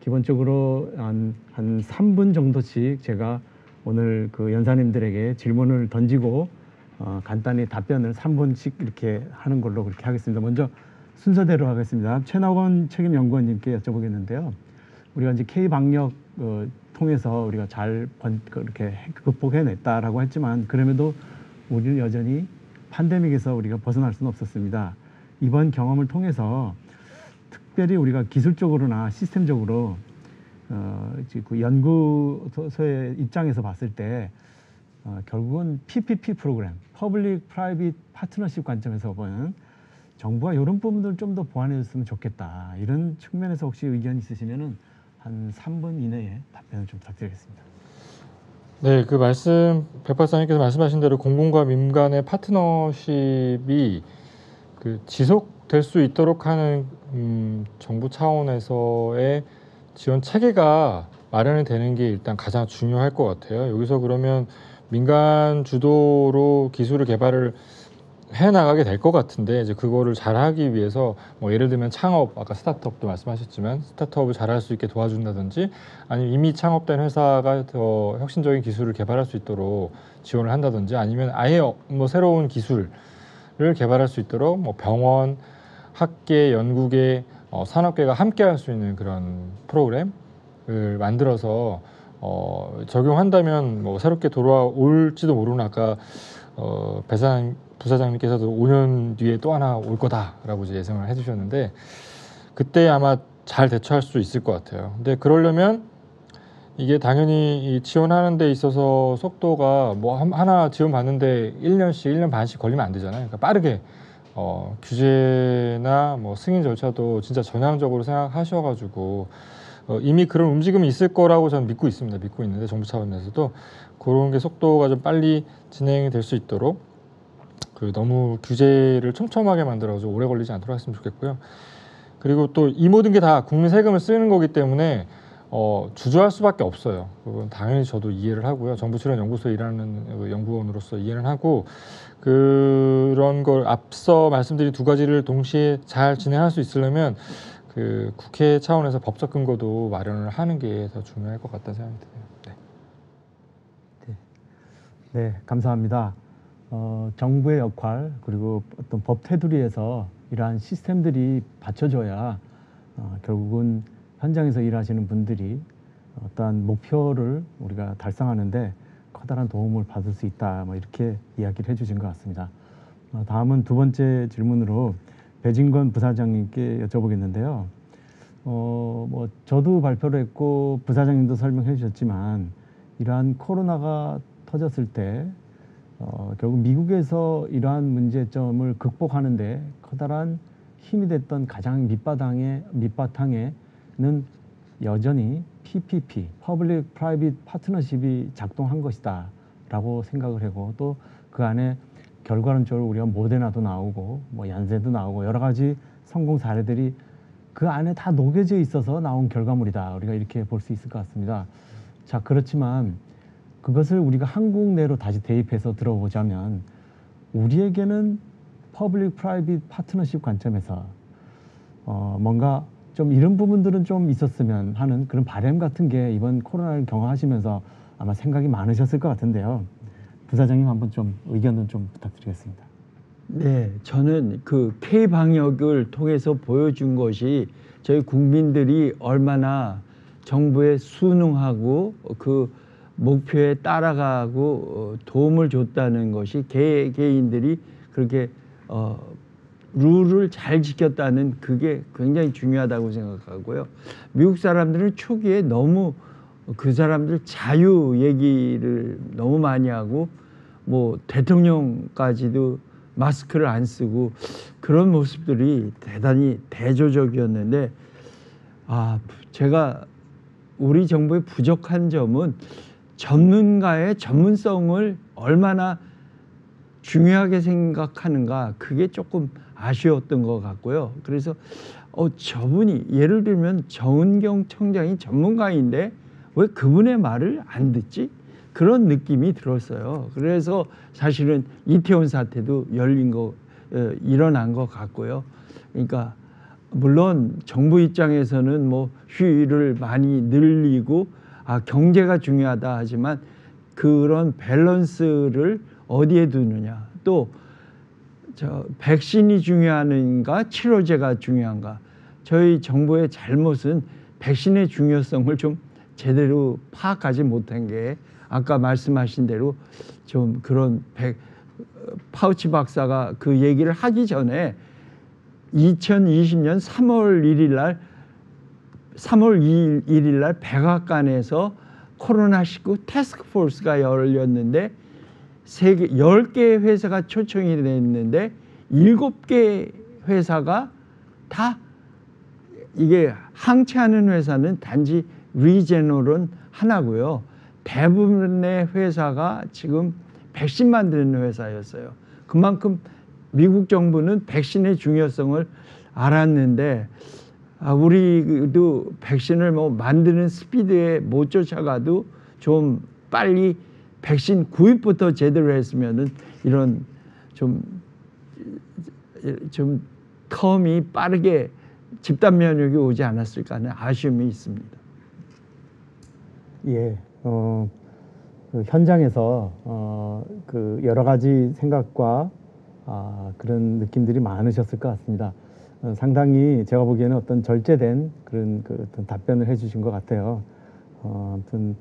기본적으로 한 3분 정도씩 제가 오늘 연사님들에게 질문을 던지고 간단히 답변을 3분씩 이렇게 하는 걸로 그렇게 하겠습니다. 먼저 순서대로 하겠습니다. 최낙원 책임연구원님께 여쭤보겠는데요. 우리가 이제 K 방역 통해서 우리가 잘 그렇게 극복해냈다라고 했지만 그럼에도 우리는 여전히 팬데믹에서 우리가 벗어날 수는 없었습니다. 이번 경험을 통해서 특별히 우리가 기술적으로나 시스템적으로 그 연구소의 입장에서 봤을 때 결국은 PPP 프로그램, Public Private Partnership 관점에서 보는 정부가 이런 부분들을 좀 더 보완해 줬으면 좋겠다. 이런 측면에서 혹시 의견 있으시면은 한 3분 이내에 답변을 좀 부탁드리겠습니다. 네, 그 백 박사님께서 말씀하신 대로 공공과 민간의 파트너십이 그 지속될 수 있도록 하는 정부 차원에서의 지원 체계가 마련이 되는 게 일단 가장 중요할 것 같아요. 여기서 그러면 민간 주도로 기술을 개발을 해 나가게 될 것 같은데 이제 그거를 잘하기 위해서 뭐 예를 들면 창업, 아까 스타트업도 말씀하셨지만 스타트업을 잘할 수 있게 도와준다든지 아니면 이미 창업된 회사가 더 혁신적인 기술을 개발할 수 있도록 지원을 한다든지 아니면 아예 뭐 새로운 기술을 개발할 수 있도록 뭐 병원, 학계, 연구계, 산업계가 함께 할 수 있는 그런 프로그램을 만들어서 적용한다면 뭐 새롭게 돌아올지도 모르는 아까 부사장님께서도 5년 뒤에 또 하나 올 거다라고 이제 예상을 해주셨는데 그때 아마 잘 대처할 수 있을 것 같아요. 근데 그러려면 이게 당연히 이 지원하는 데 있어서 속도가 뭐 하나 지원 받는데 1년씩, 1년 반씩 걸리면 안 되잖아요. 그러니까 빠르게 규제나 뭐 승인 절차도 진짜 전향적으로 생각하셔가지고 이미 그런 움직임이 있을 거라고 저는 믿고 있습니다. 믿고 있는데 정부 차원에서도 그런 게 속도가 좀 빨리 진행이 될 수 있도록 너무 규제를 촘촘하게 만들어서 오래 걸리지 않도록 했으면 좋겠고요. 그리고 또 이 모든 게 다 국민 세금을 쓰는 거기 때문에 주저할 수밖에 없어요. 그건 당연히 저도 이해를 하고요. 정부 출연 연구소에 일하는 연구원으로서 이해는 하고 그런 걸 앞서 말씀드린 두 가지를 동시에 잘 진행할 수 있으려면 그 국회 차원에서 법적 근거도 마련을 하는 게 더 중요할 것 같다는 생각이 드네요. 네, 감사합니다. 정부의 역할 그리고 어떤 법 테두리에서 이러한 시스템들이 받쳐줘야 결국은 현장에서 일하시는 분들이 어떠한 목표를 우리가 달성하는데 커다란 도움을 받을 수 있다. 뭐 이렇게 이야기를 해주신 것 같습니다. 다음은 두 번째 질문으로 배진건 부사장님께 여쭤보겠는데요. 뭐 저도 발표를 했고 부사장님도 설명해 주셨지만 이러한 코로나가 터졌을 때 결국 미국에서 이러한 문제점을 극복하는데 커다란 힘이 됐던 가장 밑바탕에는 여전히 PPP, Public Private Partnership이 작동한 것이다 라고 생각을 하고 또 그 안에 결과론적으로 우리가 모데나도 나오고 뭐 얀센도 나오고 여러 가지 성공 사례들이 그 안에 다 녹여져 있어서 나온 결과물이다. 우리가 이렇게 볼 수 있을 것 같습니다. 자, 그렇지만 그것을 우리가 한국 내로 다시 대입해서 들어보자면 우리에게는 퍼블릭 프라이빗 파트너십 관점에서 뭔가 좀 이런 부분들은 좀 있었으면 하는 그런 바람 같은 게 이번 코로나를 경험하시면서 아마 생각이 많으셨을 것 같은데요. 부사장님 한번 좀 의견을 좀 부탁드리겠습니다. 네, 저는 그 K 방역을 통해서 보여준 것이 저희 국민들이 얼마나 정부에 순응하고 그 목표에 따라가고 도움을 줬다는 것이 개인들이 그렇게 룰을 잘 지켰다는 그게 굉장히 중요하다고 생각하고요. 미국 사람들은 초기에 너무 그 사람들 자유 얘기를 너무 많이 하고 뭐 대통령까지도 마스크를 안 쓰고 그런 모습들이 대단히 대조적이었는데 제가 우리 정부의 부족한 점은 전문가의 전문성을 얼마나 중요하게 생각하는가 그게 조금 아쉬웠던 것 같고요. 그래서 저분이 예를 들면 정은경 청장이 전문가인데 왜 그분의 말을 안 듣지? 그런 느낌이 들었어요. 그래서 사실은 이태원 사태도 일어난 것 같고요. 그러니까 물론 정부 입장에서는 뭐 휴일을 많이 늘리고 경제가 중요하다 하지만 그런 밸런스를 어디에 두느냐 또 백신이 중요한가 치료제가 중요한가? 저희 정부의 잘못은 백신의 중요성을 좀 제대로 파악하지 못한 게 아까 말씀하신 대로 좀 그런 파우치 박사가 그 얘기를 하기 전에 2020년 3월 1일 날 백악관에서 코로나19 태스크포스가 열렸는데 10개 회사가 초청이 됐는데 7개 회사가 다 이게 항체하는 회사는 단지 리제노론 하나고요. 대부분의 회사가 지금 백신 만드는 회사였어요. 그만큼 미국 정부는 백신의 중요성을 알았는데 우리도 백신을 뭐 만드는 스피드에 못 쫓아가도 좀 빨리 백신 구입부터 제대로 했으면은 이런 좀 텀이 빠르게 집단 면역이 오지 않았을까 하는 아쉬움이 있습니다. 예, 그 현장에서 그 여러 가지 생각과 그런 느낌들이 많으셨을 것 같습니다. 상당히 제가 보기에는 어떤 절제된 그런 어떤 답변을 해주신 것 같아요. 아무튼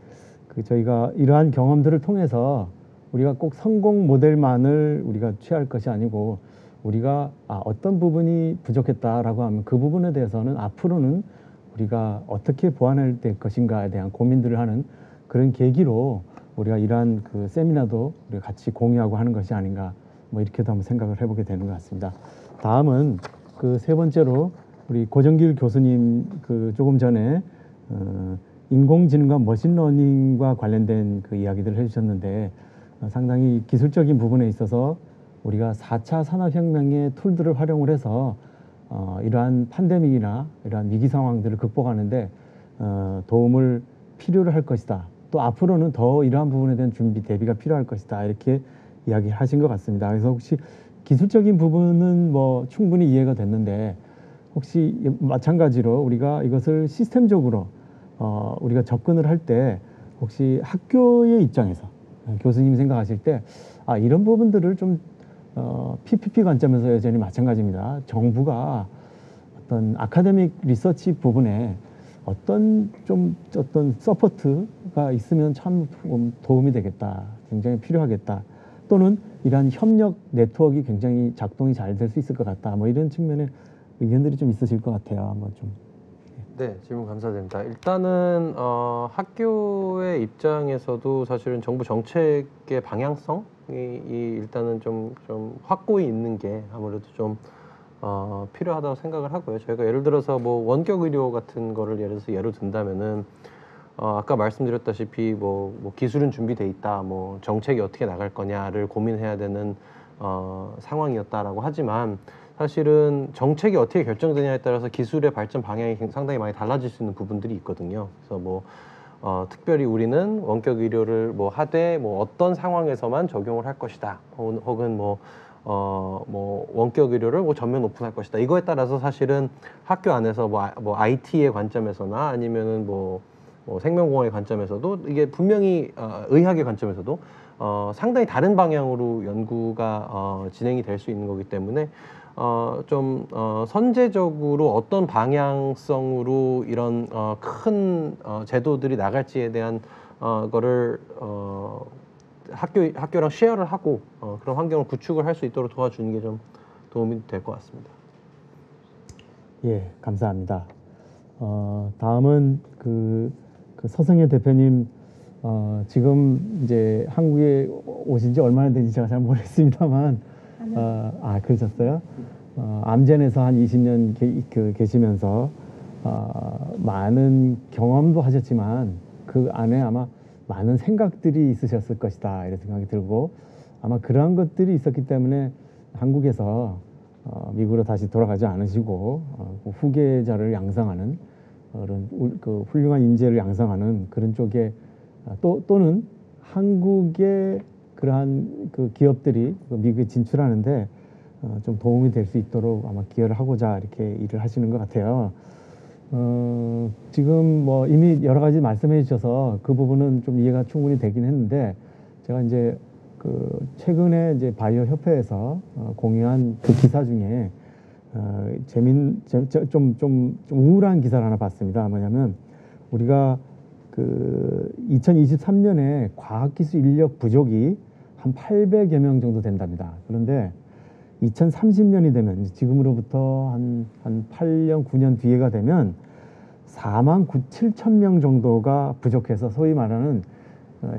저희가 이러한 경험들을 통해서 우리가 꼭 성공 모델만을 우리가 취할 것이 아니고 우리가 어떤 부분이 부족했다라고 하면 그 부분에 대해서는 앞으로는 우리가 어떻게 보완할 될 것인가에 대한 고민들을 하는 그런 계기로 우리가 이러한 그 세미나도 우리가 같이 공유하고 하는 것이 아닌가 뭐 이렇게도 한번 생각을 해보게 되는 것 같습니다. 다음은 그 세 번째로 우리 고정길 교수님 조금 전에 인공지능과 머신러닝과 관련된 그 이야기들을 해주셨는데 상당히 기술적인 부분에 있어서 우리가 4차 산업혁명의 툴들을 활용을 해서 이러한 팬데믹이나 이러한 위기 상황들을 극복하는데 도움을 필요로 할 것이다. 또 앞으로는 더 이러한 부분에 대한 준비, 대비가 필요할 것이다. 이렇게 이야기하신 것 같습니다. 그래서 혹시 기술적인 부분은 뭐 충분히 이해가 됐는데 혹시 마찬가지로 우리가 이것을 시스템적으로 우리가 접근을 할 때 혹시 학교의 입장에서 교수님이 생각하실 때 이런 부분들을 좀 PPP 관점에서 여전히 마찬가지입니다. 정부가 어떤 아카데믹 리서치 부분에 어떤 서포트가 있으면 참 도움이 되겠다. 굉장히 필요하겠다. 또는 이러한 협력 네트워크가 굉장히 작동이 잘 될 수 있을 것 같다. 뭐 이런 측면의 의견들이 좀 있으실 것 같아요. 한번 좀. 네, 질문 감사드립니다. 일단은 학교의 입장에서도 사실은 정부 정책의 방향성이 일단은 좀 확고히 있는 게 아무래도 좀 필요하다고 생각을 하고요. 저희가 예를 들어서 뭐 원격 의료 같은 거를 예로 든다면은 아까 말씀드렸다시피 뭐 기술은 준비돼 있다, 뭐 정책이 어떻게 나갈 거냐를 고민해야 되는 상황이었다라고 하지만 사실은 정책이 어떻게 결정되냐에 따라서 기술의 발전 방향이 상당히 많이 달라질 수 있는 부분들이 있거든요. 그래서 뭐 특별히 우리는 원격 의료를 뭐 하되 뭐 어떤 상황에서만 적용을 할 것이다, 혹은 뭐 원격 의료를 뭐 전면 오픈할 것이다. 이거에 따라서 사실은 학교 안에서 뭐 IT의 관점에서나 아니면은 뭐 생명공학의 관점에서도 이게 분명히 의학의 관점에서도 상당히 다른 방향으로 연구가 진행이 될 수 있는 거기 때문에 선제적으로 어떤 방향성으로 이런 큰 제도들이 나갈지에 대한 거를 학교랑 쉐어를 하고 그런 환경을 구축을 할 수 있도록 도와주는 게 좀 도움이 될 것 같습니다. 예, 감사합니다. 다음은 그 서승혜 대표님 지금 이제 한국에 오신 지 얼마나 된지 제가 잘 모르겠습니다만 그러셨어요? 암젠에서 한 20년 계시면서 많은 경험도 하셨지만 그 안에 아마 많은 생각들이 있으셨을 것이다 이런 생각이 들고 아마 그러한 것들이 있었기 때문에 한국에서 미국으로 다시 돌아가지 않으시고 후계자를 양성하는 그런 훌륭한 인재를 양성하는 그런 쪽에 또는 한국의 그러한 기업들이 미국에 진출하는데 좀 도움이 될 수 있도록 아마 기여를 하고자 이렇게 일을 하시는 것 같아요. 지금 뭐 이미 여러 가지 말씀해 주셔서 그 부분은 좀 이해가 충분히 되긴 했는데 제가 이제 그 최근에 이제 바이오 협회에서 공유한 그 기사 중에 좀 우울한 기사를 하나 봤습니다. 뭐냐면 우리가 그 2023년에 과학기술 인력 부족이 한 800여 명 정도 된답니다. 그런데 2030년이 되면 지금으로부터 한 8년, 9년 뒤에가 되면 4만 9천 명 정도가 부족해서 소위 말하는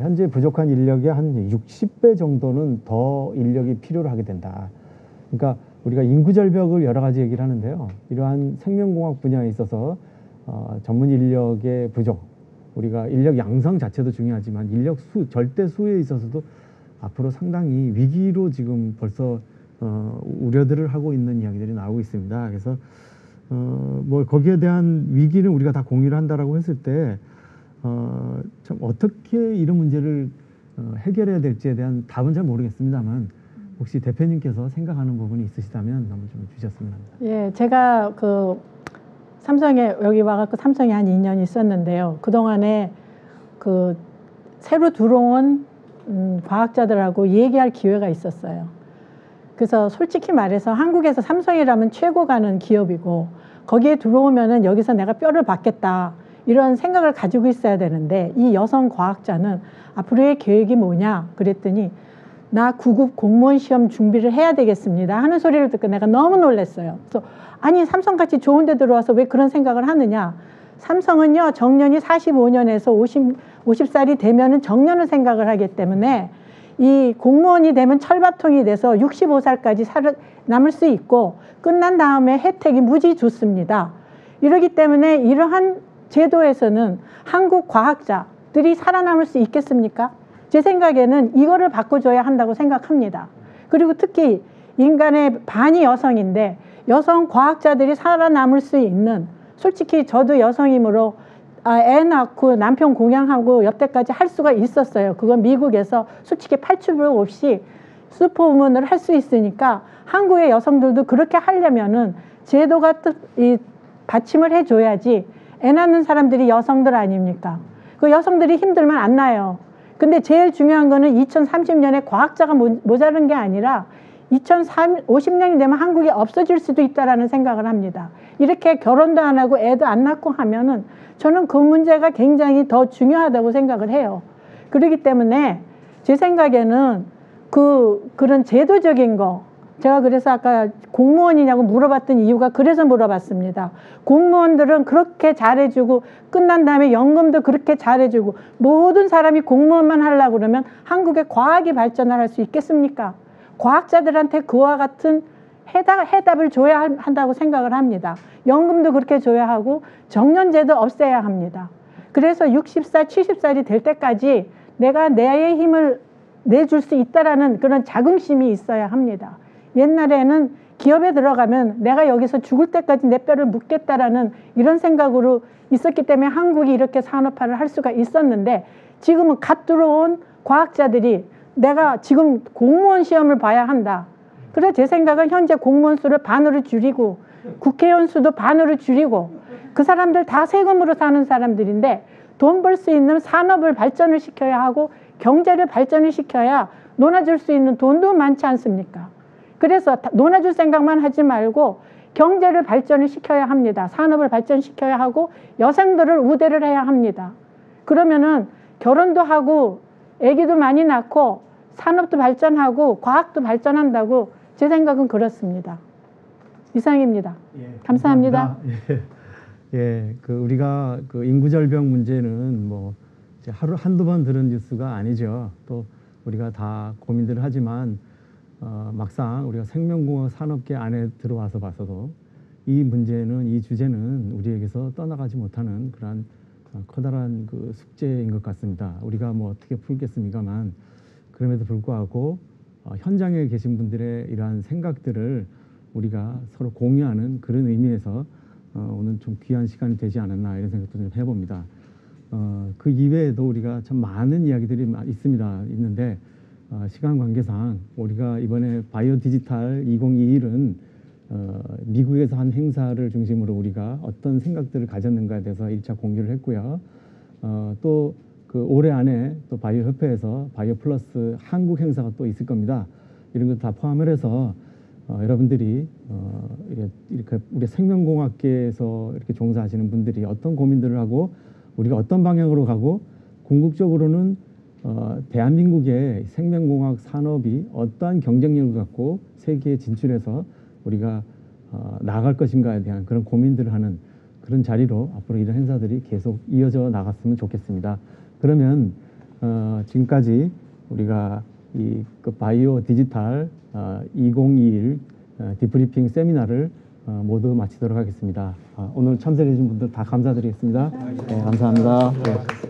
현재 부족한 인력의 한 60배 정도는 더 인력이 필요로 하게 된다. 그러니까 우리가 인구 절벽을 여러 가지 얘기를 하는데요. 이러한 생명공학 분야에 있어서 전문 인력의 부족, 우리가 인력 양성 자체도 중요하지만 인력 수, 절대 수에 있어서도 앞으로 상당히 위기로 지금 벌써 우려들을 하고 있는 이야기들이 나오고 있습니다. 그래서 뭐 거기에 대한 위기는 우리가 다 공유를 한다라고 했을 때 참 어떻게 이런 문제를 해결해야 될지에 대한 답은 잘 모르겠습니다만 혹시 대표님께서 생각하는 부분이 있으시다면 한번 좀 주셨으면 합니다. 예, 제가 그 삼성에 여기 와갖고 삼성에 한 2년 있었는데요. 그 동안에 그 새로 들어온 과학자들하고 얘기할 기회가 있었어요. 그래서 솔직히 말해서 한국에서 삼성이라면 최고 가는 기업이고 거기에 들어오면은 여기서 내가 뼈를 받겠다 이런 생각을 가지고 있어야 되는데 이 여성 과학자는 앞으로의 계획이 뭐냐 그랬더니 나 9급 공무원 시험 준비를 해야 되겠습니다 하는 소리를 듣고 내가 너무 놀랐어요. 그래서 아니 삼성같이 좋은 데 들어와서 왜 그런 생각을 하느냐. 삼성은요 정년이 45년에서 50살이 되면은 정년을 생각을 하기 때문에 이 공무원이 되면 철밥통이 돼서 65살까지 남을 수 있고 끝난 다음에 혜택이 무지 좋습니다. 이러기 때문에 이러한 제도에서는 한국 과학자들이 살아남을 수 있겠습니까? 제 생각에는 이거를 바꿔줘야 한다고 생각합니다. 그리고 특히 인간의 반이 여성인데 여성 과학자들이 살아남을 수 있는 솔직히 저도 여성이므로 애 낳고 남편 공양하고 여태까지 할 수가 있었어요. 그건 미국에서 솔직히 팔출부 없이 슈퍼우먼을 할 수 있으니까 한국의 여성들도 그렇게 하려면은 제도가 받침을 해줘야지. 애 낳는 사람들이 여성들 아닙니까? 그 여성들이 힘들면 안 나요. 근데 제일 중요한 거는 2030년에 과학자가 모자른 게 아니라 2050년이 되면 한국이 없어질 수도 있다라는 생각을 합니다. 이렇게 결혼도 안 하고 애도 안 낳고 하면은 저는 그 문제가 굉장히 더 중요하다고 생각을 해요. 그렇기 때문에 제 생각에는 그런 제도적인 거 제가 그래서 아까 공무원이냐고 물어봤던 이유가 그래서 물어봤습니다. 공무원들은 그렇게 잘해주고 끝난 다음에 연금도 그렇게 잘해주고 모든 사람이 공무원만 하려고 그러면 한국의 과학이 발전을 할 수 있겠습니까? 과학자들한테 그와 같은 해답을 줘야 한다고 생각을 합니다. 연금도 그렇게 줘야 하고 정년제도 없애야 합니다. 그래서 60살, 70살이 될 때까지 내가 내 힘을 내줄 수 있다라는 그런 자긍심이 있어야 합니다. 옛날에는 기업에 들어가면 내가 여기서 죽을 때까지 내 뼈를 묻겠다라는 이런 생각으로 있었기 때문에 한국이 이렇게 산업화를 할 수가 있었는데 지금은 갓 들어온 과학자들이 내가 지금 공무원 시험을 봐야 한다. 그래서 제 생각은 현재 공무원 수를 반으로 줄이고 국회의원 수도 반으로 줄이고 그 사람들 다 세금으로 사는 사람들인데 돈 벌 수 있는 산업을 발전을 시켜야 하고 경제를 발전을 시켜야 논아줄 수 있는 돈도 많지 않습니까? 그래서 논아줄 생각만 하지 말고 경제를 발전을 시켜야 합니다. 산업을 발전시켜야 하고 여성들을 우대를 해야 합니다. 그러면은 결혼도 하고 아기도 많이 낳고 산업도 발전하고 과학도 발전한다고 제 생각은 그렇습니다. 이상입니다. 감사합니다. 우리가 그 인구 절벽 문제는 뭐 이제 한두 번 들은 뉴스가 아니죠. 또 우리가 다 고민들을 하지만 막상 우리가 생명공학 산업계 안에 들어와서 봐서도 이 문제는 이 주제는 우리에게서 떠나가지 못하는 그러한 커다란 그 숙제인 것 같습니다. 우리가 뭐 어떻게 풀겠습니까만 그럼에도 불구하고 현장에 계신 분들의 이러한 생각들을 우리가 서로 공유하는 그런 의미에서 오늘 좀 귀한 시간이 되지 않았나 이런 생각도 좀 해봅니다. 그 이외에도 우리가 참 많은 이야기들이 있는데 시간 관계상 우리가 이번에 바이오 디지털 2021은 미국에서 한 행사를 중심으로 우리가 어떤 생각들을 가졌는가에 대해서 1차 공유를 했고요. 또 그 올해 안에 또 바이오 협회에서 바이오 플러스 한국 행사가 또 있을 겁니다. 이런 것 다 포함을 해서 여러분들이 이렇게 우리 생명공학계에서 이렇게 종사하시는 분들이 어떤 고민들을 하고 우리가 어떤 방향으로 가고 궁극적으로는 대한민국의 생명공학 산업이 어떠한 경쟁력을 갖고 세계에 진출해서 우리가 나아갈 것인가에 대한 그런 고민들을 하는 그런 자리로 앞으로 이런 행사들이 계속 이어져 나갔으면 좋겠습니다. 그러면 지금까지 우리가 그 바이오 디지털 2021 디브리핑 세미나를 모두 마치도록 하겠습니다. 오늘 참석해 주신 분들 다 감사드리겠습니다. 네, 감사합니다. 네.